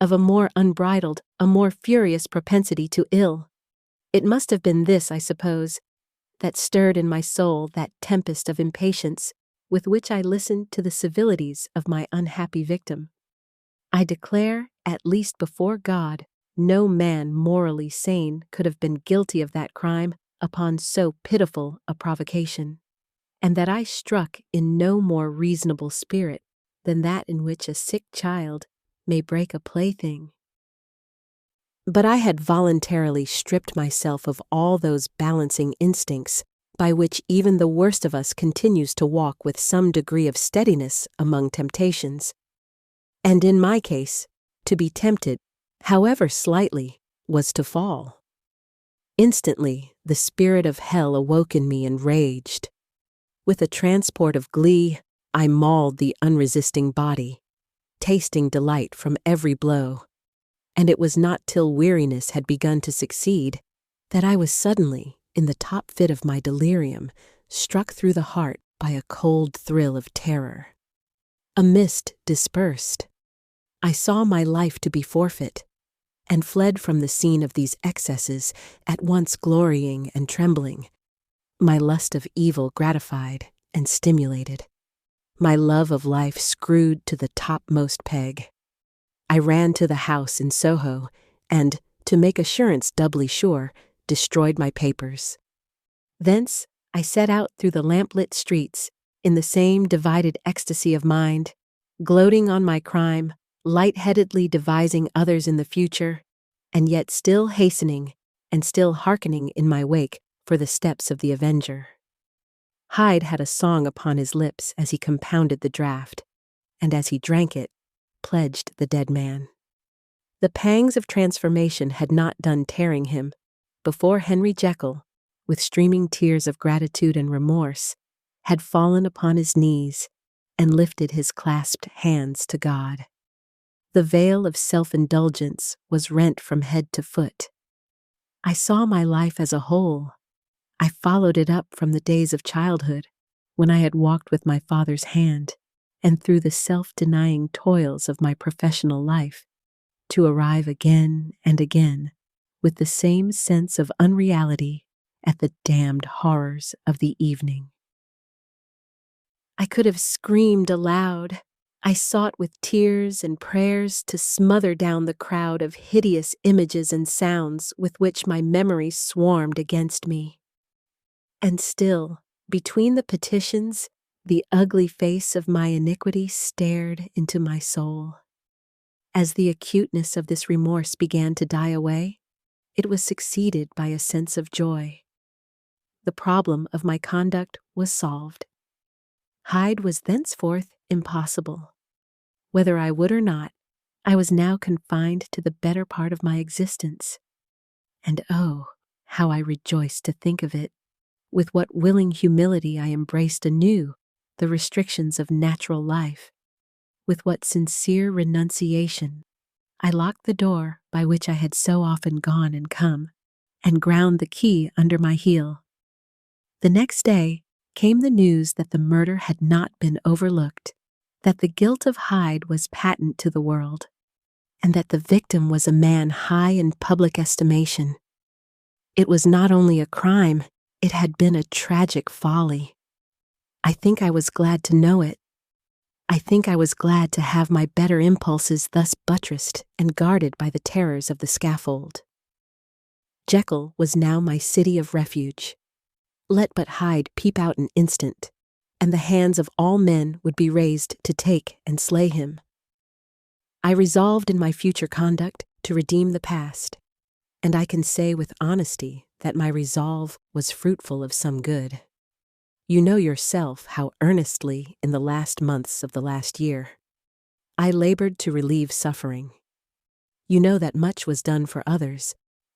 of a more unbridled, a more furious propensity to ill. It must have been this, I suppose, that stirred in my soul that tempest of impatience with which I listened to the civilities of my unhappy victim. I declare, at least before God, no man morally sane could have been guilty of that crime upon so pitiful a provocation, and that I struck in no more reasonable spirit than that in which a sick child may break a plaything. But I had voluntarily stripped myself of all those balancing instincts by which even the worst of us continues to walk with some degree of steadiness among temptations. And in my case, to be tempted, however slightly, was to fall. Instantly, the spirit of hell awoke in me and raged. With a transport of glee, I mauled the unresisting body, tasting delight from every blow. And it was not till weariness had begun to succeed that I was suddenly, in the top fit of my delirium, struck through the heart by a cold thrill of terror. A mist dispersed. I saw my life to be forfeit, and fled from the scene of these excesses, at once glorying and trembling, my lust of evil gratified and stimulated, my love of life screwed to the topmost peg. I ran to the house in Soho and, to make assurance doubly sure, destroyed my papers. Thence I set out through the lamplit streets in the same divided ecstasy of mind, gloating on my crime, light-headedly devising others in the future, and yet still hastening and still hearkening in my wake for the steps of the avenger. Hyde had a song upon his lips as he compounded the draught, and as he drank it, pledged the dead man. The pangs of transformation had not done tearing him, before Henry Jekyll, with streaming tears of gratitude and remorse, had fallen upon his knees and lifted his clasped hands to God. The veil of self-indulgence was rent from head to foot. I saw my life as a whole. I followed it up from the days of childhood, when I had walked with my father's hand, and through the self-denying toils of my professional life, to arrive again and again with the same sense of unreality at the damned horrors of the evening. I could have screamed aloud. I sought with tears and prayers to smother down the crowd of hideous images and sounds with which my memory swarmed against me. And still, between the petitions, the ugly face of my iniquity stared into my soul. As the acuteness of this remorse began to die away, it was succeeded by a sense of joy. The problem of my conduct was solved. Hyde was thenceforth impossible. Whether I would or not, I was now confined to the better part of my existence. And oh, how I rejoiced to think of it! With what willing humility I embraced anew the restrictions of natural life. With what sincere renunciation I locked the door by which I had so often gone and come, and ground the key under my heel. The next day came the news that the murder had not been overlooked, that the guilt of Hyde was patent to the world, and that the victim was a man high in public estimation. It was not only a crime, it had been a tragic folly. I think I was glad to know it. I think I was glad to have my better impulses thus buttressed and guarded by the terrors of the scaffold. Jekyll was now my city of refuge. Let but Hyde peep out an instant, and the hands of all men would be raised to take and slay him. I resolved in my future conduct to redeem the past, and I can say with honesty that my resolve was fruitful of some good. You know yourself how earnestly, in the last months of the last year, I labored to relieve suffering. You know that much was done for others,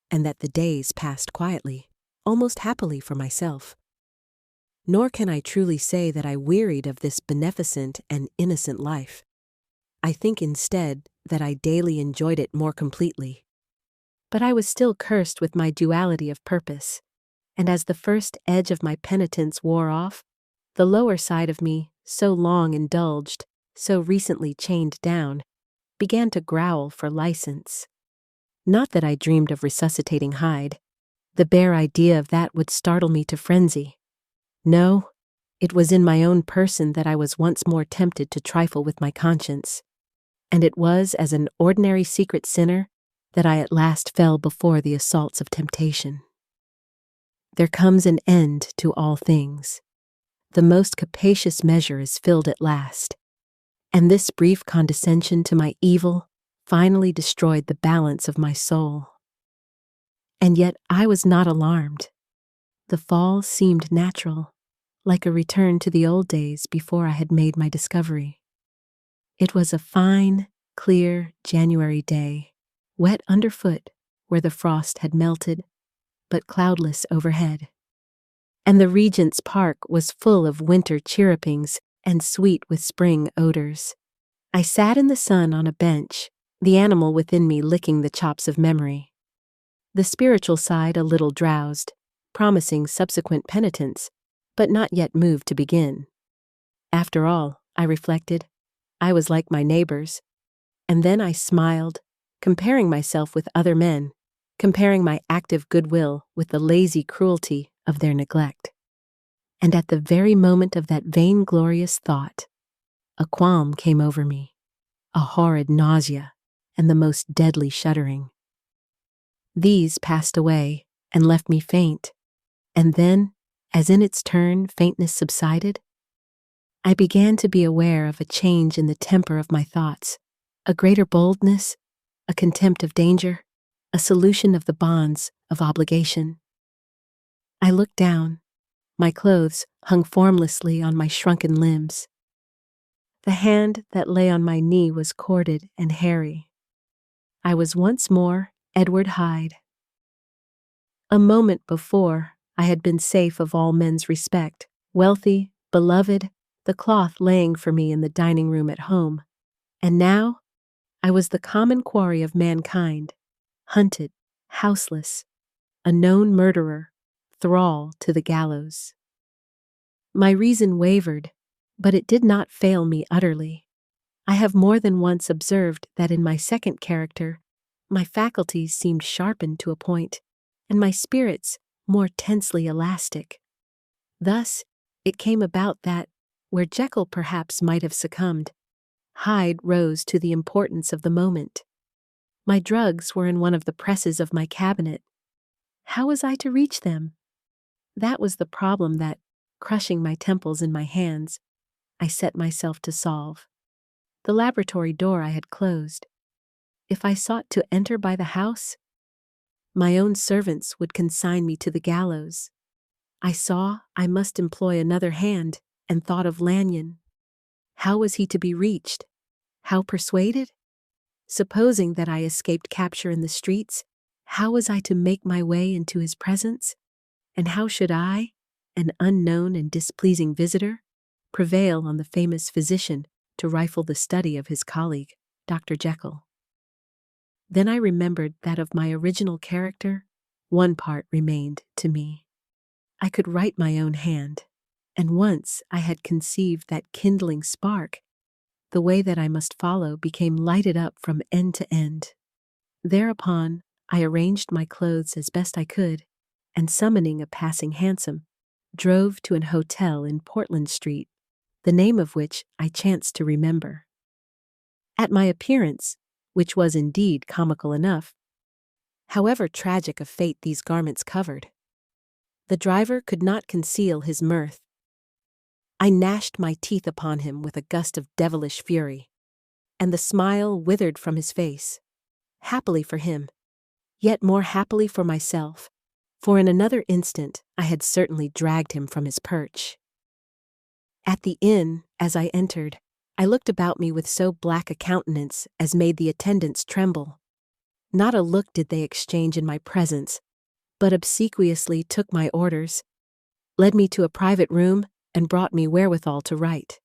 and that the days passed quietly, almost happily for myself. Nor can I truly say that I wearied of this beneficent and innocent life. I think instead that I daily enjoyed it more completely. But I was still cursed with my duality of purpose, and as the first edge of my penitence wore off, the lower side of me, so long indulged, so recently chained down, began to growl for license. Not that I dreamed of resuscitating Hyde. The bare idea of that would startle me to frenzy. No, it was in my own person that I was once more tempted to trifle with my conscience, and it was as an ordinary secret sinner that I at last fell before the assaults of temptation. There comes an end to all things. The most capacious measure is filled at last, and this brief condescension to my evil finally destroyed the balance of my soul. And yet I was not alarmed. The fall seemed natural, like a return to the old days before I had made my discovery. It was a fine, clear January day, wet underfoot where the frost had melted, but cloudless overhead. And the Regent's Park was full of winter chirrupings and sweet with spring odors. I sat in the sun on a bench, the animal within me licking the chops of memory. The spiritual side a little drowsed, promising subsequent penitence, but not yet moved to begin. After all, I reflected, I was like my neighbors. And then I smiled, comparing myself with other men, comparing my active goodwill with the lazy cruelty of their neglect. And at the very moment of that vainglorious thought, a qualm came over me, a horrid nausea, and the most deadly shuddering. These passed away and left me faint, and then, as in its turn faintness subsided, I began to be aware of a change in the temper of my thoughts, a greater boldness, a contempt of danger, a solution of the bonds of obligation. I looked down. My clothes hung formlessly on my shrunken limbs. The hand that lay on my knee was corded and hairy. I was once more Edward Hyde. A moment before, I had been safe of all men's respect, wealthy, beloved, the cloth laying for me in the dining room at home. And now, I was the common quarry of mankind, hunted, houseless, a known murderer, thrall to the gallows. My reason wavered, but it did not fail me utterly. I have more than once observed that in my second character, my faculties seemed sharpened to a point, and my spirits more tensely elastic. Thus, it came about that, where Jekyll perhaps might have succumbed, Hyde rose to the importance of the moment. My drugs were in one of the presses of my cabinet. How was I to reach them? That was the problem that, crushing my temples in my hands, I set myself to solve. The laboratory door I had closed. If I sought to enter by the house, my own servants would consign me to the gallows. I saw I must employ another hand, and thought of Lanyon. How was he to be reached? How persuaded? Supposing that I escaped capture in the streets, how was I to make my way into his presence? And how should I, an unknown and displeasing visitor, prevail on the famous physician to rifle the study of his colleague, Dr. Jekyll? Then I remembered that of my original character, one part remained to me. I could write my own hand, and once I had conceived that kindling spark, the way that I must follow became lighted up from end to end. Thereupon, I arranged my clothes as best I could, and summoning a passing hansom, drove to an hotel in Portland Street, the name of which I chanced to remember. At my appearance, which was indeed comical enough, however tragic a fate these garments covered, the driver could not conceal his mirth. I gnashed my teeth upon him with a gust of devilish fury, and the smile withered from his face. Happily for him, yet more happily for myself, for in another instant I had certainly dragged him from his perch. At the inn, as I entered, I looked about me with so black a countenance as made the attendants tremble. Not a look did they exchange in my presence, but obsequiously took my orders, led me to a private room, and brought me wherewithal to write.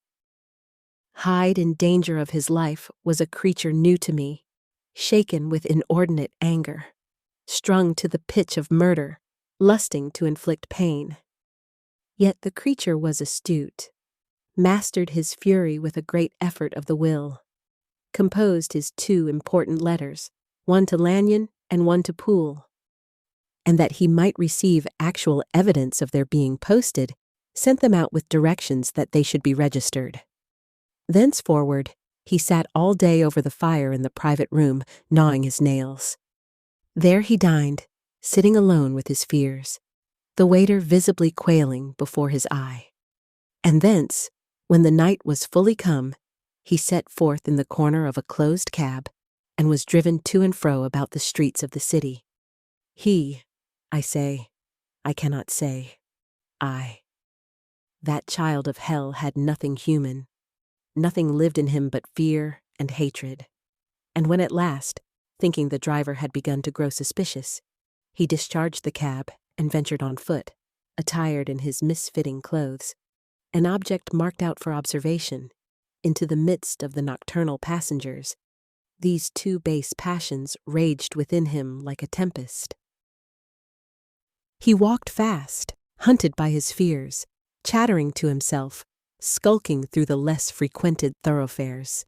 Hyde, in danger of his life, was a creature new to me, shaken with inordinate anger, strung to the pitch of murder, lusting to inflict pain. Yet the creature was astute, mastered his fury with a great effort of the will, composed his 2 important letters, one to Lanyon and one to Poole, and that he might receive actual evidence of their being posted, sent them out with directions that they should be registered. Thenceforward, he sat all day over the fire in the private room, gnawing his nails. There he dined, sitting alone with his fears, the waiter visibly quailing before his eye. And thence, when the night was fully come, he set forth in the corner of a closed cab, and was driven to and fro about the streets of the city. He, I say, I cannot say, that child of hell had nothing human. Nothing lived in him but fear and hatred. And when at last, thinking the driver had begun to grow suspicious, he discharged the cab and ventured on foot, attired in his misfitting clothes, an object marked out for observation, into the midst of the nocturnal passengers, these 2 base passions raged within him like a tempest. He walked fast, hunted by his fears, chattering to himself, skulking through the less frequented thoroughfares,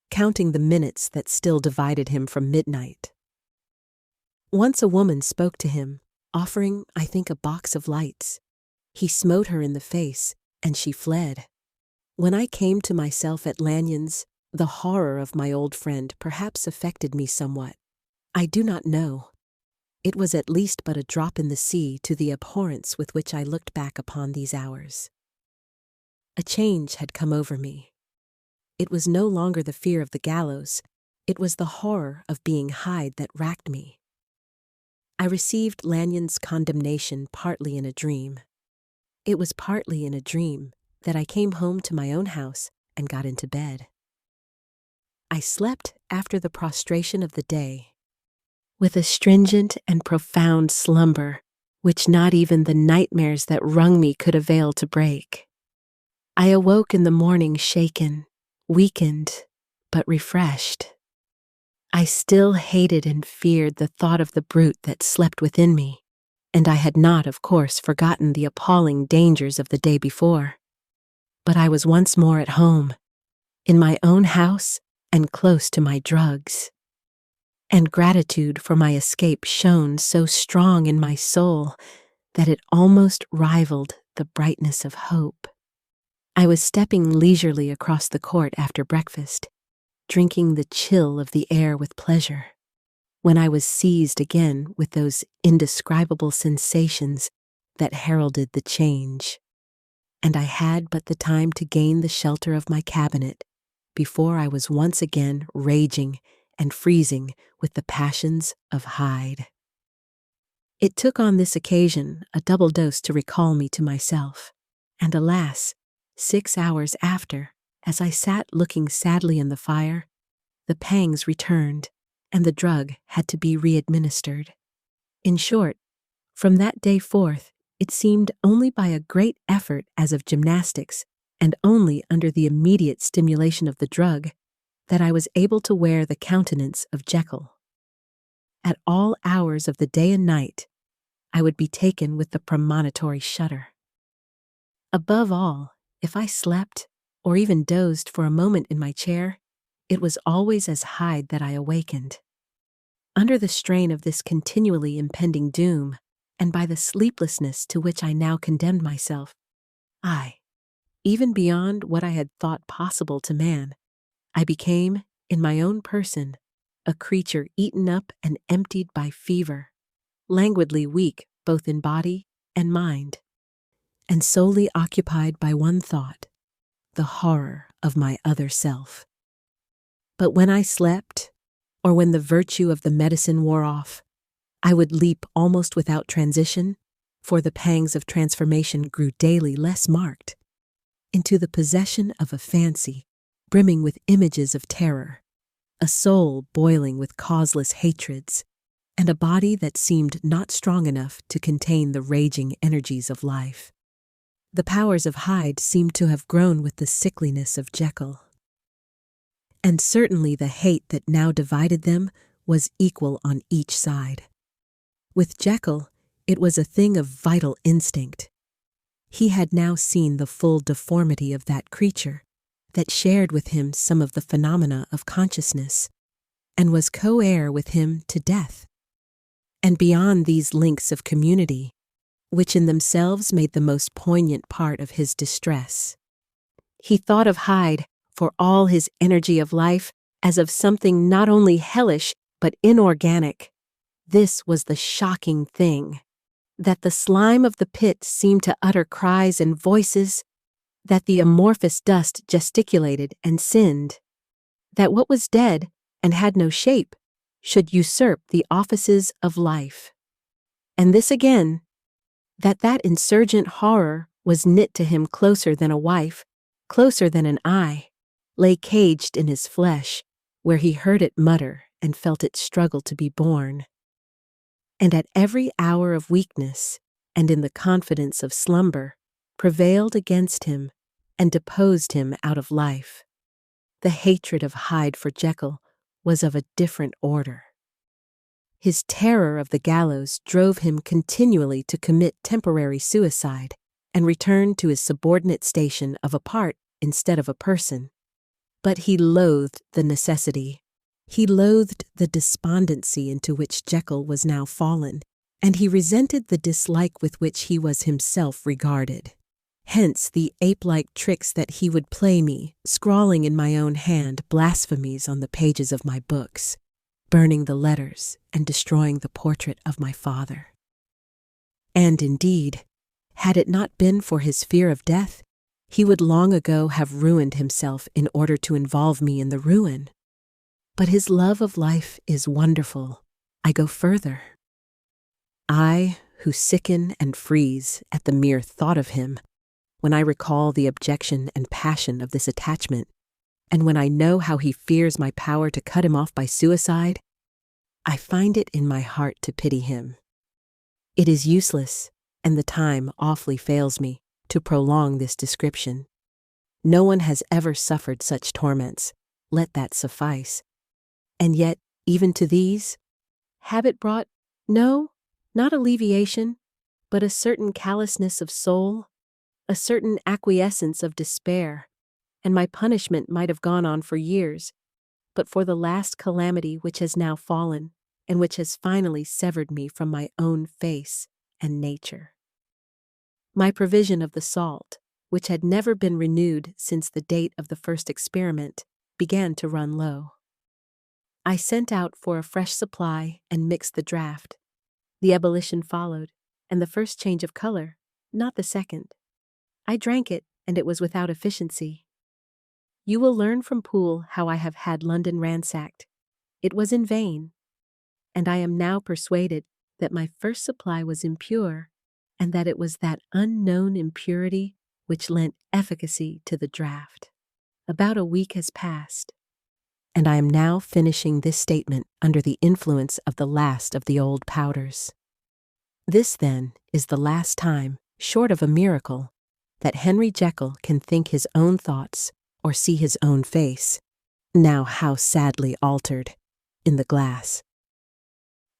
counting the minutes that still divided him from midnight. Once a woman spoke to him, offering, I think, a box of lights. He smote her in the face, and she fled. When I came to myself at LANYON'S, the horror of my old friend perhaps affected me somewhat. I do not know. It was at least but a drop in the sea to the abhorrence with which I looked back upon these hours. A change had come over me. It was no longer the fear of the gallows, it was the horror of being Hyde that racked me. I received Lanyon's condemnation partly in a dream. It was partly in a dream that I came home to my own house and got into bed. I slept after the prostration of the day, with a stringent and profound slumber which not even the nightmares that wrung me could avail to break. I awoke in the morning shaken, weakened, but refreshed. I still hated and feared the thought of the brute that slept within me, and I had not, of course, forgotten the appalling dangers of the day before. But I was once more at home, in my own house and close to my drugs. And gratitude for my escape shone so strong in my soul that it almost rivaled the brightness of hope. I was stepping leisurely across the court after breakfast, drinking the chill of the air with pleasure, when I was seized again with those indescribable sensations that heralded the change, and I had but the time to gain the shelter of my cabinet before I was once again raging and freezing with the passions of Hyde. It took on this occasion a double dose to recall me to myself, and alas, 6 hours after, as I sat looking sadly in the fire, the pangs returned, and the drug had to be re-administered. In short, from that day forth, it seemed only by a great effort as of gymnastics, and only under the immediate stimulation of the drug, that I was able to wear the countenance of Jekyll. At all hours of the day and night, I would be taken with the premonitory shudder. Above all, if I slept, or even dozed for a moment in my chair, it was always as Hyde that I awakened. Under the strain of this continually impending doom, and by the sleeplessness to which I now condemned myself, even beyond what I had thought possible to man, I became, in my own person, a creature eaten up and emptied by fever, languidly weak both in body and mind, and solely occupied by one thought, the horror of my other self. But when I slept, or when the virtue of the medicine wore off, I would leap almost without transition, for the pangs of transformation grew daily less marked, into the possession of a fancy brimming with images of terror, a soul boiling with causeless hatreds, and a body that seemed not strong enough to contain the raging energies of life. The powers of Hyde seemed to have grown with the sickliness of Jekyll. And certainly the hate that now divided them was equal on each side. With Jekyll, it was a thing of vital instinct. He had now seen the full deformity of that creature that shared with him some of the phenomena of consciousness, and was co-heir with him to death. And beyond these links of community, which in themselves made the most poignant part of his distress, he thought of Hyde, for all his energy of life, as of something not only hellish but inorganic. This was the shocking thing, that the slime of the pit seemed to utter cries and voices, that the amorphous dust gesticulated and sinned, that what was dead and had no shape should usurp the offices of life. And this again, that insurgent horror was knit to him closer than a wife, closer than an eye, lay caged in his flesh, where he heard it mutter and felt it struggle to be born. And at every hour of weakness, and in the confidence of slumber, prevailed against him and deposed him out of life. The hatred of Hyde for Jekyll was of a different order. His terror of the gallows drove him continually to commit temporary suicide and return to his subordinate station of a part instead of a person. But he loathed the necessity. He loathed the despondency into which Jekyll was now fallen, and he resented the dislike with which he was himself regarded. Hence the ape-like tricks that he would play me, scrawling in my own hand blasphemies on the pages of my books, burning the letters and destroying the portrait of my father. And indeed, had it not been for his fear of death, he would long ago have ruined himself in order to involve me in the ruin. But his love of life is wonderful. I go further. I, who sicken and freeze at the mere thought of him, when I recall the objection and passion of this attachment, and when I know how he fears my power to cut him off by suicide, I find it in my heart to pity him. It is useless, and the time awfully fails me, to prolong this description. No one has ever suffered such torments, let that suffice. And yet, even to these, habit brought, no, not alleviation, but a certain callousness of soul, a certain acquiescence of despair, and my punishment might have gone on for years, but for the last calamity which has now fallen, and which has finally severed me from my own face and nature. My provision of the salt, which had never been renewed since the date of the first experiment, began to run low. I sent out for a fresh supply and mixed the draught. The ebullition followed, and the first change of color, not the second. I drank it, and it was without efficiency. You will learn from Poole how I have had London ransacked. It was in vain, and I am now persuaded that my first supply was impure, and that it was that unknown impurity which lent efficacy to the draught. About a week has passed, and I am now finishing this statement under the influence of the last of the old powders. This, then, is the last time, short of a miracle, that Henry Jekyll can think his own thoughts or see his own face, now how sadly altered, in the glass.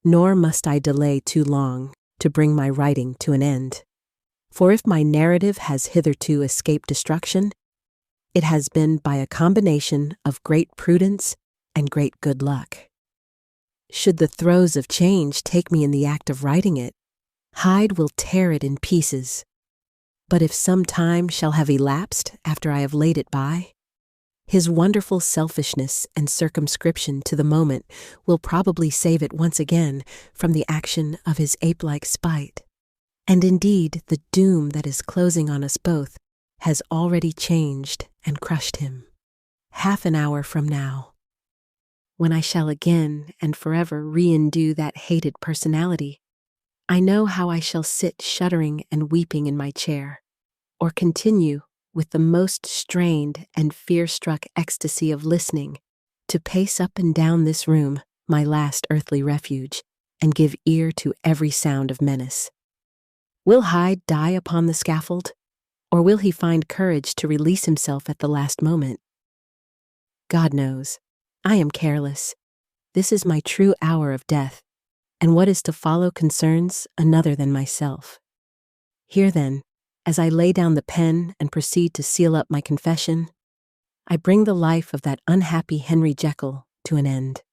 Nor must I delay too long to bring my writing to an end. For if my narrative has hitherto escaped destruction, it has been by a combination of great prudence and great good luck. Should the throes of change take me in the act of writing it, Hyde will tear it in pieces. But if some time shall have elapsed after I have laid it by, his wonderful selfishness and circumscription to the moment will probably save it once again from the action of his ape-like spite. And indeed, the doom that is closing on us both has already changed and crushed him. Half an hour from now, when I shall again and forever re-endue that hated personality, I know how I shall sit shuddering and weeping in my chair, or continue, with the most strained and fear-struck ecstasy of listening, to pace up and down this room, my last earthly refuge, and give ear to every sound of menace. Will Hyde die upon the scaffold, or will he find courage to release himself at the last moment? God knows. I am careless. This is my true hour of death, and what is to follow concerns another than myself. Here then, as I lay down the pen and proceed to seal up my confession, I bring the life of that unhappy Henry Jekyll to an end.